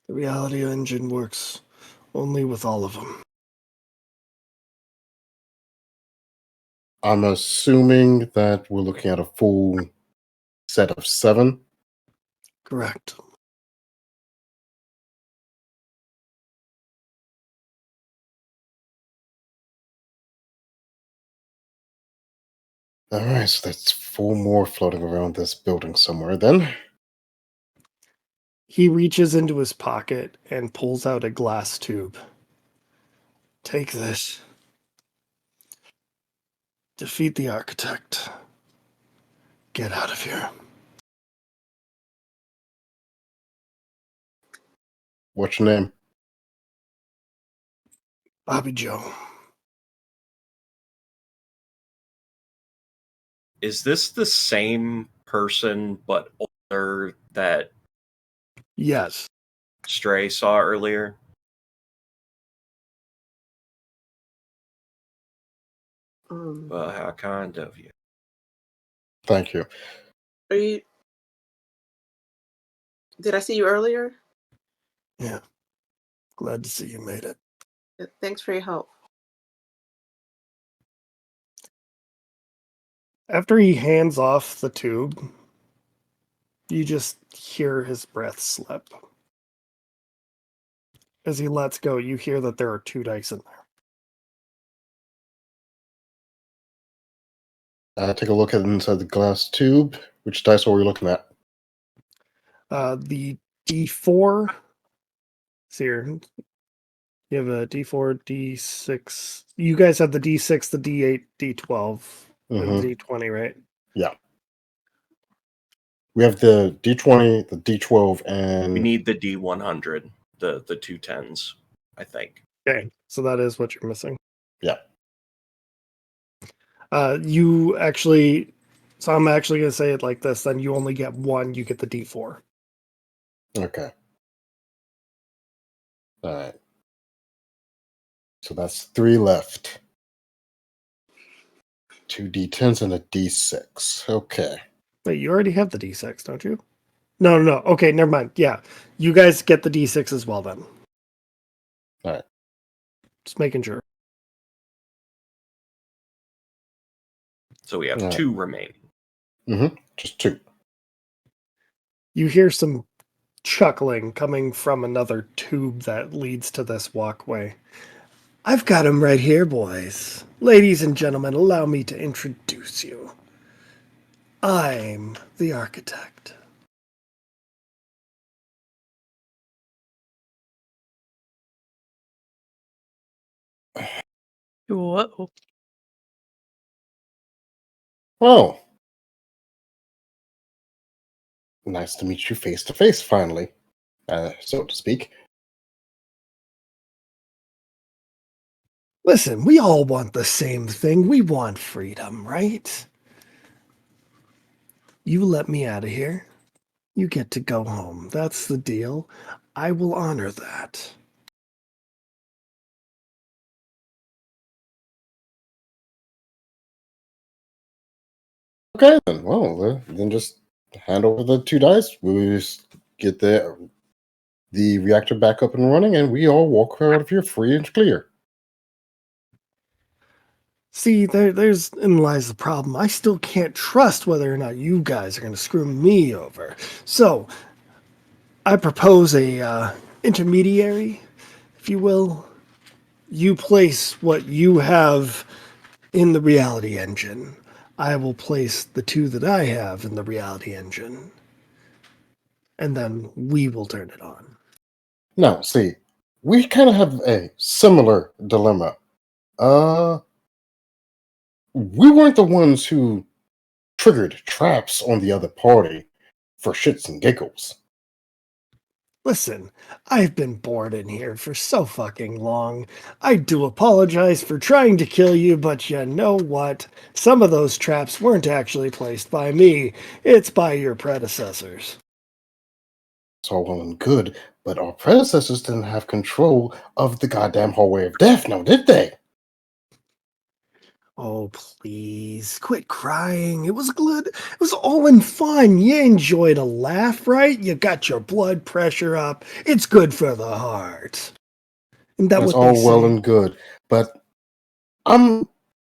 The reality engine works only with all of them. I'm assuming that we're looking at a full set of 7. Correct. All right, so that's 4 more floating around this building somewhere then. He reaches into his pocket and pulls out a glass tube. Take this. Defeat the architect. Get out of here. What's your name? Bobby Joe. Is this the same person but older that Yes. Stray saw earlier? Well, how kind of you. Thank you. Are you? Did I see you earlier? Yeah. Glad to see you made it. Thanks for your help. After he hands off the tube, you just hear his breath slip. As he lets go, you hear that there are 2 dice in there. Take a look at inside the glass tube. Which dice are we looking at? The D4. See here. You have a D4, D6. You guys have the D6, the D8, D12, and the D20, right? Yeah. We have the D20, the D12, and... We need the D100, the 2 10s, I think. Okay, so that is what you're missing. Yeah. You actually... So I'm actually going to say it like this. Then you only get 1. You get the D4. Okay. All right. So that's 3 left. 2 D10s and a D6. Okay. Wait, you already have the D6, don't you? No. Okay, never mind. Yeah, you guys get the D6 as well then. All right. Just making sure. So we have All right. 2 remaining. Just 2. You hear some chuckling coming from another tube that leads to this walkway. I've got him right here, boys. Ladies and gentlemen, allow me to introduce you. I'm the architect. Whoa. Oh. nice to meet you face to face, finally, so to speak. Listen, we all want the same thing. We want freedom, right? You let me out of here. You get to go home. That's the deal. I will honor that. Okay, then. Well, then just hand over the 2 dice. We just get the reactor back up and running, and we all walk out of here free and clear. See, therein lies the problem. I still can't trust whether or not you guys are going to screw me over. So, I propose a intermediary, if you will. You place what you have in the reality engine. I will place the 2 that I have in the reality engine. And then we will turn it on. Now, see, we kind of have a similar dilemma. We weren't the ones who triggered traps on the other party for shits and giggles. Listen, I've been bored in here for so fucking long. I do apologize for trying to kill you, but you know what? Some of those traps weren't actually placed by me. It's by your predecessors. It's all well and good, but our predecessors didn't have control of the goddamn hallway of death, now did they? Oh, please, quit crying. It was good. It was all in fun. You enjoyed a laugh, right? You got your blood pressure up. It's good for the heart. Isn't that That's what they all well say? and good, but I'm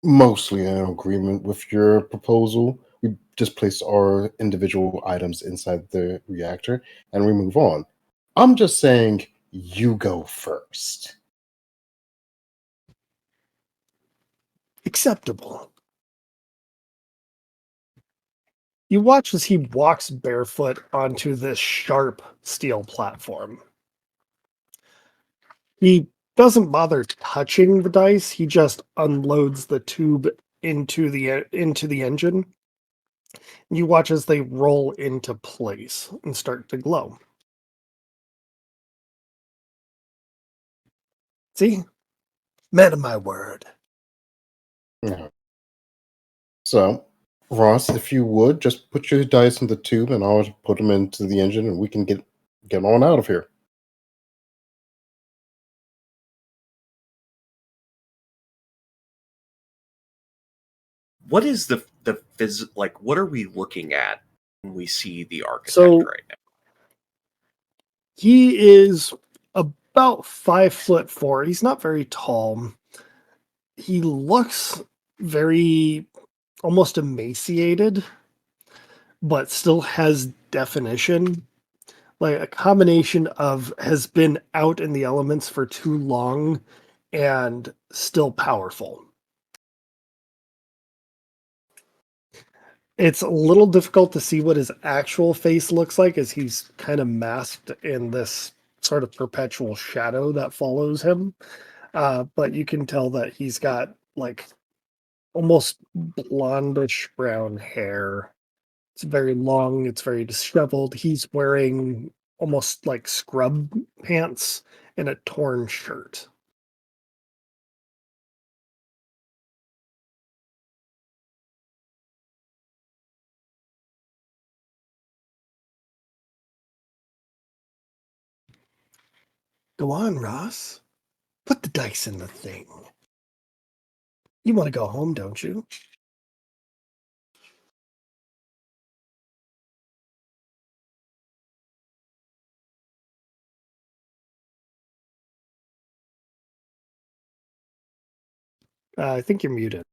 mostly in agreement with your proposal. We just place our individual items inside the reactor and we move on. I'm just saying you go first. Acceptable. You watch as he walks barefoot onto this sharp steel platform. He doesn't bother touching the dice. He just unloads the tube into the engine. You watch as they roll into place and start to glow. See? Man of my word. Yeah. So, Ross, if you would, just put your dice in the tube and I'll put them into the engine and we can get on out of here. What is the like? What are we looking at when we see the architect So- right now? He is about 5'4". He's not very tall. He looks very almost emaciated, but still has definition. Like a combination of has been out in the elements for too long and still powerful. It's a little difficult to see what his actual face looks like as he's kind of masked in this sort of perpetual shadow that follows him. But you can tell that he's got like almost blondish brown hair. It's very long, it's very disheveled. He's wearing almost like scrub pants and a torn shirt. Go on, Ross. Put the dice in the thing. You want to go home, don't you? I think you're muted.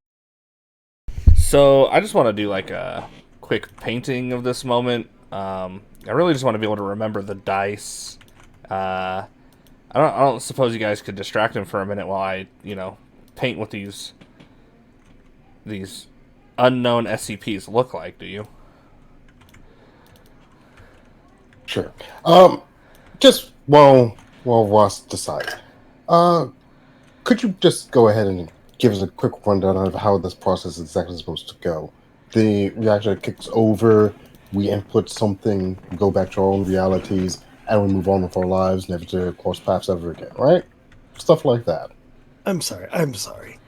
So I just want to do like a quick painting of this moment. I really just want to be able to remember the dice. I don't suppose you guys could distract him for a minute while I, paint what these unknown SCPs look like. Do you? Sure. Just while Ross decides, could you just go ahead and give us a quick rundown of how this process is exactly supposed to go? The reactor kicks over, we input something, go back to our own realities, and we move on with our lives, never to cross paths ever again, right? Stuff like that. I'm sorry.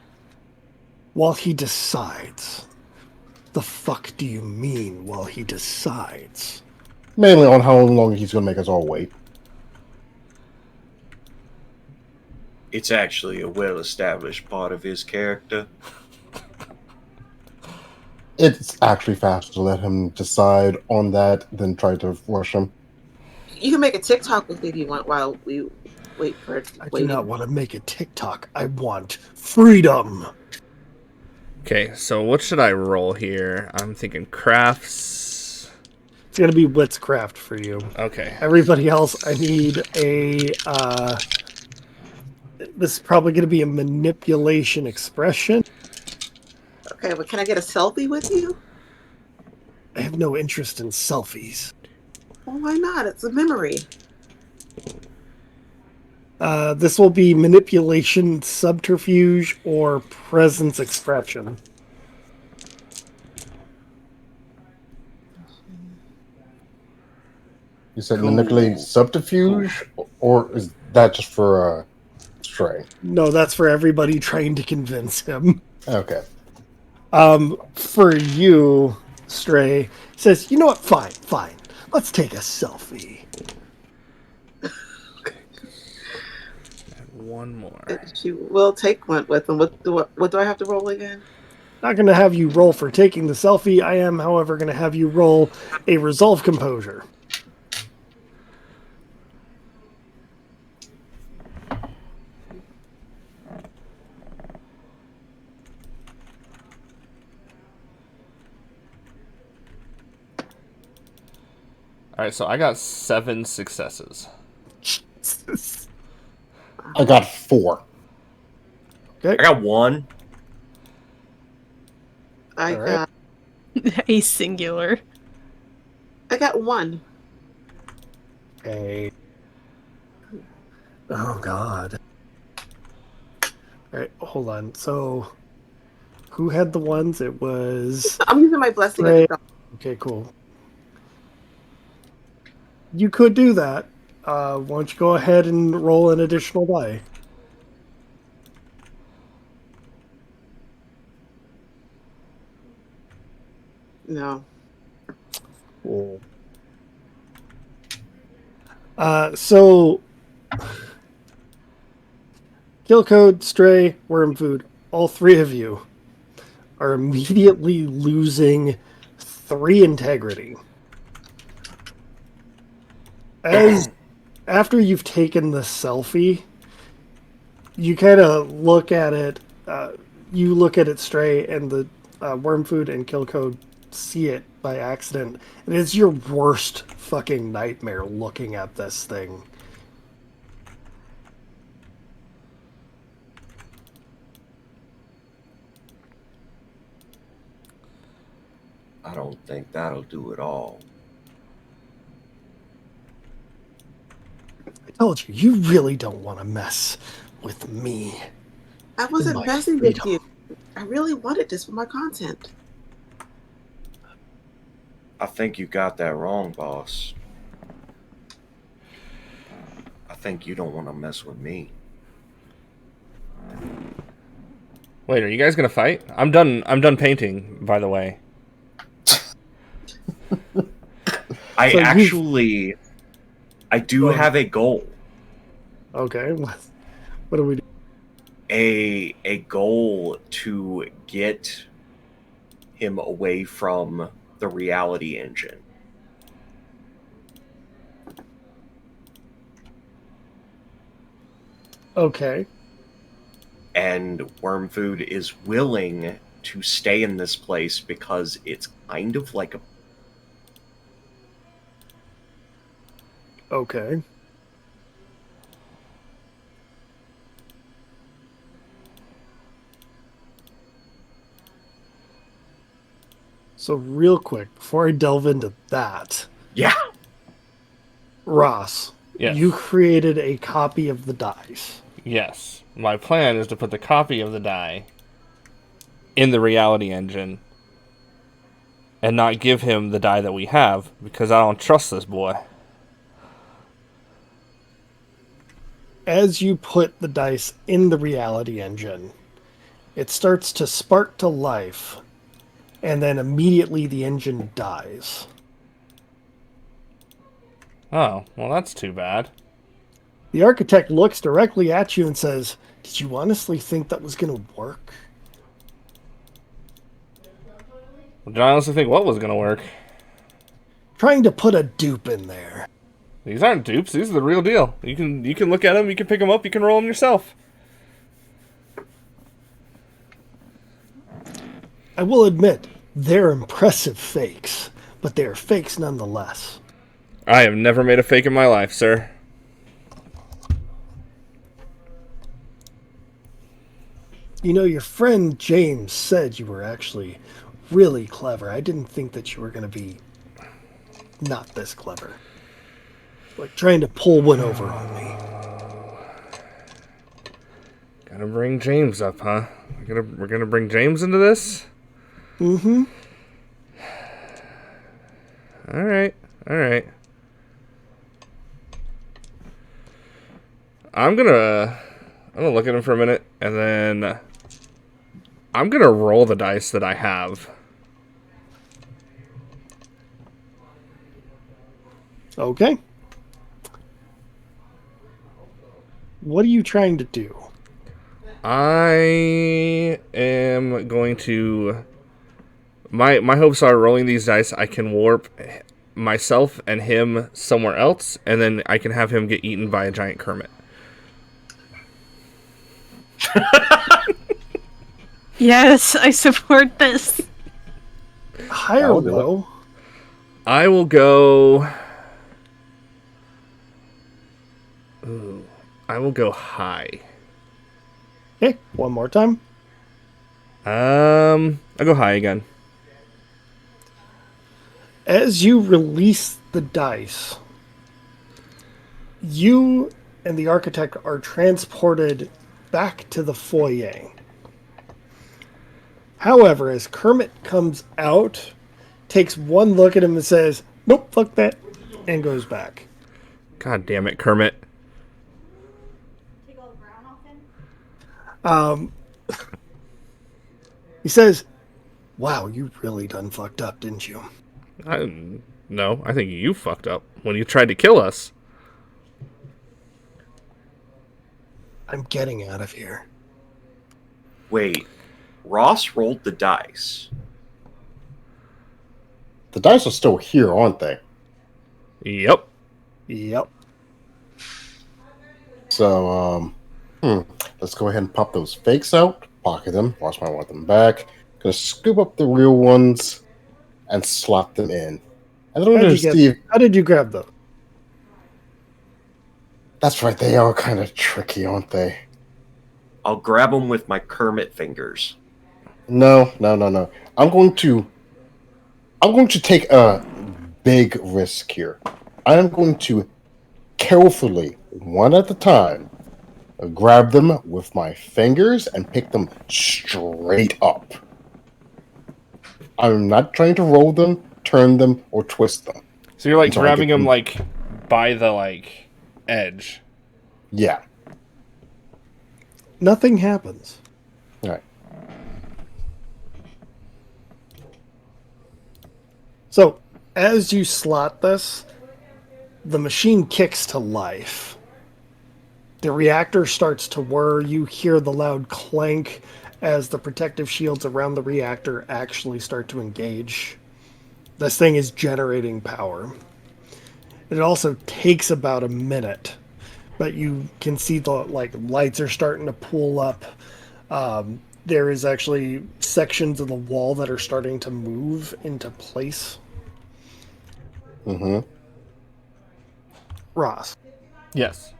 While he decides. The fuck do you mean while he decides? Mainly on how long he's going to make us all wait. It's actually a well-established part of his character. It's actually faster to let him decide on that than try to rush him. You can make a TikTok with me if you want while we wait for it. I do not want to make a TikTok. I want freedom. Okay, so what should I roll here? I'm thinking crafts. It's gonna be Witscraft for you. Okay. Everybody else, I need a. This is probably gonna be a manipulation expression. Okay, but can I get a selfie with you? I have no interest in selfies. Well, why not? It's a memory. This will be manipulation, subterfuge, or presence expression. You said manipulate subterfuge, or is that just for Stray? No, that's for everybody trying to convince him. Okay. For you, Stray, says, you know what? Fine. Let's take a selfie. One more. She will take one with them. What do I have to roll again? Not going to have you roll for taking the selfie. I am, however, going to have you roll a resolve composure. Alright, so I got 7 successes. I got 4. Okay. I got 1. I All right. got A singular. 1. Okay. Oh, God. All right, hold on. So, who had the ones? It was... I'm using my blessing. Right. Okay, cool. You could do that. Why don't you go ahead and roll an additional die? No. Cool. So, Kill Code, Stray, Worm Food, all 3 of you are immediately losing 3 integrity. After you've taken the selfie, you kind of look at it. You look at it, Stray, and the Worm Food and Kill Code see it by accident, and it's your worst fucking nightmare looking at this thing. I don't think that'll do it all. I told you, you really don't want to mess with me. I wasn't My messing with freedom. you. I really wanted this for my content. I think you got that wrong, boss. I think you don't want to mess with me. Wait, are you guys gonna fight? I'm done painting, by the way. I So I do have a goal. Okay, what do we do? A goal to get him away from the reality engine. Okay. And Worm Food is willing to stay in this place because it's kind of like a... Okay. So real quick, before I delve into that, Yeah. Ross, Yes. you created a copy of the dice. Yes. My plan is to put the copy of the die in the reality engine and not give him the die that we have, because I don't trust this boy. As you put the dice in the reality engine, it starts to spark to life, and then immediately the engine dies. Oh, well, that's too bad. The architect looks directly at you and says, "Did you honestly think that was going to work?" Did I honestly think what was going to work? Trying to put a dupe in there. These aren't dupes. These are the real deal. You can look at them, you can pick them up, you can roll them yourself. I will admit, they're impressive fakes, but they're fakes nonetheless. I have never made a fake in my life, sir. You know, your friend James said you were actually really clever. I didn't think that you were going to be not this clever. Like trying to pull one over on me. Gotta bring James up, huh? We're gonna bring James into this? Mm-hmm. Alright. I'm gonna look at him for a minute, and then I'm gonna roll the dice that I have. Okay. What are you trying to do? I am going to... My hopes are rolling these dice, I can warp myself and him somewhere else, and then I can have him get eaten by a giant Kermit. Yes, I support this. High or low? I will go... Ooh, I will go high. Okay, one more time. I'll go high again. As you release the dice, you and the architect are transported back to the foyer. However, as Kermit comes out, takes one look at him and says, "Nope, fuck that," and goes back. God damn it, Kermit. He says, "Wow, you really done fucked up, didn't you?" No, I think you fucked up when you tried to kill us. I'm getting out of here. Wait, Ross rolled the dice. The dice are still here, aren't they? Yep. Yep. So, let's go ahead and pop those fakes out, pocket them, watch my want them back. Gonna scoop up the real ones and slot them in. And then I'm gonna see if... How did you grab them? That's right, they are kind of tricky, aren't they? I'll grab them with my Kermit fingers. No. I'm going to take a big risk here. I am going to carefully, one at a time, grab them with my fingers and pick them straight up. I'm not trying to roll them, turn them, or twist them. So you're like grabbing them like by the like edge. Yeah. Nothing happens. All right. So, as you slot this, the machine kicks to life. The reactor starts to whir. You hear the loud clank as the protective shields around the reactor actually start to engage. This thing is generating power. It also takes about a minute, but you can see the lights are starting to pool up. There is actually sections of the wall that are starting to move into place. Mm-hmm. Ross, Yes.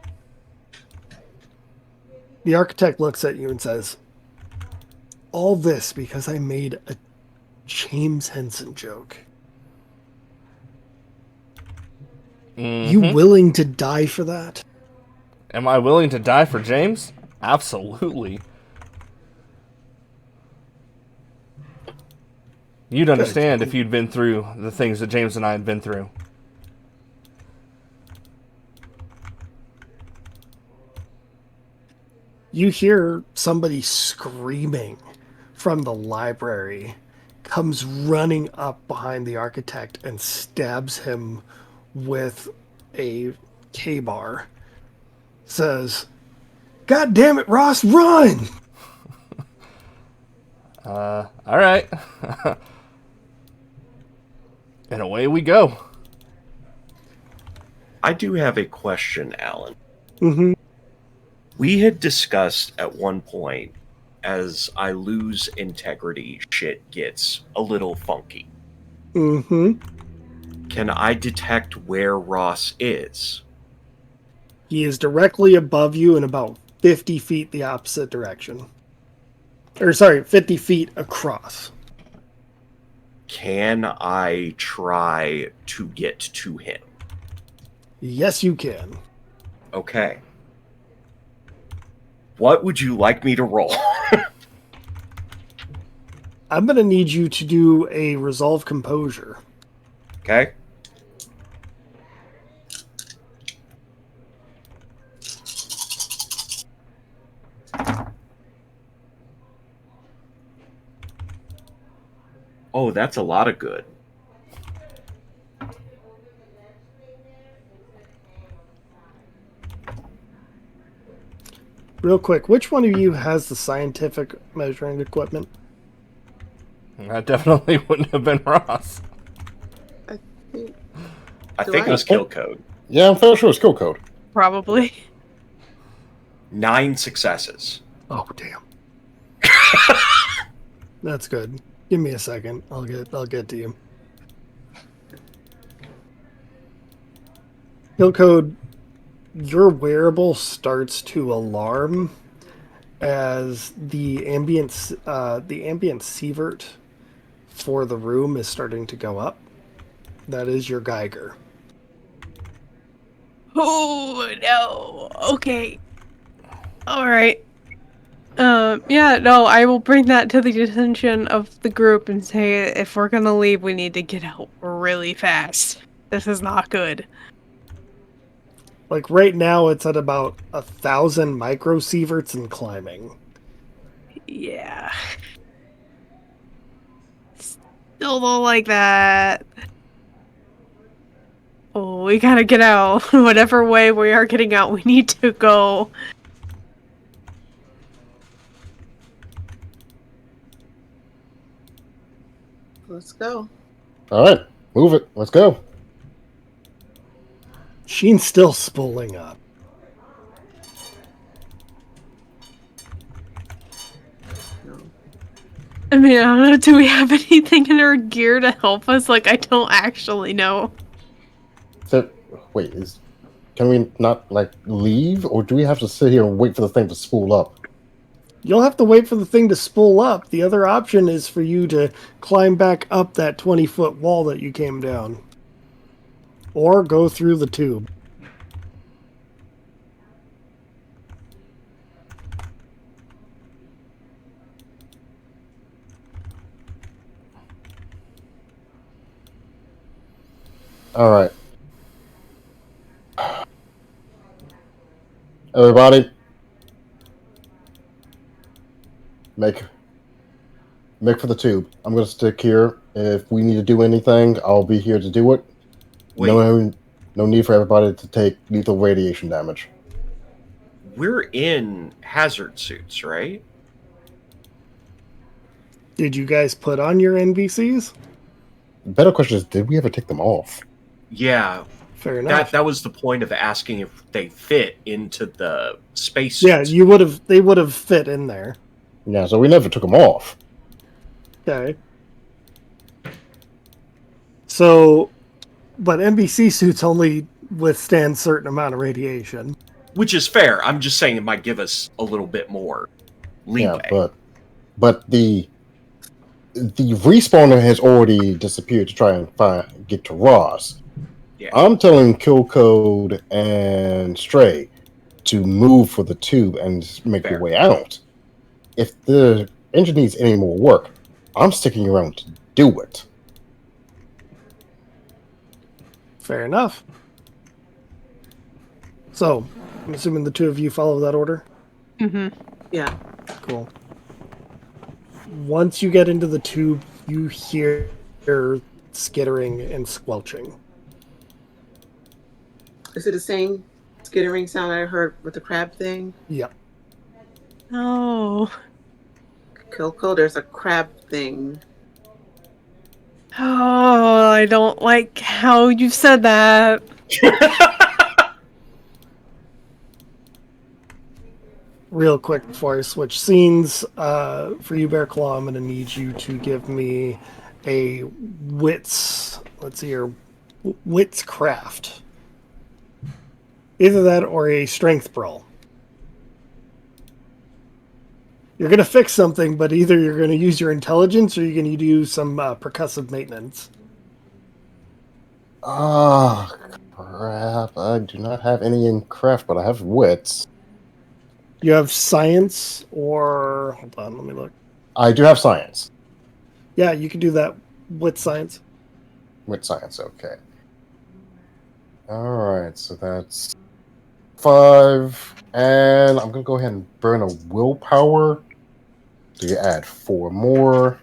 the architect looks at you and says, "All this because I made a James Henson joke. Mm-hmm. You willing to die for that?" Am I willing to die for James? Absolutely. You'd understand if you'd been through the things that James and I had been through. You hear somebody screaming from the library, comes running up behind the architect and stabs him with a K-bar. Says, "God damn it, Ross, run!" All right. And away we go. I do have a question, Alan. Mm-hmm. We had discussed at one point, as I lose integrity, shit gets a little funky. Mm-hmm. Can I detect where Ross is? He is directly above you and about 50 feet the opposite direction. 50 feet across. Can I try to get to him? Yes, you can. Okay. What would you like me to roll? I'm going to need you to do a resolve composure. Okay. Oh, that's a lot of good. Real quick, which one of you has the scientific measuring equipment? That definitely wouldn't have been Ross. I think. I think it was kill code. Yeah, I'm fairly sure it's skill code. Probably. 9 successes. Oh, damn. That's good. Give me a second. I'll get to you. Kill code. Your wearable starts to alarm as the ambient sievert for the room is starting to go up. That is your Geiger. Oh no. Okay. All right. Yeah, no, I will bring that to the attention of the group and say if we're gonna leave, we need to get out really fast. This is not good. Like right now, it's at about 1,000 microsieverts and climbing. Yeah. Still don't like that. Oh, we gotta get out. Whatever way we are getting out, we need to go. Let's go. All right, move it. Let's go. Sheen's still spooling up. No. I mean, I don't know. Do we have anything in our gear to help us? Like, I don't actually know. So, wait, can we not leave, or do we have to sit here and wait for the thing to spool up? You'll have to wait for the thing to spool up. The other option is for you to climb back up that 20-foot wall that you came down. Or go through the tube. All right, everybody, make for the tube. I'm gonna stick here. If we need to do anything, I'll be here to do it. Wait, No need for everybody to take lethal radiation damage. we're in hazard suits, right? Did you guys put on your NBCs? The better question is, did we ever take them off? Yeah, Fair enough. that was the point of asking if they fit into the space Yeah, suits. they would have fit in there. Yeah, so we never took them off. Okay. So, but NBC suits only withstand certain amount of radiation. Which is fair. I'm just saying it might give us a little bit more leeway. Yeah, but the respawner has already disappeared to try and get to Ross. Yeah. I'm telling Kill Code and Stray to move for the tube and make Fair. your way out. If the engine needs any more work, I'm sticking around to do it. Fair enough. So, I'm assuming the two of you follow that order? Mm-hmm. Yeah. Cool. Once you get into the tube, you hear skittering and squelching. Is it the same skittering sound I heard with the crab thing? Yep. Oh. Kilko, there's a crab thing. Oh, I don't like how you said that. Real quick before I switch scenes, for you, Bear Claw, I'm going to need you to give me a wits. Let's see here, wits craft. Either that or a strength brawl. You're going to fix something, but either you're going to use your intelligence or you're going to do some percussive maintenance. Ah, crap. I do not have any in craft, but I have wits. You have science or... Hold on, let me look. I do have science. Yeah, you can do that with science. With science, okay. Alright, so that's 5. And I'm going to go ahead and burn a willpower. So you add 4 more.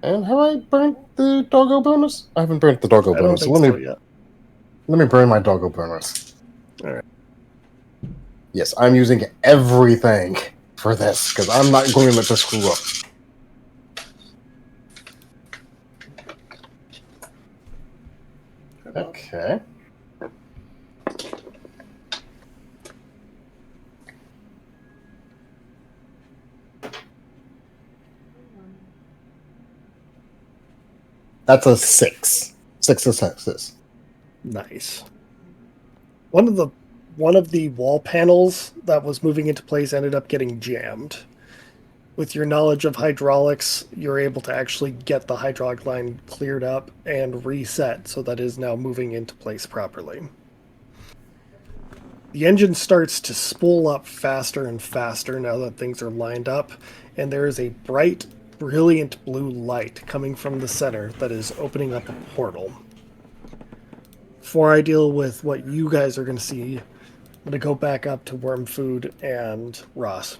And have I burnt the doggo bonus? I haven't burnt the doggo I don't bonus. think So so yet. let me burn my doggo bonus. Alright. Yes, I'm using everything for this, because I'm not going to let this screw up. Okay. That's a 6. 6 successes. Nice. One of the wall panels that was moving into place ended up getting jammed. With your knowledge of hydraulics, you're able to actually get the hydraulic line cleared up and reset so that it is now moving into place properly. The engine starts to spool up faster and faster now that things are lined up, and there is a bright, brilliant blue light coming from the center that is opening up a portal. Before I deal with what you guys are going to see, I'm going to go back up to Worm Food and Ross.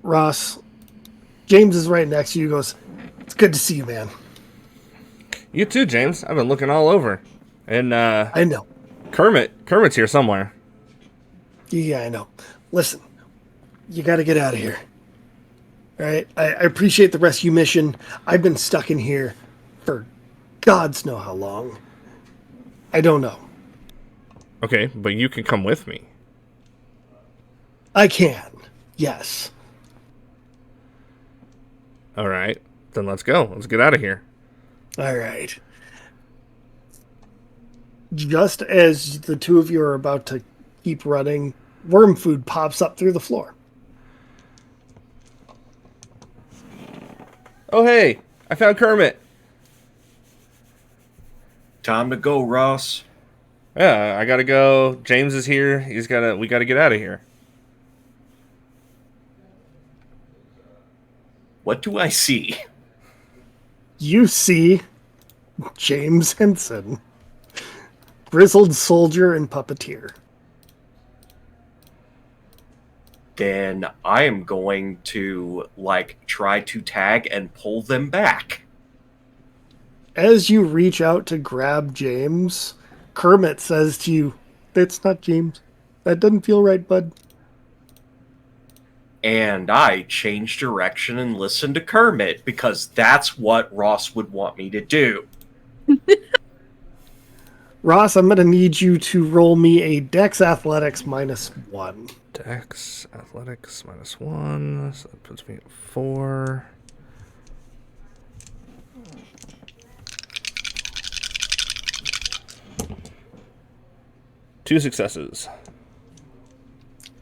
Ross, James is right next to you. He goes, "It's good to see you, man." You too, James. I've been looking all over. And, I know. Kermit's here somewhere. Yeah, I know. Listen, you got to get out of here. All right? I appreciate the rescue mission. I've been stuck in here for gods know how long. I don't know. Okay, but you can come with me. I can. Yes. All right, then let's go. Let's get out of here. All right. Just as the two of you are about to keep running, Worm Food pops up through the floor. Oh, hey, I found Kermit. Time to go, Ross. Yeah, I gotta go. James is here. We gotta get out of here. What do I see? You see James Henson, grizzled soldier and puppeteer. Then I am going to, try to tag and pull them back. As you reach out to grab James, Kermit says to you, "That's not James. That doesn't feel right, bud." And I change direction and listen to Kermit, because that's what Ross would want me to do. Ross, I'm going to need you to roll me a Dex Athletics -1. Dex Athletics -1, so that puts me at 4. Two successes.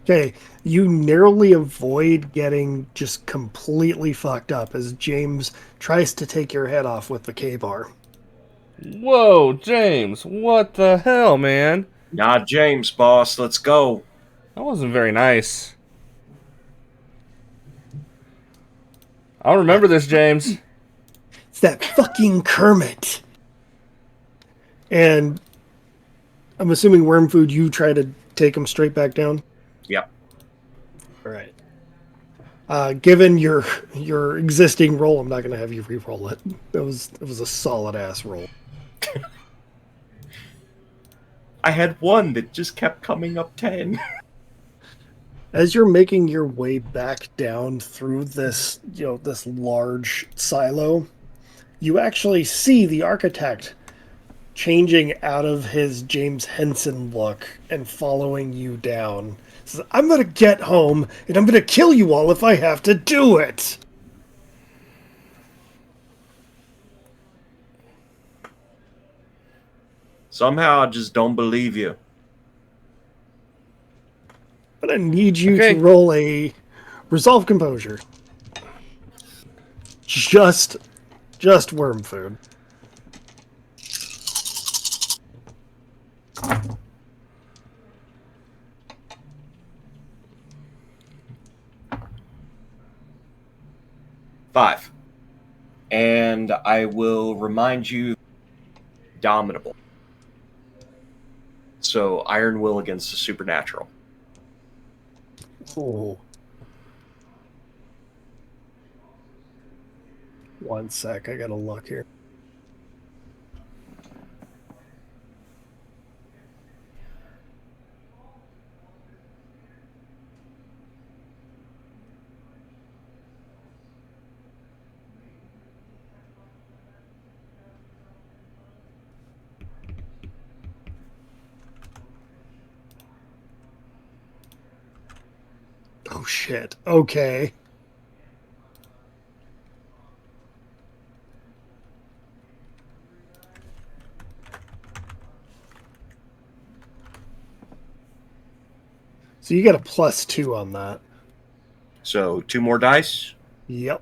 Okay, you narrowly avoid getting just completely fucked up as James tries to take your head off with the K-bar. Whoa, James, what the hell, man? Nah, James, boss, let's go. That wasn't very nice. I'll remember this, James. It's that fucking Kermit. And I'm assuming worm food, you try to take him straight back down? Yep. All right. Given your existing roll, I'm not going to have you re-roll it. It was a solid ass roll. I had one that just kept coming up 10. As you're making your way back down through this, this large silo, you actually see the architect changing out of his James Henson look and following you down. He says, I'm going to get home and I'm going to kill you all if I have to do it. Somehow I just don't believe you. But I need you to roll a resolve composure. Just worm food. Five. And I will remind you, dominable. So iron will against the supernatural. Oh. One sec, I gotta look here. Oh shit. Okay. So you get a +2 on that. So 2 more dice. Yep.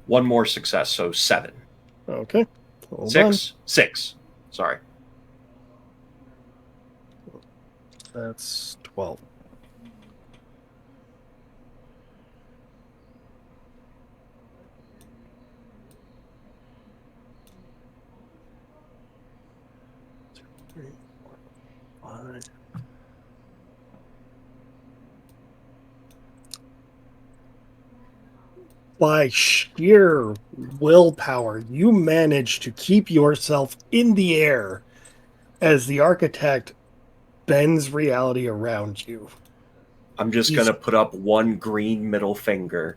One more success, so 7. Okay. Hold 6. 6. Sorry. on. That's 12. By sheer willpower, you manage to keep yourself in the air as the architect bends reality around you. I'm just going to put up one green middle finger.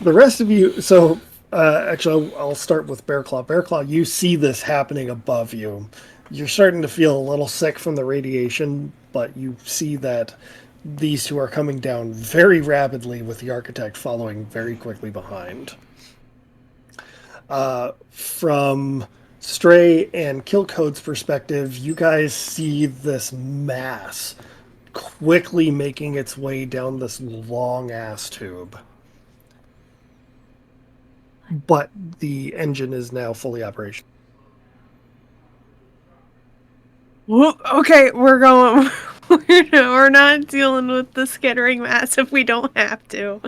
The rest of you, so actually, I'll start with Bearclaw. Bearclaw, you see this happening above you. You're starting to feel a little sick from the radiation, but you see that these two are coming down very rapidly with the architect following very quickly behind. From Stray and Killcode's perspective, you guys see this mass quickly making its way down this long-ass tube. But the engine is now fully operational. Whoop, okay, we're going. We're not dealing with the skittering mass if we don't have to.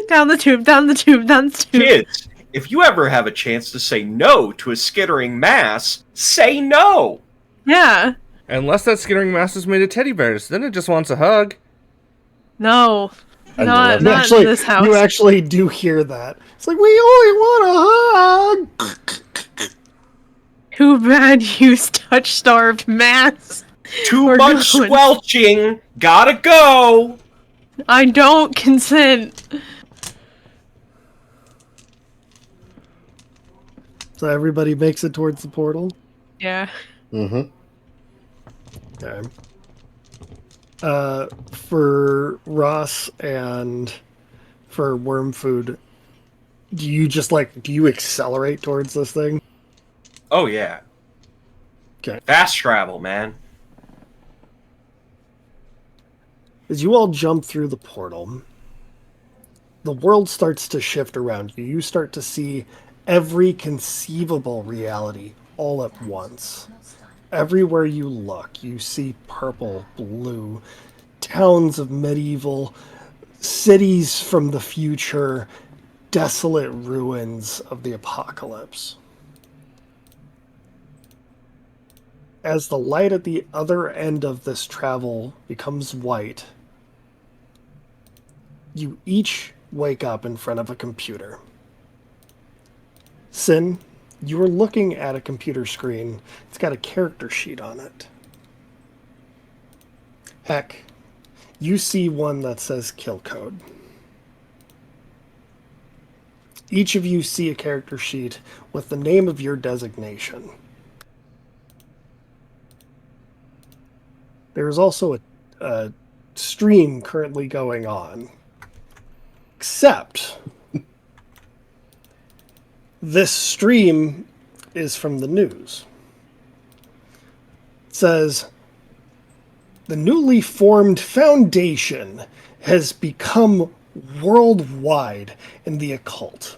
Down the tube, down the tube, down the tube. Kids, if you ever have a chance to say no to a skittering mass, say no! Yeah. Unless that skittering mass is made of teddy bears, then it just wants a hug. No. And Not you in this house. You actually do hear that. It's like, we only want a hug! Too bad you touch-starved mass. Too We're much going. squelching! Gotta go! I don't consent. So everybody makes it towards the portal? Yeah. Mm-hmm. Okay. For Ross and for Worm Food, do you accelerate towards this thing? Oh, yeah. Okay. Fast travel, man. As you all jump through the portal, the world starts to shift around you. You start to see every conceivable reality all at once. Everywhere you look, you see purple, blue, towns of medieval, cities from the future, desolate ruins of the apocalypse. As the light at the other end of this travel becomes white, you each wake up in front of a computer. Sin, you are looking at a computer screen. It's got a character sheet on it. Heck, you see one that says kill code. Each of you see a character sheet with the name of your designation. There is also a stream currently going on. Except this stream is from the news. It says, the newly formed foundation has become worldwide in the occult.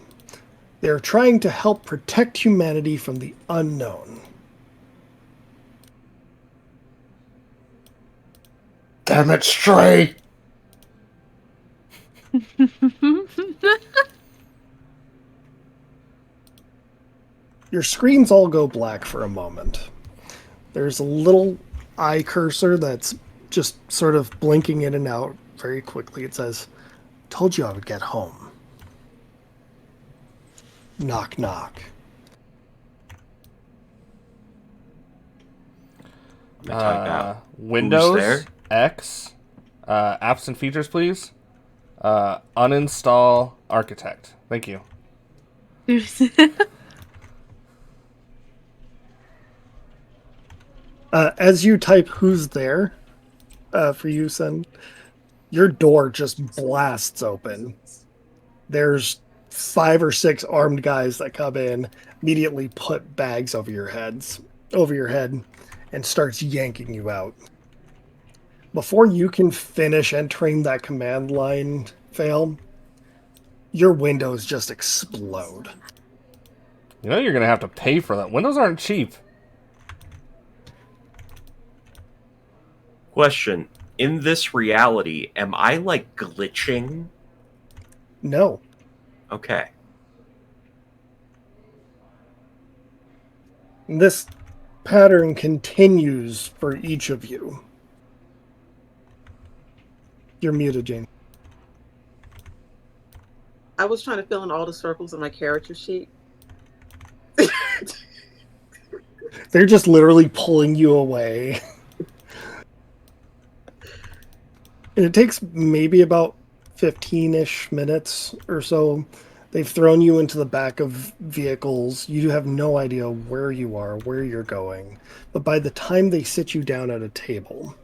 They are trying to help protect humanity from the unknown. Damn it, Stray! Your screens all go black for a moment. There's a little eye cursor that's just sort of blinking in and out very quickly. It says, told you I would get home. Knock, knock. Let me type out. Windows, there? X, apps and features, please. Uninstall Architect. Thank you. As you type who's there, for you, Sen, your door just blasts open. There's 5 or 6 armed guys that come in, immediately put bags over your head, and starts yanking you out. Before you can finish entering that command line, Fail, your windows just explode. You know you're going to have to pay for that. Windows aren't cheap. Question. In this reality, am I, like, glitching? No. Okay. This pattern continues for each of you. You're muted, Jane. I was trying to fill in all the circles on my character sheet. They're just literally pulling you away. And it takes maybe about 15-ish minutes or so. They've thrown you into the back of vehicles. You have no idea where you are, where you're going. But by the time they sit you down at a table,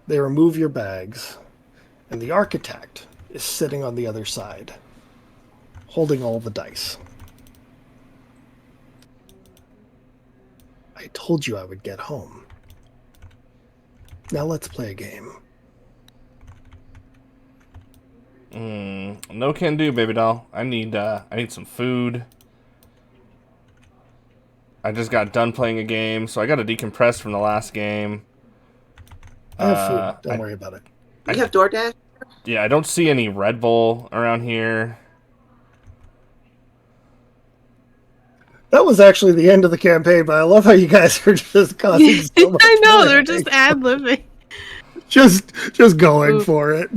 they remove your bags, and the architect is sitting on the other side, holding all the dice. I told you I would get home. Now let's play a game. No can do, baby doll. I need some food. I just got done playing a game, so I got to decompress from the last game. I have food. Don't worry about it. You have DoorDash? Yeah, I don't see any Red Bull around here. That was actually the end of the campaign, but I love how you guys are just causing so much I know, they're panic. just ad-libbing. Just going Oof. for it.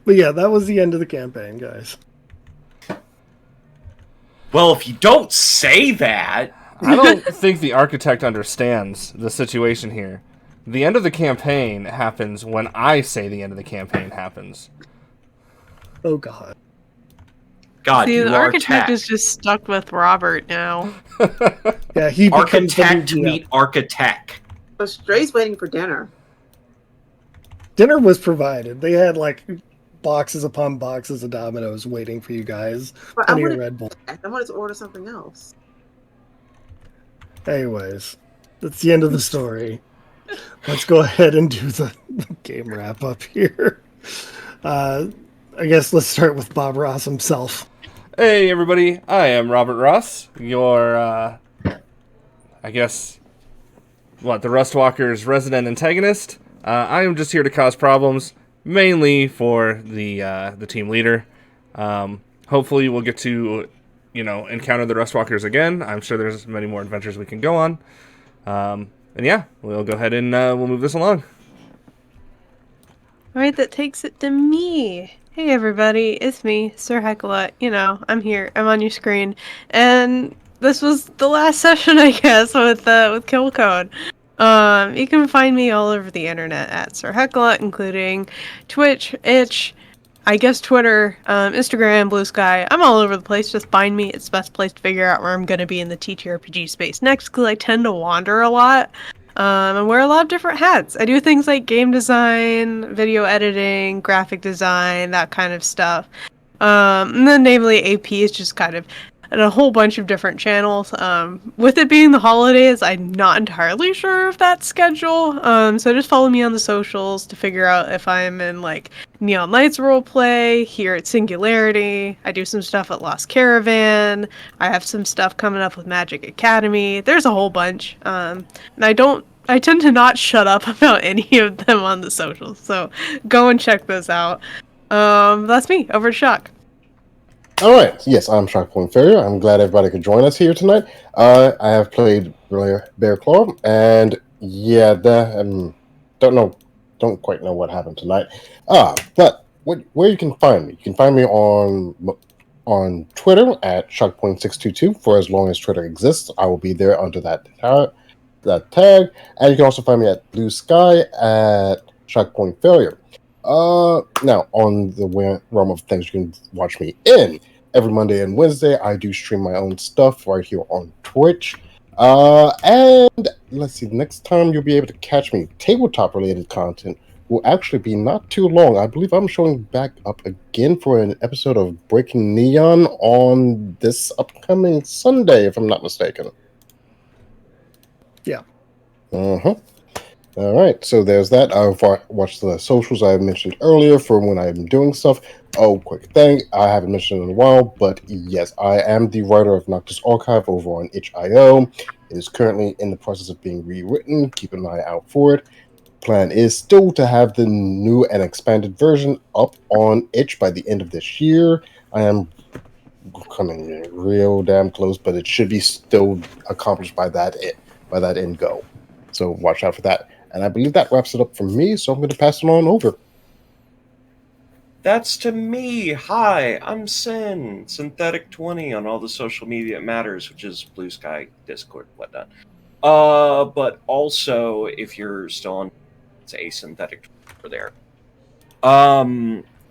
But yeah, that was the end of the campaign, guys. Well, if you don't say that... I don't think the architect understands the situation here. The end of the campaign happens when I say the end of the campaign happens. Oh god. God, See, you the are architect tech. is just stuck with Robert now. Yeah, he becomes the new Architect GM. meet architect. But Stray's waiting for dinner. Dinner was provided. They had like boxes upon boxes of Dominoes waiting for you guys. But I Plenty of wanted, Red Bull. I wanted to order something else. Anyways, that's the end of the story. let's go ahead and do the game wrap up here. I guess let's start with Bob Ross himself. Hey everybody, I am Robert Ross, your, I guess, the Rustwalkers' resident antagonist. I am just here to cause problems, mainly for the team leader. Hopefully we'll get to, encounter the Rustwalkers again. I'm sure there's many more adventures we can go on. And yeah, we'll go ahead and we'll move this along. Alright, that takes it to me. Hey everybody, it's me, Sir Hecla. I'm here. I'm on your screen. And this was the last session, I guess, with Kill Code. You can find me all over the internet at Sir Hecla, including Twitch, Itch, I guess Twitter, Instagram, Blue Sky. I'm all over the place. Just find me. It's the best place to figure out where I'm going to be in the TTRPG space next, because I tend to wander a lot. And wear a lot of different hats. I do things like game design, video editing, graphic design, that kind of stuff. And then namely AP is just kind of and a whole bunch of different channels. With it being the holidays, I'm not entirely sure of that schedule. So just follow me on the socials to figure out if I'm in like Neon Lights roleplay, here at Singularity. I do some stuff at Lost Caravan. I have some stuff coming up with Magic Academy. There's a whole bunch. And I tend to not shut up about any of them on the socials. So go and check those out. That's me. Over to Shock. All right. Yes, I'm Shockpoint Farrier. I'm glad everybody could join us here tonight. I have played Bear Claw, and yeah, don't quite know what happened tonight. But where you can find me? You can find me on Twitter at Shockpoint622 for as long as Twitter exists. I will be there under that tag, and you can also find me at Blue Sky at Shockpoint Failure. Now, on the realm of things you can watch me in, every Monday and Wednesday, I do stream my own stuff right here on Twitch. And let's see, next time you'll be able to catch me, tabletop-related content will actually be not too long. I believe I'm showing back up again for an episode of Breaking Neon on this upcoming Sunday, if I'm not mistaken. Yeah. Uh-huh. All right, so there's that. I've watched the socials I mentioned earlier for when I'm doing stuff. Oh, quick thing, I haven't mentioned in a while, but yes, I am the writer of Noctis Archive over on itch.io. It is currently in the process of being rewritten. Keep an eye out for it. Plan is still to have the new and expanded version up on itch by the end of this year. I am coming real damn close, but it should be still accomplished by that end goal. So watch out for that. And I believe that wraps it up for me, so I'm going to pass it on over. That's to me. Hi, I'm Sin, Synthetic20 on all the social media it matters, which is Blue Sky, Discord, whatnot. But also, if you're still on, it's Asynthetic over there.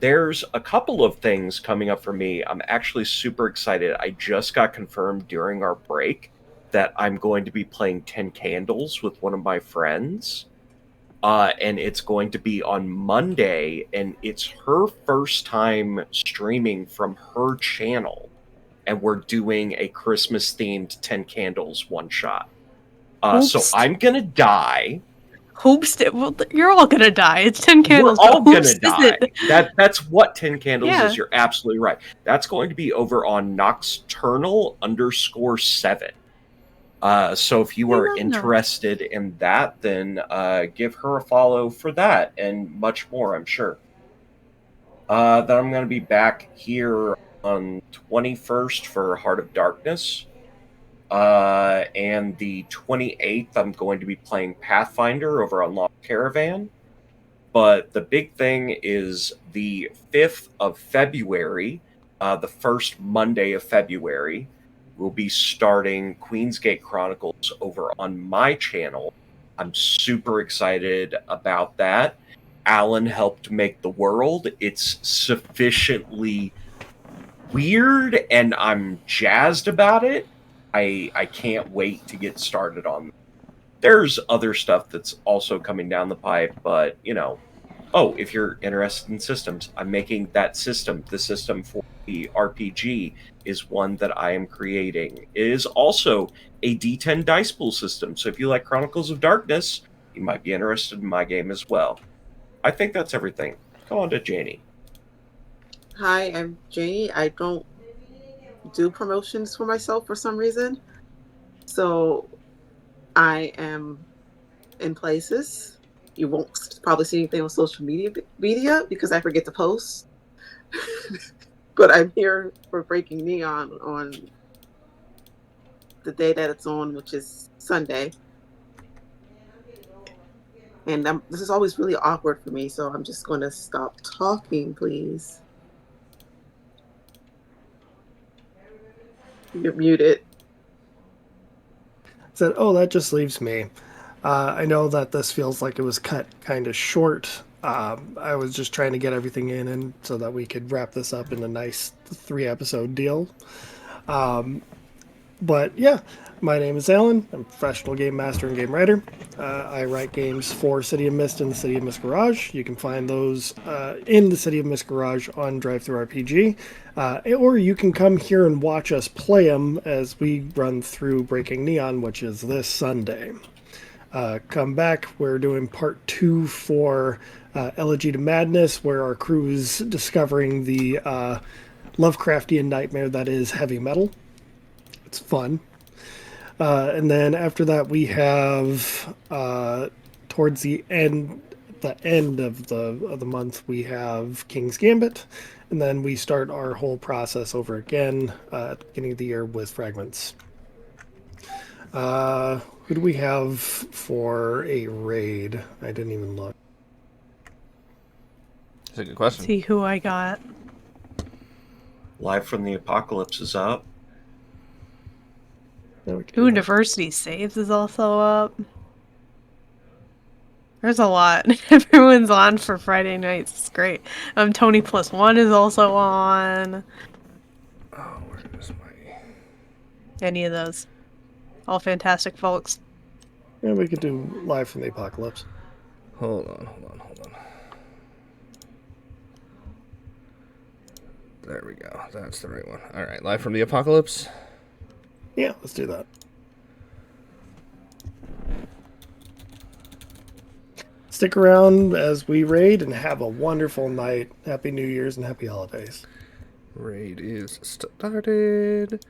There's a couple of things coming up for me. I'm actually super excited. I just got confirmed during our break that I'm going to be playing 10 Candles with one of my friends. And it's going to be on Monday, and it's her first time streaming from her channel. And we're doing a Christmas-themed 10 Candles one-shot. So I'm gonna die. Hoops, well, you're all gonna die. It's 10 Candles. We're all gonna die. That's what 10 Candles Yeah. is. You're absolutely right. That's going to be over on Nocturnal_7. So if you are interested in that, then give her a follow for that and much more, I'm sure. Then I'm going to be back here on 21st for Heart of Darkness. And the 28th, I'm going to be playing Pathfinder over on Lost Caravan. But the big thing is the 5th of February, the first Monday of February, we'll be starting Queensgate Chronicles over on my channel. I'm super excited about that. Alan helped make the world. It's sufficiently weird, and I'm jazzed about it. I can't wait to get started on. There's other stuff that's also coming down the pipe, but, if you're interested in systems, I'm making that system. The system for the RPG is one that I am creating. It is also a D10 dice pool system. So if you like Chronicles of Darkness, you might be interested in my game as well. I think that's everything. Go on to Janie. Hi, I'm Janie. I don't do promotions for myself for some reason. So I am in places. You won't probably see anything on social media because I forget to post. But I'm here for Breaking Neon on the day that it's on, which is Sunday. And this is always really awkward for me, so I'm just going to stop talking, please. You're muted. Said, oh, that just leaves me. I know that this feels like it was cut kind of short. I was just trying to get everything in and so that we could wrap this up in a nice 3-episode deal. But yeah, my name is Alan. I'm a professional game master and game writer. I write games for City of Mist and the City of Mist Garage. You can find those in the City of Mist Garage on DriveThruRPG. Or you can come here and watch us play them as we run through Breaking Neon, which is this Sunday. Come back. We're doing part 2 for Elegy to Madness, where our crew is discovering the Lovecraftian nightmare that is heavy metal. It's fun. And then after that, we have towards the end of the month, we have King's Gambit, and then we start our whole process over again at the beginning of the year with Fragments. Who do we have for a raid? I didn't even look. That's a good question. See who I got. Live from the Apocalypse is up. Ooh, Diversity Saves is also up. There's a lot. Everyone's on for Friday nights. It's great. Tony Plus One is also on. Oh, where is my... Any of those. All fantastic folks. Yeah, we could do Live from the Apocalypse. Hold on. There we go. That's the right one. All right, Live from the Apocalypse. Yeah, let's do that. Stick around as we raid and have a wonderful night. Happy New Year's and happy holidays. Raid is started.